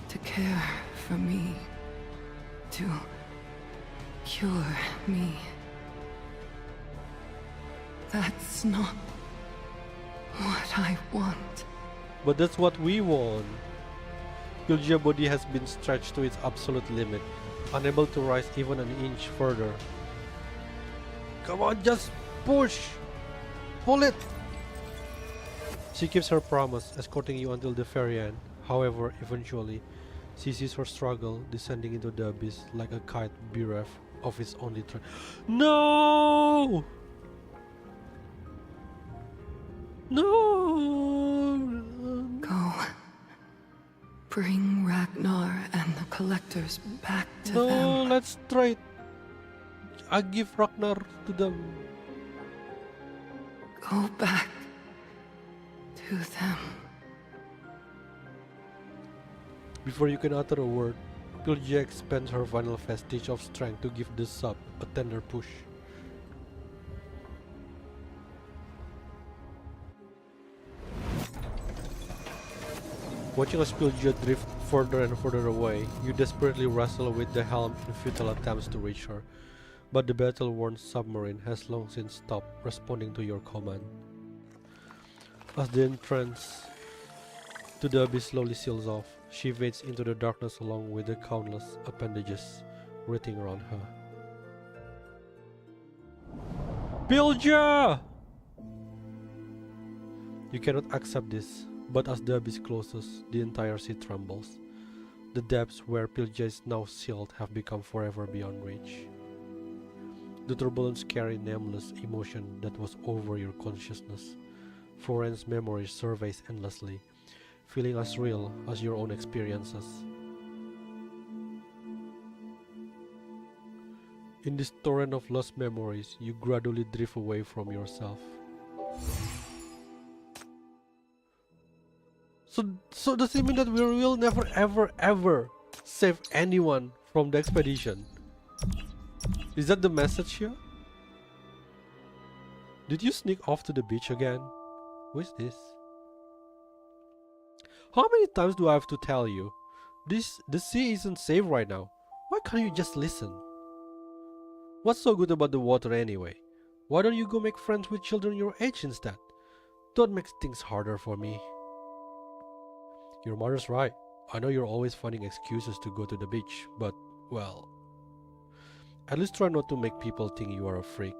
To care for me, to cure me. That's not what I want. But that's what we want. Pylgia's body has been stretched to its absolute limit, unable to rise even an inch further. Come on, just push! Pull it! She keeps her promise, escorting you until the very end. However, eventually, she sees her struggle, descending into the abyss like a kite bereft of its only thread. No! No! Go. Bring Ragnar and the collectors back to No, them. let's try it. I give Ragnar to them. Go back to them. Before you can utter a word, Pylgia expends her final vestige of strength to give the sub a tender push. Watching as Pylgia drift further and further away, you desperately wrestle with the helm in futile attempts to reach her, but the battle-worn submarine has long since stopped responding to your command. As the entrance to the abyss slowly seals off, she fades into the darkness along with the countless appendages writhing around her. Pylgia! You cannot accept this, but as the abyss closes, the entire sea trembles. The depths where Pylgia is now sealed have become forever beyond reach. The turbulence carry nameless emotion that was over your consciousness. Florence memories surveys endlessly, feeling as real as your own experiences. In this torrent of lost memories, you gradually drift away from yourself. So does it mean that we will never ever save anyone from the expedition? Is that the message here? Did you sneak off to the beach again? Who is this? How many times do I have to tell you? The sea isn't safe right now. Why can't you just listen? What's so good about the water anyway? Why don't you go make friends with children your age instead? Don't make things harder for me. Your mother's right. I know you're always finding excuses to go to the beach, but, well, at least try not to make people think you are a freak.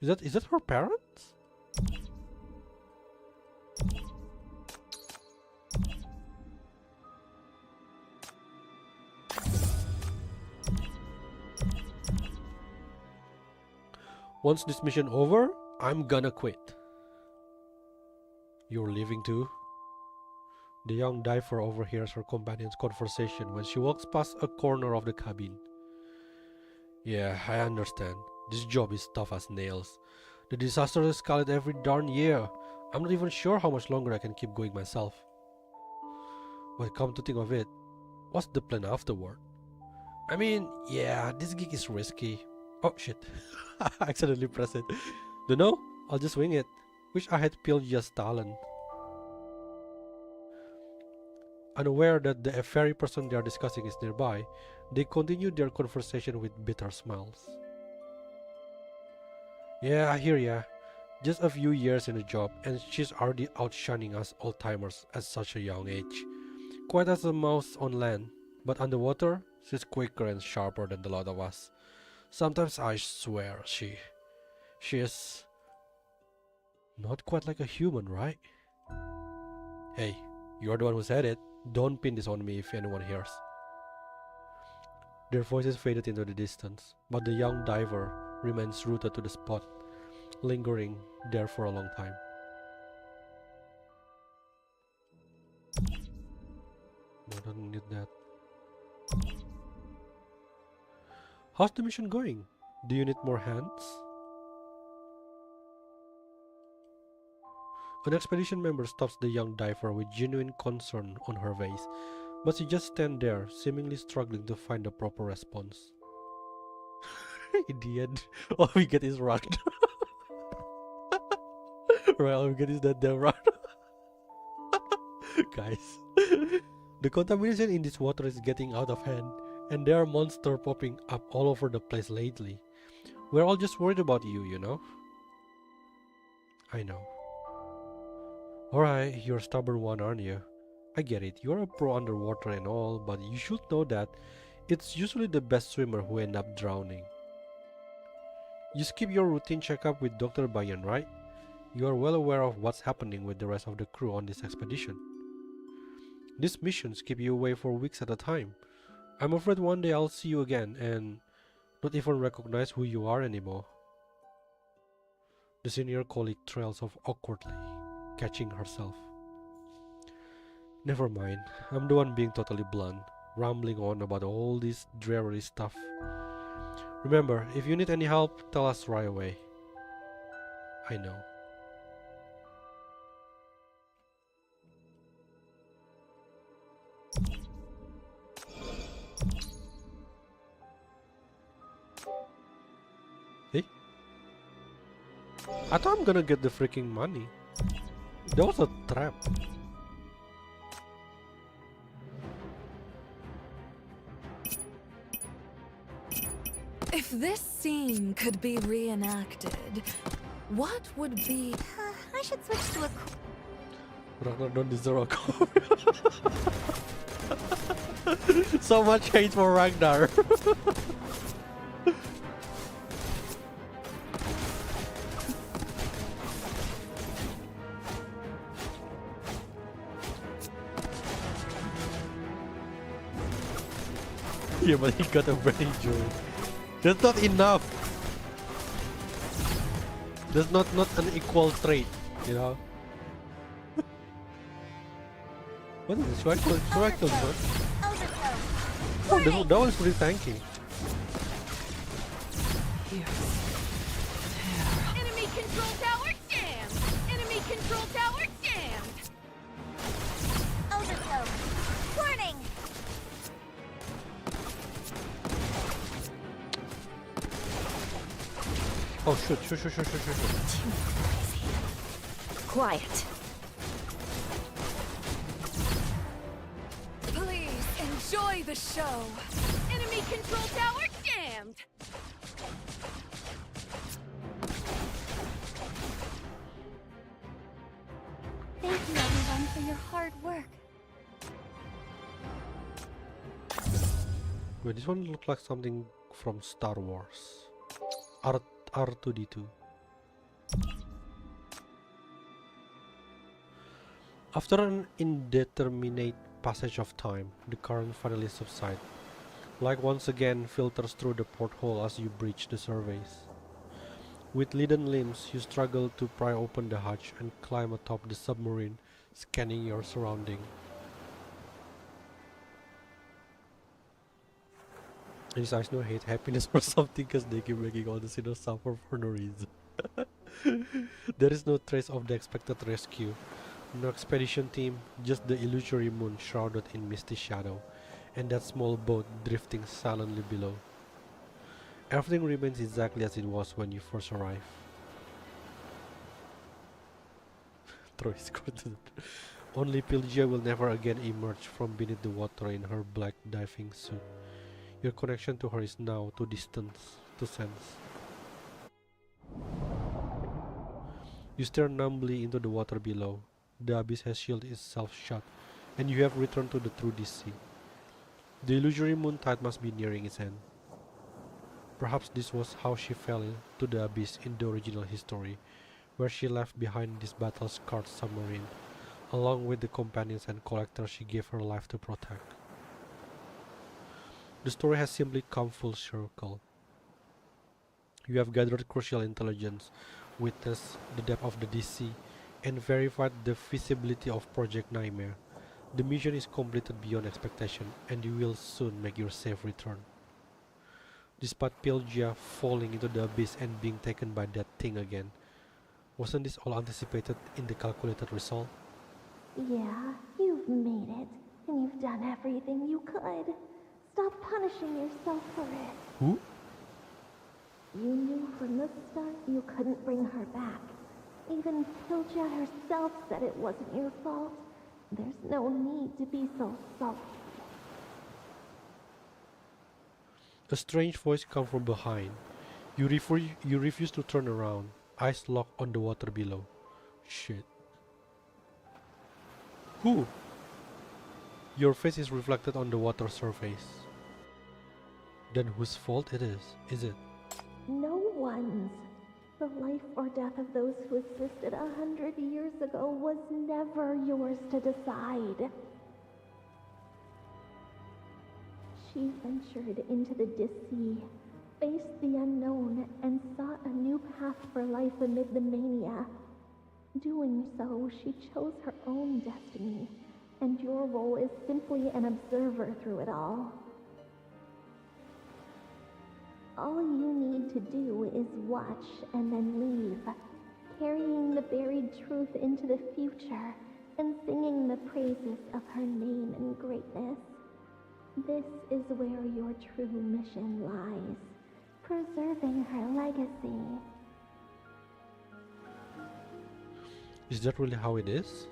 Is that her parents? Once this mission over, I'm gonna quit. You're leaving too? The young diver overhears her companion's conversation when she walks past a corner of the cabin. Yeah, I understand. This job is tough as nails. The disasters escalate every darn year. I'm not even sure how much longer I can keep going myself. But come to think of it, what's the plan afterward? I mean, yeah, this gig is risky. Oh shit, I accidentally pressed it. Don't know, I'll just wing it. Wish I had Pylgia's talent. Unaware that the very person they are discussing is nearby, they continue their conversation with bitter smiles. Yeah, I hear ya. Just a few years in the job and she's already outshining us old-timers at such a young age. Quite as a mouse on land, but underwater, she's quicker and sharper than the lot of us. Sometimes I swear she is not quite like a human, right? Hey, you're the one who said it. Don't pin this on me if anyone hears. Their voices faded into the distance, but the young diver remains rooted to the spot, lingering there for a long time. I don't need that. How's the mission going? Do you need more hands? An expedition member stops the young diver with genuine concern on her face, but she just stands there, seemingly struggling to find the proper response. In the end, all we get is run. Right, all we get is that damn run. Guys, the contamination in this water is getting out of hand, and there are monsters popping up all over the place lately. We're all just worried about you, you know? I know. Alright, you're a stubborn one, aren't you? I get it, you're a pro underwater and all, but you should know that it's usually the best swimmer who end up drowning. You skip your routine checkup with Dr. Bayan, right? You are well aware of what's happening with the rest of the crew on this expedition. These missions keep you away for weeks at a time. I'm afraid one day I'll see you again and not even recognize who you are anymore. The senior colleague trails off awkwardly, catching herself. Never mind, I'm the one being totally blunt, rambling on about all this dreary stuff. Remember, if you need any help, tell us right away. I know. Hey? I thought I'm gonna get the freaking money. That was a trap. If this scene could be reenacted, what would be... I should switch to a... Ragnar don't deserve a copy. So much hate for Ragnar. Yeah, but he got a brain jewel. That's not enough. That's not an equal trait, you know. What is this? Should I kill this one? Oh, that one's pretty tanky. Enemy control tower jam! Enemy control control tower jammed! Overflow. Warning! Oh shoot, shoot. Quiet. Please enjoy the show! Enemy control tower jammed! Thank you everyone for your hard work. Wait, this one looks like something from Star Wars. R2D2. After an indeterminate passage of time, the current finally subsides. Light once again filters through the porthole as you breach the surface. With leaden limbs, you struggle to pry open the hatch and climb atop the submarine, scanning your surrounding. These guys no hate happiness or something because they keep making all the sinners suffer for no reason. There is no trace of the expected rescue. No expedition team, just the illusory moon shrouded in misty shadow, and that small boat drifting silently below. Everything remains exactly as it was when you first arrived. Troy squirted. Only Pylgia will never again emerge from beneath the water in her black diving suit. Your connection to her is now too distant to sense. You stare numbly into the water below. The abyss has shielded itself shut, and you have returned to the true sea. The illusory moon tide must be nearing its end. Perhaps this was how she fell into the abyss in the original history, where she left behind this battle-scarred submarine, along with the companions and collectors she gave her life to protect. The story has simply come full circle. You have gathered crucial intelligence, witnessed the depth of the DC, and verified the feasibility of Project Nightmare. The mission is completed beyond expectation, and you will soon make your safe return. Despite Pylgia falling into the abyss and being taken by that thing again, wasn't this all anticipated in the calculated result? Yeah, you've made it, and you've done everything you could. Stop punishing yourself for it. Who? You knew from the start you couldn't bring her back. Even Pylgia herself said it wasn't your fault. There's no need to be so salty. A strange voice comes from behind. You refuse to turn around, eyes locked on the water below. Shit. Who? Your face is reflected on the water surface. Then whose fault it is it? No one's. The life or death of those who existed 100 years ago was never yours to decide. She ventured into the sea, faced the unknown, and sought a new path for life amid the mania. Doing so, she chose her own destiny, and your role is simply an observer through it all. All you need to do is watch and then leave, carrying the buried truth into the future and singing the praises of her name and greatness. This is where your true mission lies, preserving her legacy. Is that really how it is?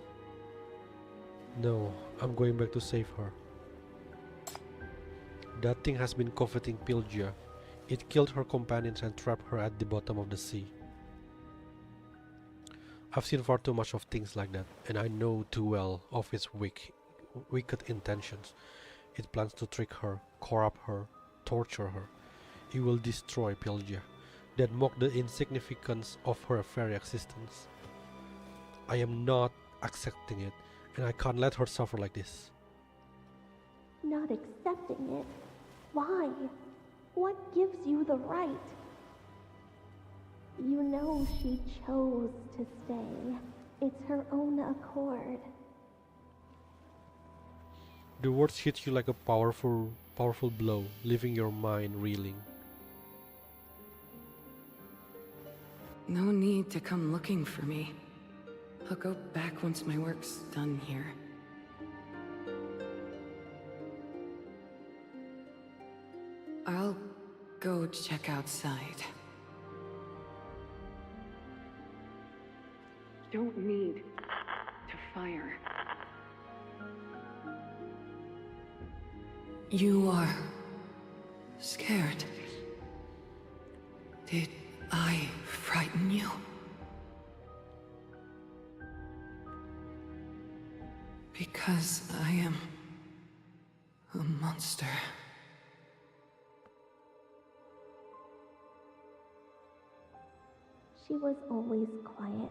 No, I'm going back to save her. That thing has been coveting Pylgia. It killed her companions and trapped her at the bottom of the sea. I've seen far too much of things like that, and I know too well of its wicked intentions. It plans to trick her, corrupt her, torture her. It will destroy Pylgia, then mock the insignificance of her very existence. I am not accepting it, and I can't let her suffer like this. Not accepting it? Why? What gives you the right? You know she chose to stay. It's her own accord. The words hit you like a powerful blow, leaving your mind reeling. No need to come looking for me. I'll go back once my work's done here. I'll go check outside. Don't need to fire. You are scared. Did I frighten you? Because I am a monster. She was always quiet,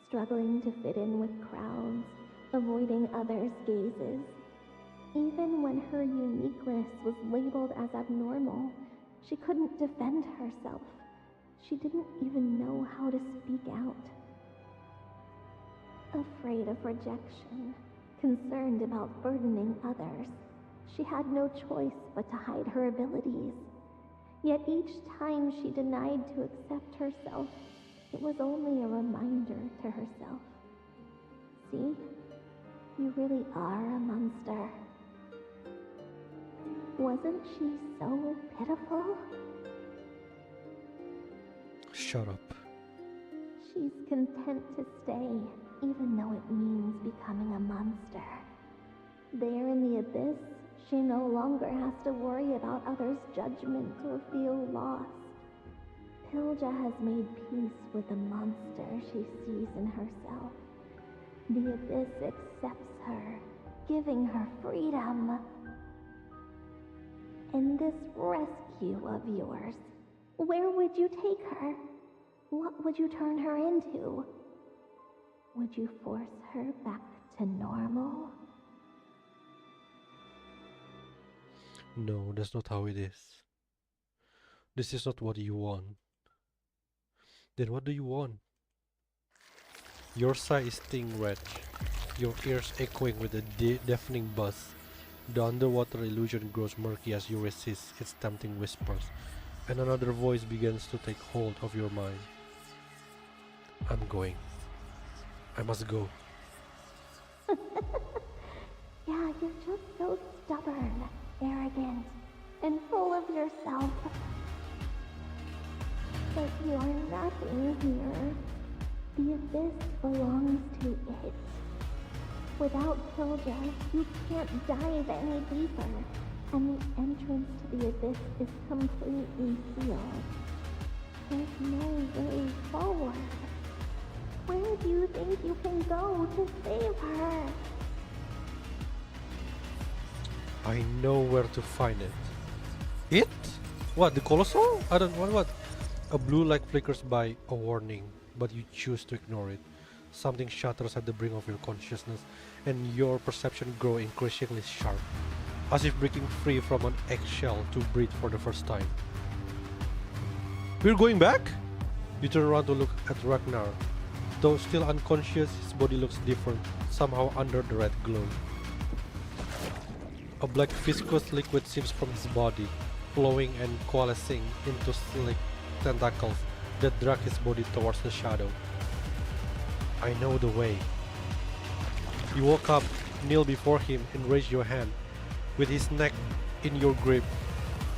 struggling to fit in with crowds, avoiding others' gazes. Even when her uniqueness was labeled as abnormal, she couldn't defend herself. She didn't even know how to speak out. Afraid of rejection, concerned about burdening others, she had no choice but to hide her abilities. Yet each time she denied to accept herself, it was only a reminder to herself. See? You really are a monster. Wasn't she so pitiful? Shut up. She's content to stay, even though it means becoming a monster. There in the abyss, she no longer has to worry about others' judgment or feel lost. Pylgia has made peace with the monster she sees in herself. The abyss accepts her, giving her freedom. And this rescue of yours, where would you take her? What would you turn her into? Would you force her back to normal? No, that's not how it is. This is not what you want. Then what do you want? Your sigh is sting-wretch, your ears echoing with a deafening buzz. The underwater illusion grows murky as you resist its tempting whispers, and another voice begins to take hold of your mind. I'm going. I must go. Yeah, you're just so stubborn, arrogant, and full of yourself. But you're nothing here. The abyss belongs to it. Without Pylgia, you can't dive any deeper, and the entrance to the abyss is completely sealed. There's no way forward. Where do you think you can go to save her? I know where to find it. It? What, the Colossal? I don't want what? A blue light flickers by, a warning, but you choose to ignore it. Something shatters at the brink of your consciousness, and your perception grows increasingly sharp, as if breaking free from an eggshell to breathe for the first time. We're going back? You turn around to look at Ragnar. Though still unconscious, his body looks different, somehow under the red glow. A black viscous liquid seeps from his body, flowing and coalescing into slick tentacles that drag his body towards the shadow. I know the way. You walk up, kneel before him, and raise your hand. With his neck in your grip,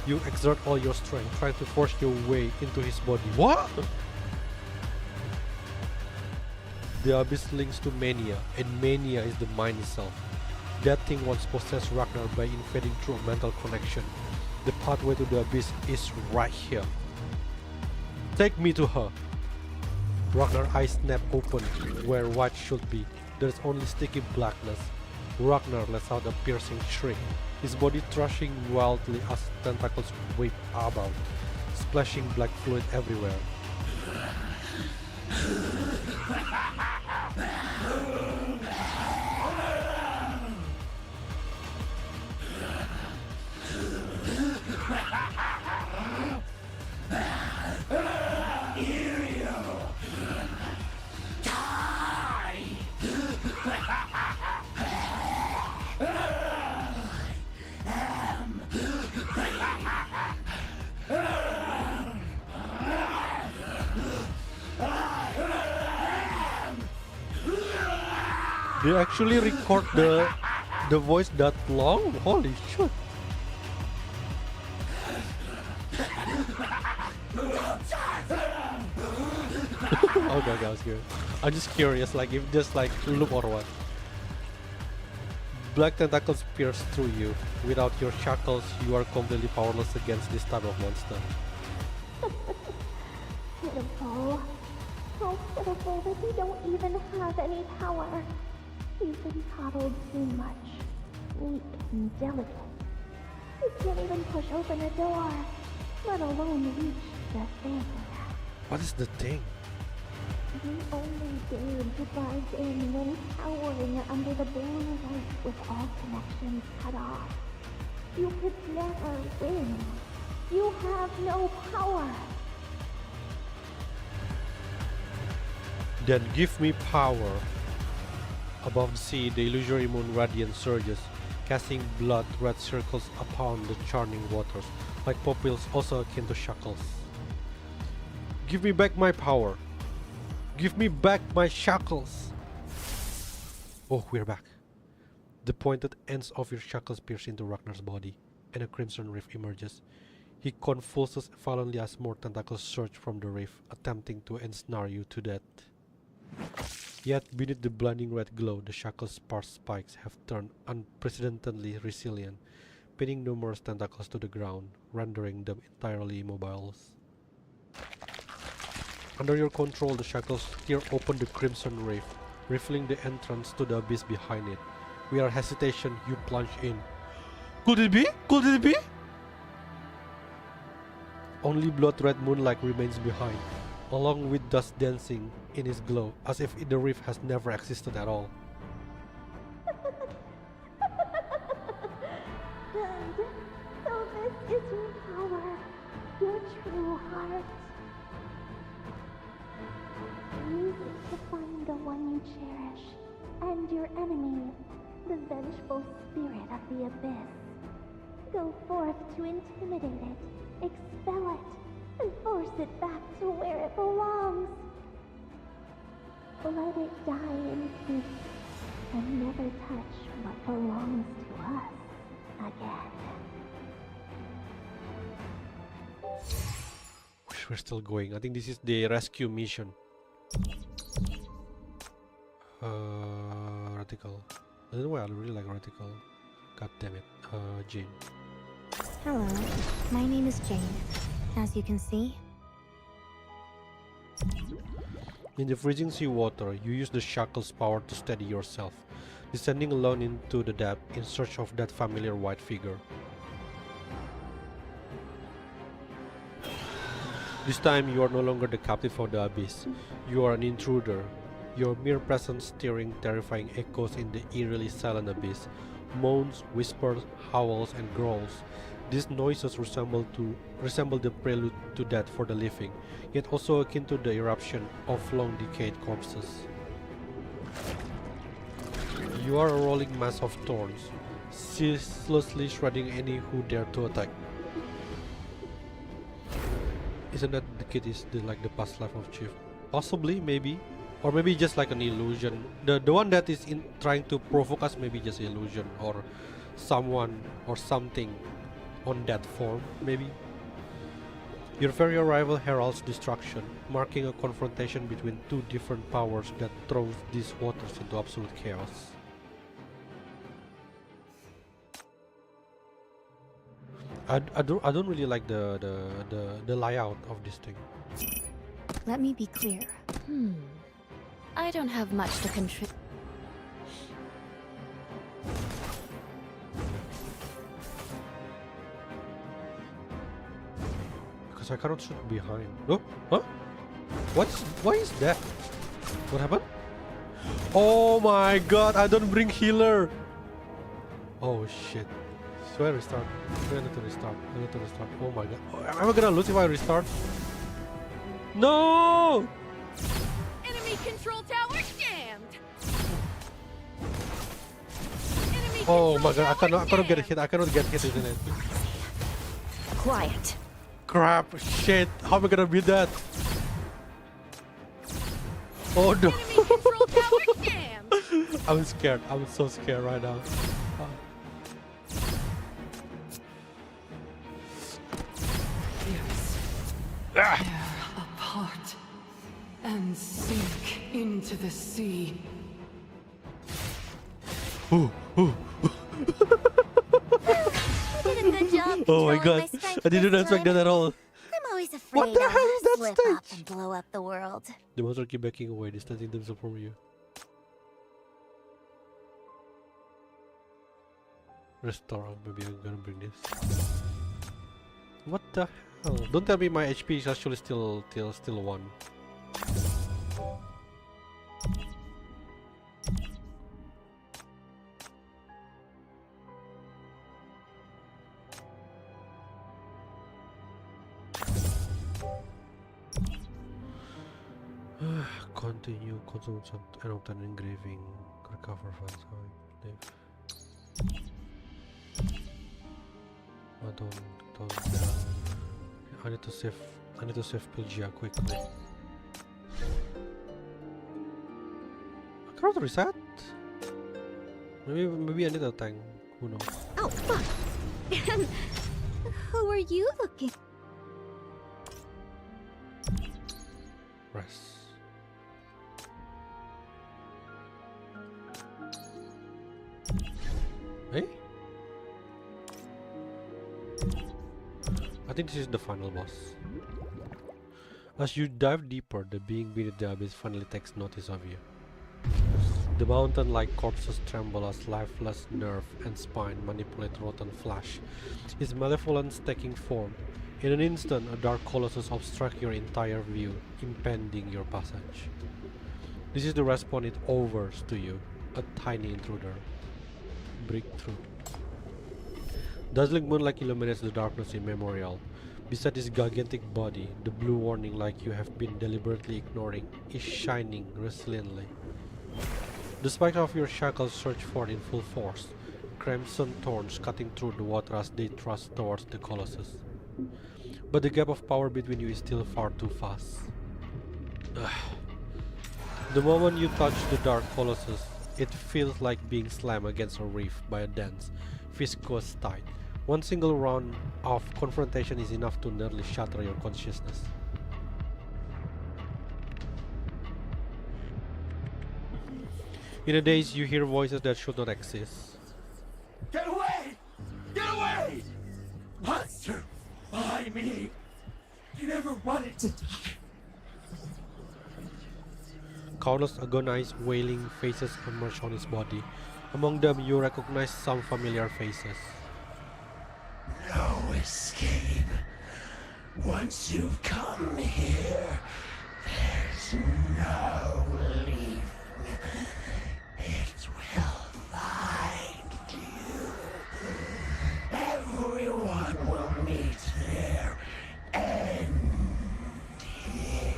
you exert all your strength, trying to force your way into his body. What? The abyss links to mania, and mania is the mind itself. That thing once possessed Ragnar by invading through a mental connection. The pathway to the abyss is right here. Take me to her. Ragnar's eyes snap open where white should be. There is only sticky blackness. Ragnar lets out a piercing shriek, his body thrashing wildly as tentacles whip about, splashing black fluid everywhere. They actually record the voice that long? Holy shit. Okay, that was good. I'm just curious, like if just like look or what. Black tentacles pierce through you. Without your shackles, you are completely powerless against this type of monster. Pitiful. So pitiful that you don't even have any power. You've been coddled too much. Weak and delicate. You can't even push open a door, let alone reach the thing. What is the thing? You only dared to barge in when cowering under the blue light with all connections cut off. You could never win. You have no power. Then give me power. Above the sea, the illusory moon radiance surges, casting blood red circles upon the churning waters, like pupils also akin to shackles. Give me back my power. Give me back my shackles. Oh, we're back. The pointed ends of your shackles pierce into Ragnar's body, and a crimson rift emerges. He convulses violently as more tentacles surge from the rift, attempting to ensnare you to death. Yet beneath the blinding red glow, the shackles' sparse spikes have turned unprecedentedly resilient, pinning numerous tentacles to the ground, rendering them entirely immobile. Under your control, the shackles tear open the crimson rift, riffling the entrance to the abyss behind it. Without hesitation, you plunge in. Could it be? Could it be? Only blood-red moonlight remains behind, along with dust dancing in its glow, as if the rift has never existed at all. Good. So this is your power, your true heart. Use it to find the one you cherish, and your enemy, the vengeful spirit of the abyss. Go forth to intimidate it, expel it, and force it back to where it belongs. Let it die in peace, and never touch what belongs to us again. We're still going. I think this is the rescue mission. Reticle. I don't know why I really like Reticle. God damn it. Jane. Hello, my name is Jane. As you can see, In the freezing sea water, you use the shackle's power to steady yourself, descending alone into the depth in search of that familiar white figure. This time you are no longer the captive of the abyss. You are an intruder. Your mere presence stirring terrifying echoes in the eerily silent abyss. Moans, whispers, howls, and growls. These noises resemble the prelude to death for the living, yet also akin to the eruption of long decayed corpses. You are a rolling mass of thorns, ceaselessly shredding any who dare to attack. Isn't that the kid is like the past life of Chief? Possibly, maybe. Or maybe just like an illusion. The one that is trying to provoke us, maybe just illusion, or someone or something on that form, maybe. Your very arrival heralds destruction, marking a confrontation between two different powers that throws these waters into absolute chaos. I don't really like the layout of this thing. Let me be clear. I don't have much to contribute. Because I cannot shoot behind. No? Huh? Why is that? What happened? Oh my god, I don't bring healer! Oh shit. So I restart. I need to restart. I need to restart. Oh my god. Oh, am I gonna lose if I restart? No! Enemy control tower jammed. Enemy Oh my control god, I cannot get jammed. hit. I cannot get hit, isn't it? Quiet. Crap, shit. How am I gonna beat that? Oh no. Enemy control tower jammed. I'm scared. I'm so scared right now. Tear apart and sink into the sea. You did a good job Oh my controlling god. my strength I didn't this expect time. that at all. I'm always afraid What the hell is that I'll slip up stage? and blow up the world. The monster keep backing away, distancing themselves from you. Restore. Maybe I'm gonna bring this. What the hell? Don't tell me my HP is actually still 1. Continue consumption and obtain engraving. Recover funds. Don't. I need to save Pylgia quickly. I cannot reset. Maybe I need a tank. Who knows? Oh, fuck. And who are you looking? Rest. Hey? I think this is the final boss. As you dive deeper, the being beneath the abyss finally takes notice of you. The mountain-like corpses tremble as lifeless nerve and spine manipulate rotten flesh, its malevolence taking form. In an instant, a dark colossus obstructs your entire view, impeding your passage. This is the response it offers to you, a tiny intruder. Breakthrough. Dazzling moonlight illuminates the darkness in memorial. Beside his gigantic body, the blue warning light you have been deliberately ignoring is shining resiliently. The spikes of your shackles surge forth in full force, crimson thorns cutting through the water as they thrust towards the colossus. But the gap of power between you is still far too fast. The moment you touch the dark colossus, it feels like being slammed against a reef by a dense, viscous tide. One single round of confrontation is enough to nearly shatter your consciousness. In a daze, you hear voices that should not exist. Get away! Get away! Monster! Behind me! You never wanted to die. Countless agonized, wailing faces emerge on his body. Among them, you recognize some familiar faces. No escape. Once you've come here, there's no leaving. It will find you. Everyone will meet their end here.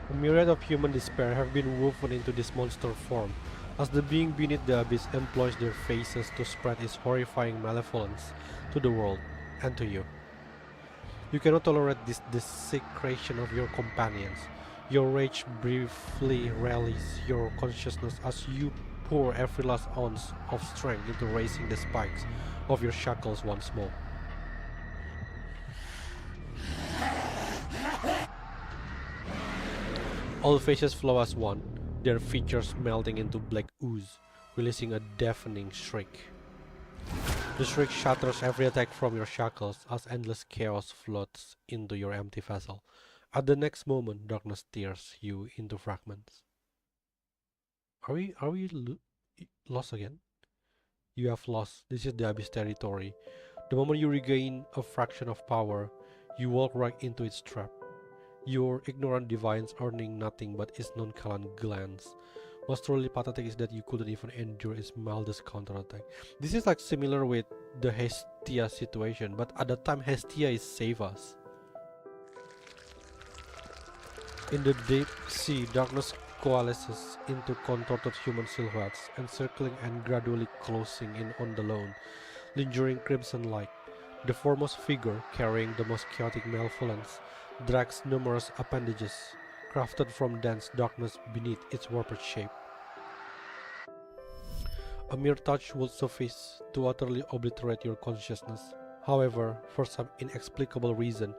A myriad of human despair have been woven into this monster form, as the being beneath the abyss employs their faces to spread its horrifying malevolence to the world and to you. You cannot tolerate this desecration of your companions. Your rage briefly rallies your consciousness as you pour every last ounce of strength into raising the spikes of your shackles once more. All faces flow as one, their features melting into black ooze, releasing a deafening shriek. The shriek shatters every attack from your shackles as endless chaos floats into your empty vessel. At the next moment, darkness tears you into fragments. Are we lost again? You have lost. This is the abyss territory. The moment you regain a fraction of power, you walk right into its trap. Your ignorant divines earning nothing but its nonchalant glance. What's truly pathetic is that you couldn't even endure its mildest counterattack. This is like similar with the Hestia situation, but at that time Hestia is save us. In the deep sea, darkness coalesces into contorted human silhouettes, encircling and gradually closing in on the lone, lingering crimson light. The foremost figure, carrying the most chaotic malevolence, drags numerous appendages, crafted from dense darkness beneath its warped shape. A mere touch would suffice to utterly obliterate your consciousness. However, for some inexplicable reason,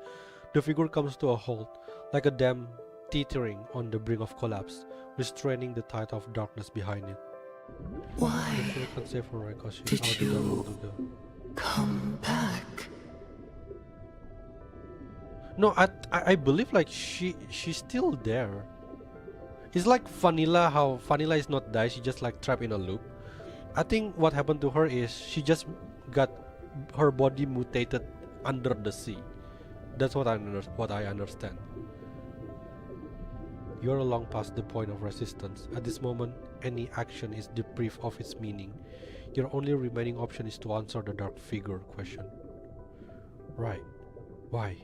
the figure comes to a halt, like a dam teetering on the brink of collapse, restraining the tide of darkness behind it. Why did you come back? No, I believe like she's still there. It's like Vanilla, how Vanilla is not die, she just like trapped in a loop. I think what happened to her is she just got her body mutated under the sea. That's what I understand. You are long past the point of resistance. At this moment, any action is deprived of its meaning. Your only remaining option is to answer the dark figure question. Right. Why?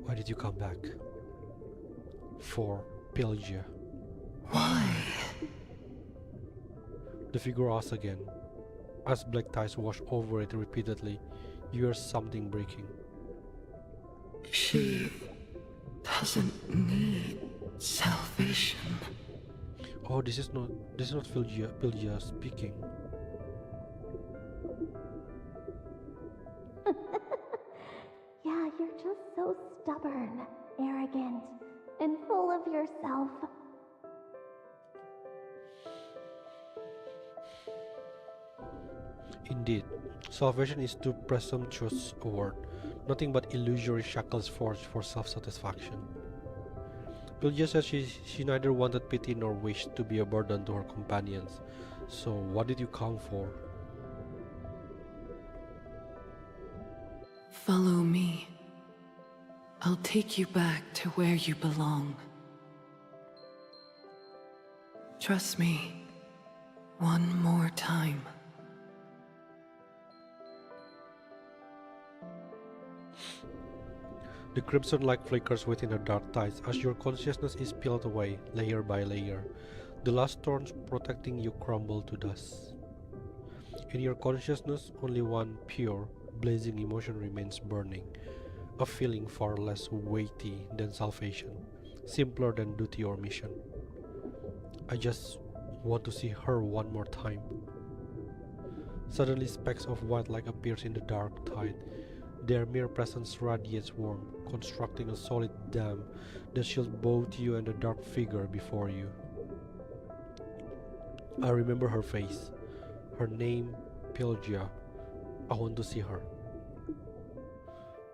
Why did you come back? For Pylgia. Why? The figure asks again. As black tides wash over it repeatedly, you hear something breaking. She doesn't need salvation. Oh, this is not Pylgia speaking. Yeah, you're just so stubborn, arrogant, and full of yourself. Indeed, salvation is too presumptuous a word, nothing but illusory shackles forged for self-satisfaction. Pylgia says she neither wanted pity nor wished to be a burden to her companions. So what did you come for? Follow me. I'll take you back to where you belong. Trust me. One more time. The crimson light flickers within her dark tides as your consciousness is peeled away, layer by layer. The last thorns protecting you crumble to dust. In your consciousness, only one pure, blazing emotion remains burning. A feeling far less weighty than salvation, simpler than duty or mission. I just want to see her one more time. Suddenly specks of white light appears in the dark tide. Their mere presence radiates warmth, constructing a solid dam that shields both you and the dark figure before you. I remember her face, her name, Pylgia. I want to see her.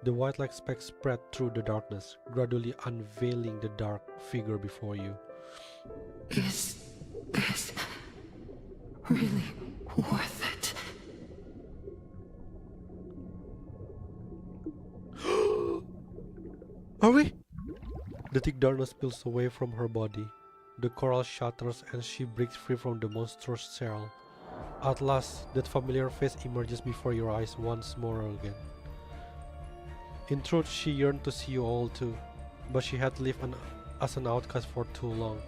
The white-like specks spread through the darkness, gradually unveiling the dark figure before you. Is this really worth it? Are we? The thick darkness peels away from her body. The coral shatters and she breaks free from the monstrous shell. At last, that familiar face emerges before your eyes once more again. In truth, she yearned to see you all too, but she had lived as an outcast for too long,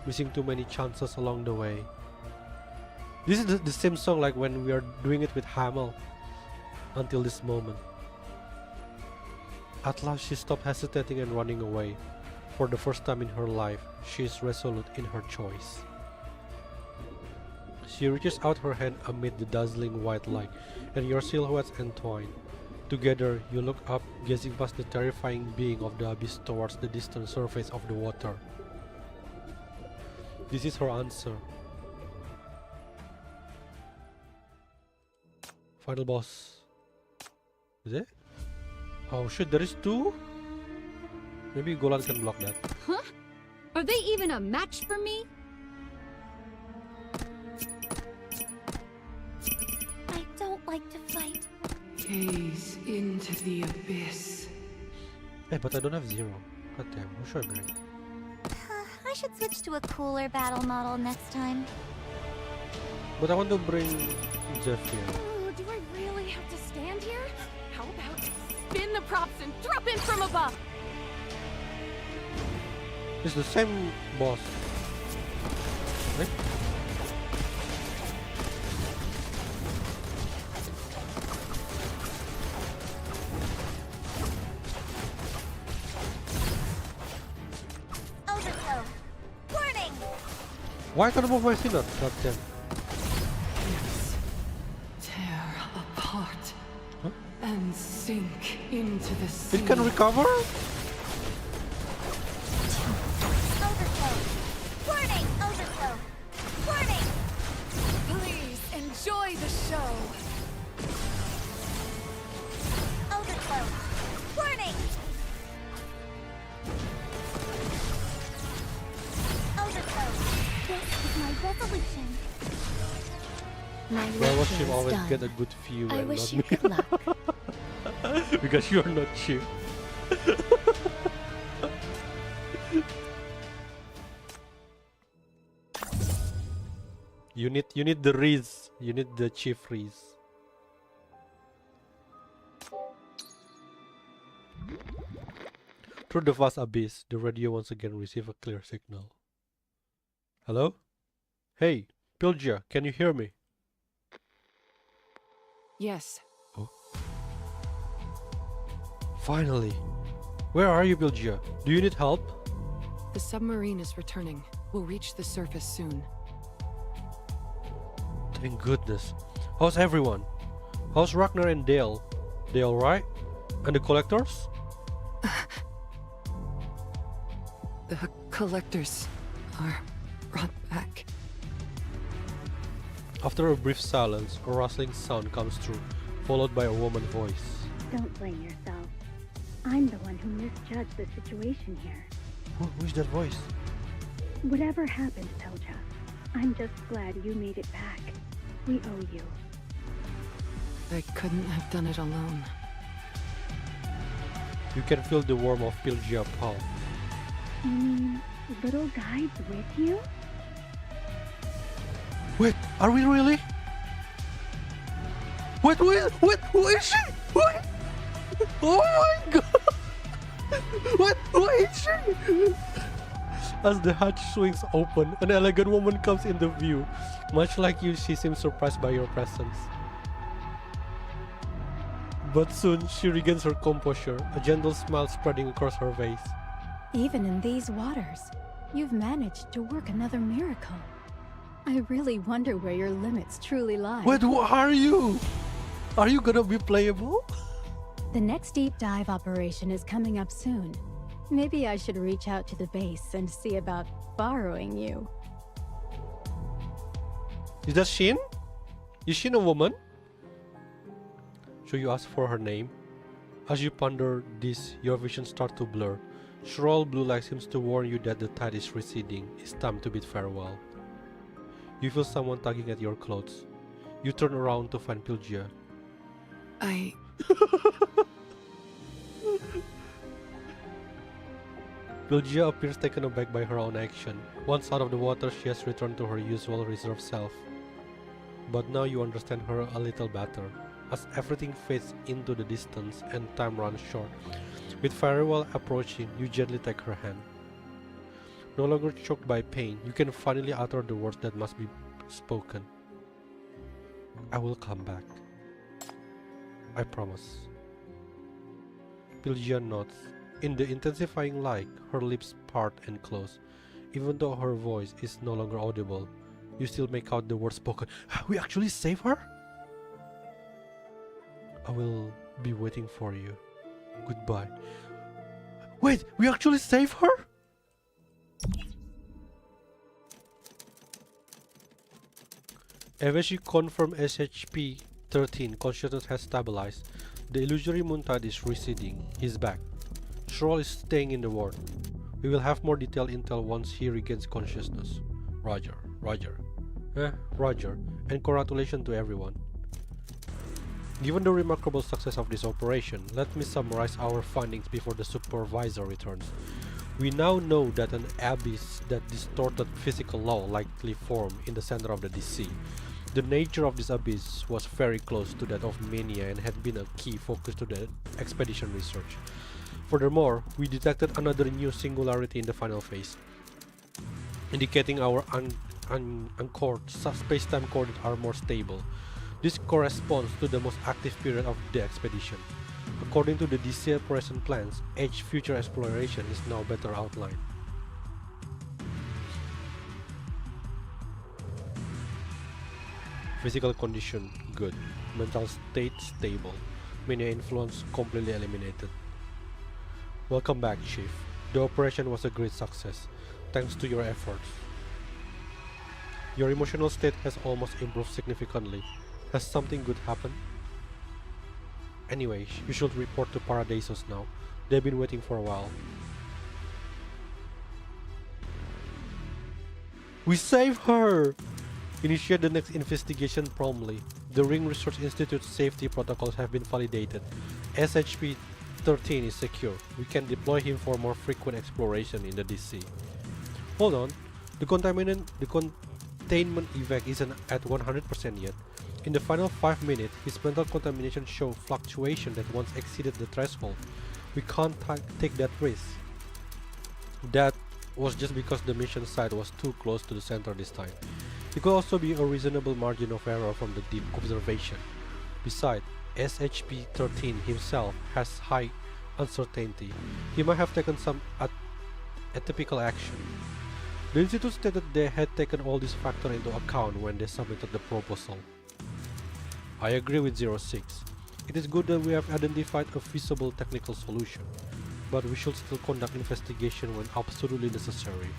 missing too many chances along the way. This is the same song like when we are doing it with Hamel, until this moment. At last she stopped hesitating and running away. For the first time in her life, she is resolute in her choice. She reaches out her hand amid the dazzling white light, and your silhouettes entwine. Together, you look up, gazing past the terrifying being of the abyss towards the distant surface of the water. This is her answer. Final boss. Is it? Oh shit, there is two? Maybe Golan can block that. Huh? Are they even a match for me? I don't like to fight. Gaze into the abyss. Hey, but I don't have zero. God damn, who should I bring? I should switch to a cooler battle model next time. But I want to bring Zephyr. Ooh, do I really have to stand here? How about spin the props and drop in from above? It's the same boss. Right? Over Why can't I move my scene? God damn. Yes. Tear apart. And sink into the sea. It can recover? Overflow. Warning! Overflow. Warning! Please enjoy the show. Overflow. Warning! Overflow. This is my resolution. My Why was lecture she is always done. get a good view I and wish not you me? good luck. Because you're not cheap. You need the Riz. You need the Chief Riz. Through the vast abyss, the radio once again received a clear signal. Hello? Hey, Pylgia, can you hear me? Yes. Oh. Finally! Where are you, Pylgia? Do you need help? The submarine is returning. We'll reach the surface soon. Thank goodness. How's everyone? How's Ragnar and Dale? They alright? And the collectors? The collectors are brought back. After a brief silence, a rustling sound comes through, followed by a woman's voice. Don't blame yourself. I'm the one who misjudged the situation here. Who's that voice? Whatever happened, Pylgia, I'm just glad you made it back. We owe you. I couldn't have done it alone. You can feel the warmth of Pylgia's palm. You mean little guide's with you? Wait, are we really? Wait, who is she? Wait! Oh my god! Who is she? As the hatch swings open, an elegant woman comes into view. Much like you, she seems surprised by your presence. But soon, she regains her composure, a gentle smile spreading across her face. Even in these waters, you've managed to work another miracle. I really wonder where your limits truly lie. Wait, who are you? Are you gonna be playable? The next deep dive operation is coming up soon. Maybe I should reach out to the base and see about borrowing you. Is that Shin? Is Shin a woman? So you ask for her name? As you ponder this, your vision starts to blur. Shroll blue light seems to warn you that the tide is receding. It's time to bid farewell. You feel someone tugging at your clothes. You turn around to find Pylgia. Pylgia appears taken aback by her own action. Once out of the water, she has returned to her usual reserved self. But now you understand her a little better, as everything fades into the distance and time runs short. With farewell approaching, you gently take her hand. No longer choked by pain, you can finally utter the words that must be spoken. I will come back. I promise. Pylgia nods. In the intensifying light, her lips part and close. Even though her voice is no longer audible, you still make out the words spoken. We actually saved her? I will be waiting for you. Goodbye. Wait, we actually saved her? As you confirm SHP 13, consciousness has stabilized. The illusory moon tide is receding. He's back. Shroll is staying in the ward. We will have more detailed intel once he regains consciousness. Roger. Roger. And congratulations to everyone. Given the remarkable success of this operation, let me summarize our findings before the supervisor returns. We now know that an abyss that distorted physical law likely formed in the center of the DC. The nature of this abyss was very close to that of Mania and had been a key focus to the expedition research. Furthermore, we detected another new singularity in the final phase, indicating our uncored space-time coordinates are more stable. This corresponds to the most active period of the expedition. According to the DC present plans, Edge's future exploration is now better outlined. Physical condition good. Mental state stable. Mania influence completely eliminated. Welcome back, Chief. The operation was a great success, thanks to your efforts. Your emotional state has almost improved significantly. Has something good happened? Anyway, you should report to Paradisos now. They've been waiting for a while. We saved her! Initiate the next investigation promptly. The Ring Research Institute's safety protocols have been validated. SHP-13 is secure. We can deploy him for more frequent exploration in the DC. Hold on. The containment evac isn't at 100% yet. In the final 5 minutes, his mental contamination showed fluctuation that once exceeded the threshold. We can't take that risk. That was just because the mission site was too close to the center this time. It could also be a reasonable margin of error from the deep observation. Besides, SHP-13 himself has high uncertainty. He might have taken some atypical action. The Institute stated they had taken all these factors into account when they submitted the proposal. I agree with 06. It is good that we have identified a feasible technical solution, but we should still conduct investigation when absolutely necessary.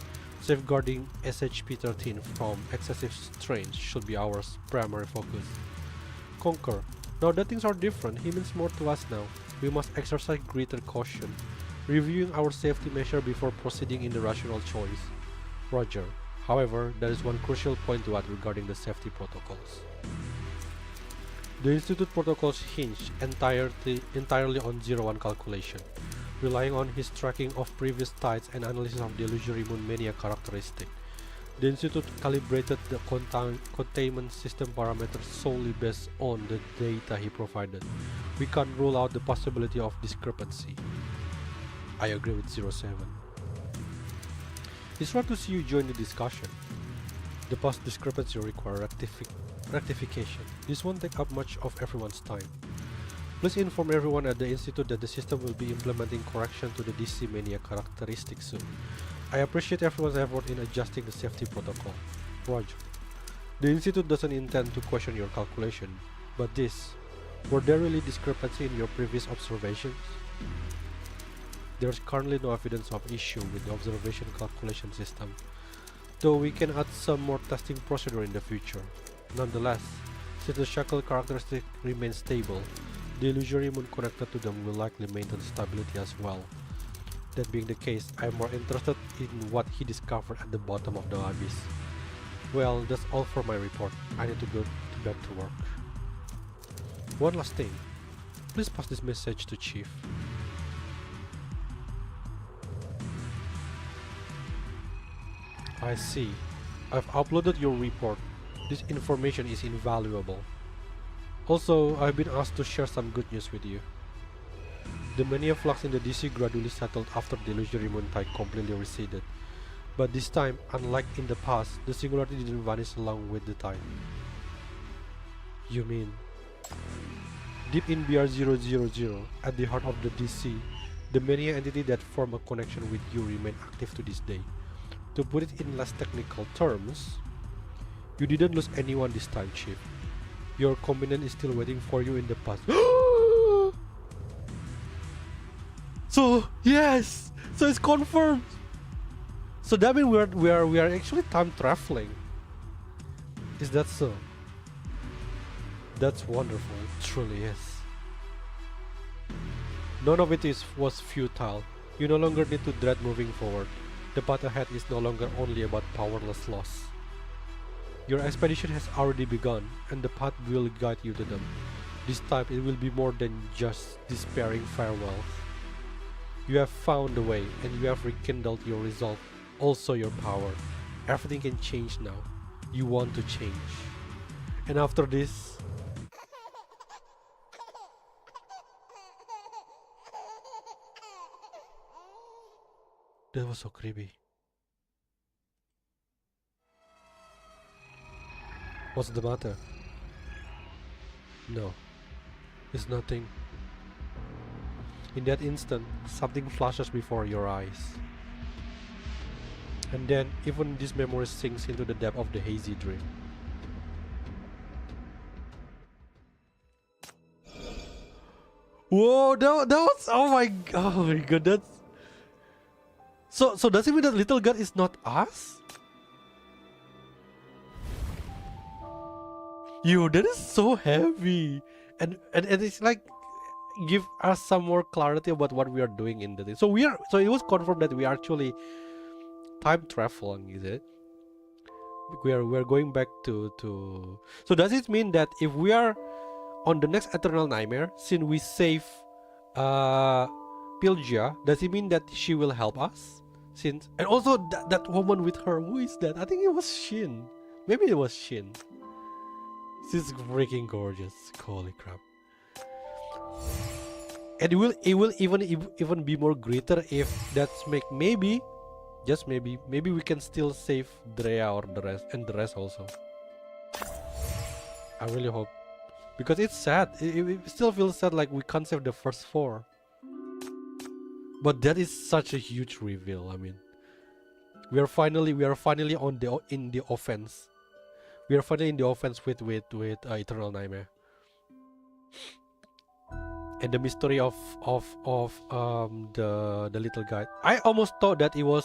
Safeguarding SHP-13 from excessive strains should be our primary focus. Conquer. Now that things are different, he means more to us now. We must exercise greater caution, reviewing our safety measure before proceeding in the rational choice. Roger. However, there is one crucial point to add regarding the safety protocols. The Institute protocols hinge entirely on 01 calculation, relying on his tracking of previous tides and analysis of the illusory moon mania characteristic. The Institute calibrated the containment system parameters solely based on the data he provided. We can't rule out the possibility of discrepancy. I agree with 07. It's rare to see you join the discussion. The past discrepancy requires rectification. This won't take up much of everyone's time. Please inform everyone at the Institute that the system will be implementing correction to the DC mania characteristics soon. I appreciate everyone's effort in adjusting the safety protocol. Roger. The Institute doesn't intend to question your calculation, but were there really discrepancy in your previous observations? There's currently no evidence of issue with the observation calculation system, though we can add some more testing procedure in the future. Nonetheless, since the shackle characteristic remains stable, the illusory moon connected to them will likely maintain stability as well. That being the case, I am more interested in what he discovered at the bottom of the abyss. Well, that's all for my report. I need to go back to work. One last thing. Please pass this message to Chief. I see. I've uploaded your report. This information is invaluable. Also, I've been asked to share some good news with you. The mania flux in the DC gradually settled after the illusory moon tide completely receded. But this time, unlike in the past, the singularity didn't vanish along with the tide. You mean... Deep in BR000, at the heart of the DC, the mania entity that formed a connection with you remain active to this day. To put it in less technical terms, you didn't lose anyone this time, Chief. Your combinant is still waiting for you in the past. So yes, so it's confirmed. So that means we are actually time traveling. Is that so? That's wonderful. It truly is. None of it was futile. You no longer need to dread moving forward. The path ahead is no longer only about powerless loss. Your expedition has already begun, and the path will guide you to them. This time it will be more than just despairing farewells. You have found a way, and you have rekindled your resolve, also your power. Everything can change now. You want to change. And after this... That was so creepy. What's the matter? No, it's nothing. In that instant, something flashes before your eyes. And then, even this memory sinks into the depth of the hazy dream. Whoa, that was oh my god, that's so does it mean that little god is not us? Yo, that is so heavy, and it's like give us some more clarity about what we are doing in the thing. So it was confirmed that we are actually time traveling, is it? We are going back to. So does it mean that if we are on the next Eternal Nightmare, since we save Pylgia, does it mean that she will help us? And also that woman with her, who is that? I think it was Shin. Maybe it was Shin. She's freaking gorgeous. Holy crap. And it will even be more greater if that's maybe we can still save Drea or the rest also. I really hope, because it's sad. It still feels sad, like we can't save the first 4. But that is such a huge reveal. I mean, we are finally in the offense. We are finally in the offense with Eternal Nightmare. And the mystery of the little guy. I almost thought that it was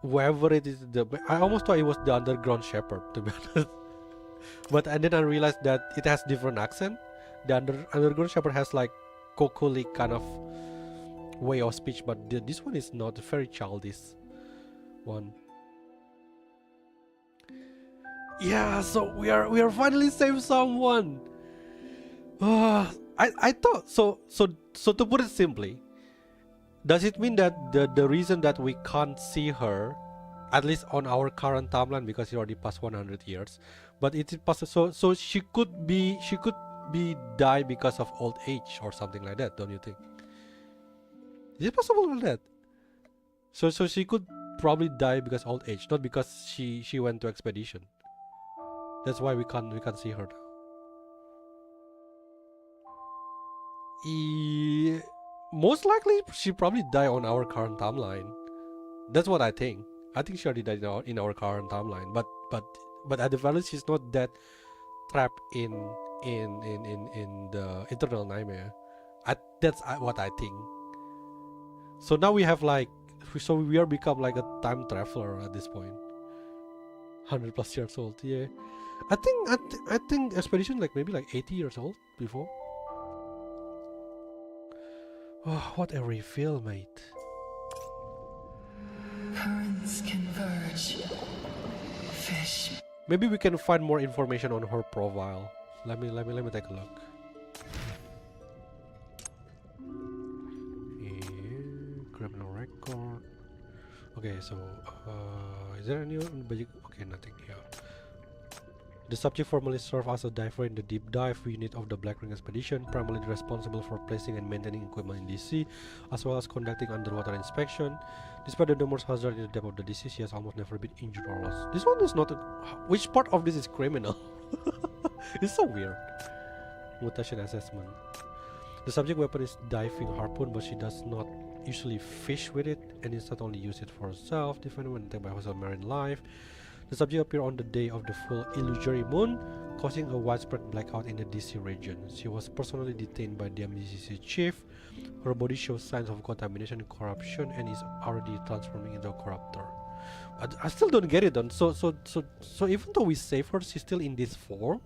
whoever it is. I almost thought it was the underground shepherd, to be honest. But and then I realized that it has different accent. The underground shepherd has like Kokoli kind of way of speech, but this one is not a very childish one. Yeah, so we are finally saved someone. I thought so to put it simply, does it mean that the reason that we can't see her, at least on our current timeline, because it already passed 100 years, but it is possible, so she could be die because of old age or something like that, don't you think? Is it possible like that? So she could probably die because old age, not because she went to expedition. That's why we can't see her now. Most likely she probably died on our current timeline. That's what I think. I think she already died in our current timeline. But at the very least, she's not that trapped in the Eternal Nightmare. That's what I think. So now we have like, so we are become like a time traveler at this point. 100+ years old. Yeah, I think expedition like maybe like 80 years old before. Oh, what a reveal, mate. Currents converge. Fish. Maybe we can find more information on her profile. Let me take a look. Criminal record. Okay, so is there any budget? Okay, nothing here. The subject formerly served as a diver in the deep dive unit of the Black Ring expedition, primarily responsible for placing and maintaining equipment in the sea, as well as conducting underwater inspection. Despite the numerous hazards in the depth of the sea, she has almost never been injured or lost. This one is not. Which part of this is criminal? It's so weird. Mutation assessment. The subject weapon is diving harpoon, but she does not usually fish with it, and instead only use it for herself, defending when attacked by hostile marine life. The subject appeared on the day of the full illusory moon, causing a widespread blackout in the DC region. She was personally detained by the MCC chief. Her body shows signs of contamination and corruption, and is already transforming into a corruptor. I still don't get it. So even though we save her, she's still in this form.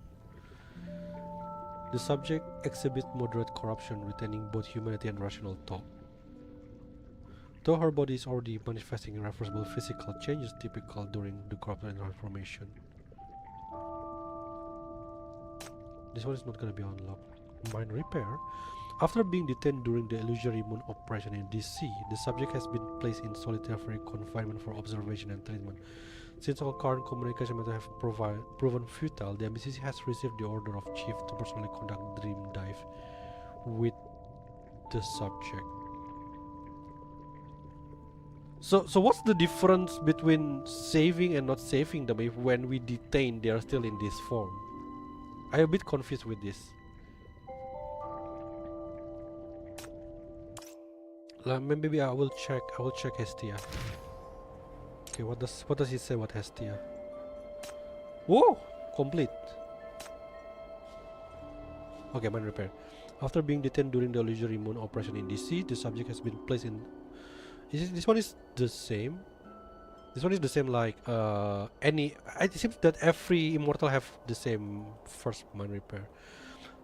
The subject exhibits moderate corruption, retaining both humanity and rational thought. Though her body is already manifesting irreversible physical changes typical during the corruption transformation. This one is not gonna be unlocked. Mind repair. After being detained during the illusory moon operation in DC, the subject has been placed in solitary confinement for observation and treatment. Since all current communication methods have proven futile, the MCC has received the order of Chief to personally conduct dream dive with the subject. So what's the difference between saving and not saving them if when we detain they are still in this form? I'm a bit confused with this. Maybe I will check Hestia. Okay, what does he say about Hestia? Whoa! Complete. Okay, mind repair. After being detained during the illusory moon operation in DC, the subject has been placed in... This one is the same? This one is the same like it seems that every immortal have the same first mind repair.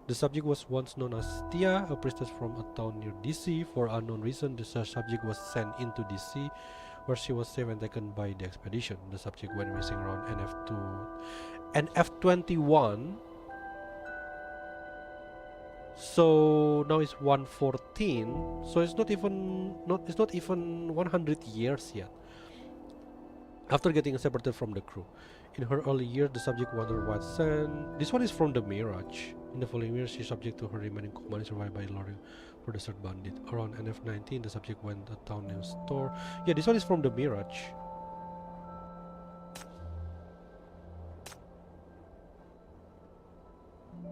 The subject was once known as Tia, a priestess from a town near DC. For unknown reason, the subject was sent into DC, where she was saved and taken by the expedition. The subject went missing around NF21. So now it's 114. So it's not even 100 years yet. After getting separated from the crew, in her early years, the subject wandered wide sand. This one is from the Mirage. In the following years, she is subject to her remaining command survived by L'Oreal for the third bandit. Around NF19, the subject went to a town named Store. Yeah, this one is from the Mirage.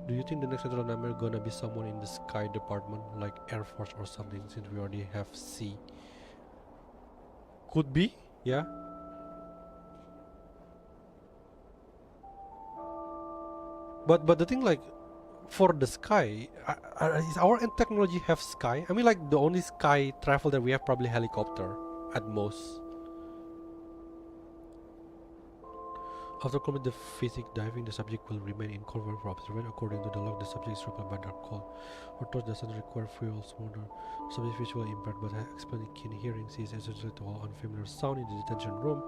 Do you think the next Eternal Nightmare gonna be someone in the Sky Department, like Air Force or something, since we already have Sea? Could be, yeah. But the thing, like, for the sky, is our technology have sky? I mean, like, the only sky travel that we have probably helicopter at most. After completing the physic diving, the subject will remain in cover for observation. According to the log, the subject is repelled by dark cold. Her torch doesn't require fuel smoother. The subject is visually impaired, but explaining keen hearing sees essentially to all unfamiliar sound in the detention room,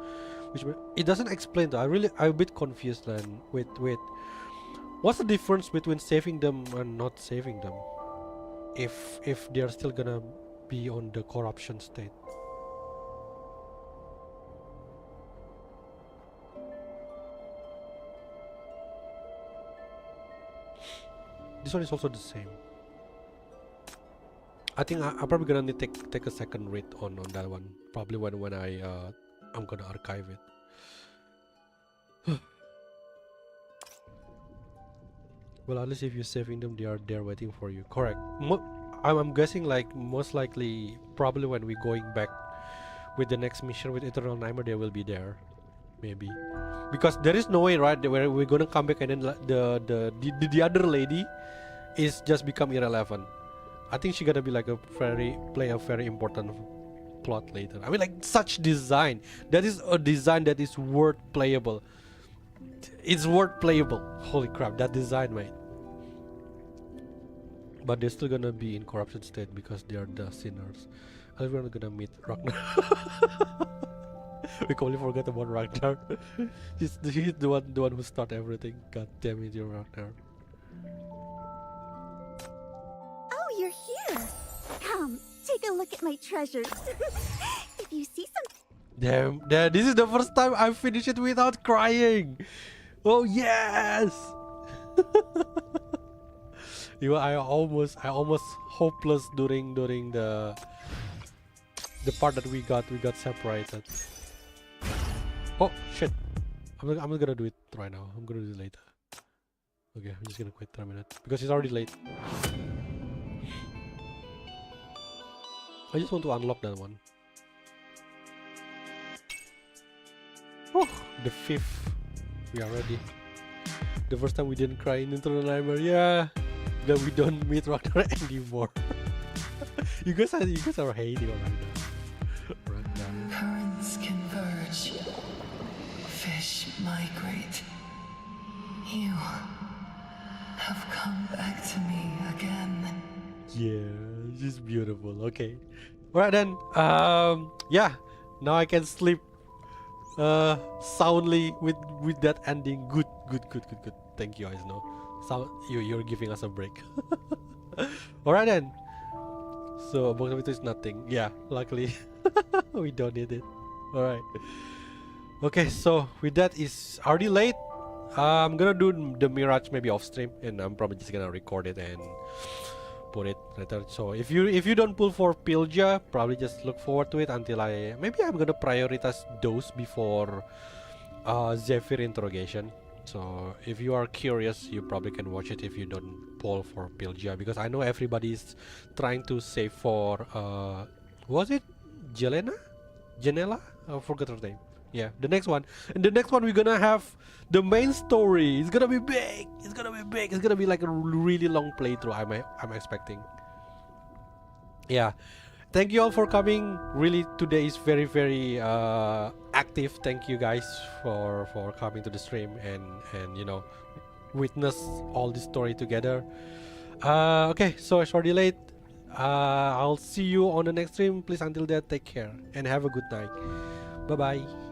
which it doesn't explain. Though I'm a bit confused. Then wait. What's the difference between saving them and not saving them? If they're still gonna be on the corruption state. This one is also the same. I think I'm probably gonna need to take a second read on that one. Probably when I'm gonna archive it. Well, at least if you're saving them, they are there waiting for you. Correct. I'm guessing, like, most likely, probably when we're going back with the next mission with Eternal Nightmare, they will be there. Maybe. Because there is no way, right, where we're gonna come back and then the other lady is just become irrelevant. I think she's gonna be like play a very important plot later. I mean, like, such design. That is a design that is worth playable. It's worth playable. Holy crap, that design, mate. But they're still gonna be in corruption state because they are the sinners. Everyone's gonna meet Ragnar. We completely forgot about Ragnar. he's the one who started everything. God damn it, you're Ragnar. Oh, you're here. Come, take a look at my treasures. If you see some... Damn, this is the first time I finished it without crying. Oh yes! I almost hopeless during the part that we got separated. Oh shit! I'm not gonna do it right now. I'm gonna do it later. Okay, I'm just gonna quit for a minute because it's already late. I just want to unlock that one. Oh, the 5th. We are ready. The first time we didn't cry in Eternal Nightmare. Yeah, that we don't meet Ragnar anymore. you guys are hating on Ragnar. Currents converge. Fish migrate. You have come back to me again. Yeah, she's beautiful. Okay. Alright then. Yeah. Now I can sleep soundly with that ending. Good. Thank you, guys. No, you're giving us a break. All right then. So box of it is nothing. Yeah, luckily we don't need it. All right. Okay, so with that is already late. I'm gonna do the Mirage maybe off stream, and I'm probably just gonna record it and put it later. So if you don't pull for Pylgia, probably just look forward to it until maybe I'm gonna prioritize those before Zephyr interrogation. So if you are curious, you probably can watch it if you don't pull for Pylgia, because I know everybody's trying to save for was it Janela? I forgot her name. Yeah, the next one. And the next one we're gonna have the main story. It's gonna be big. It's gonna be big. It's gonna be like a really long playthrough. I'm expecting. Yeah, thank you all for coming. Really, today is very very active. Thank you guys for coming to the stream and you know, witness all this story together. Okay, so sorry late. I'll see you on the next stream. Please until then, take care and have a good night. Bye bye.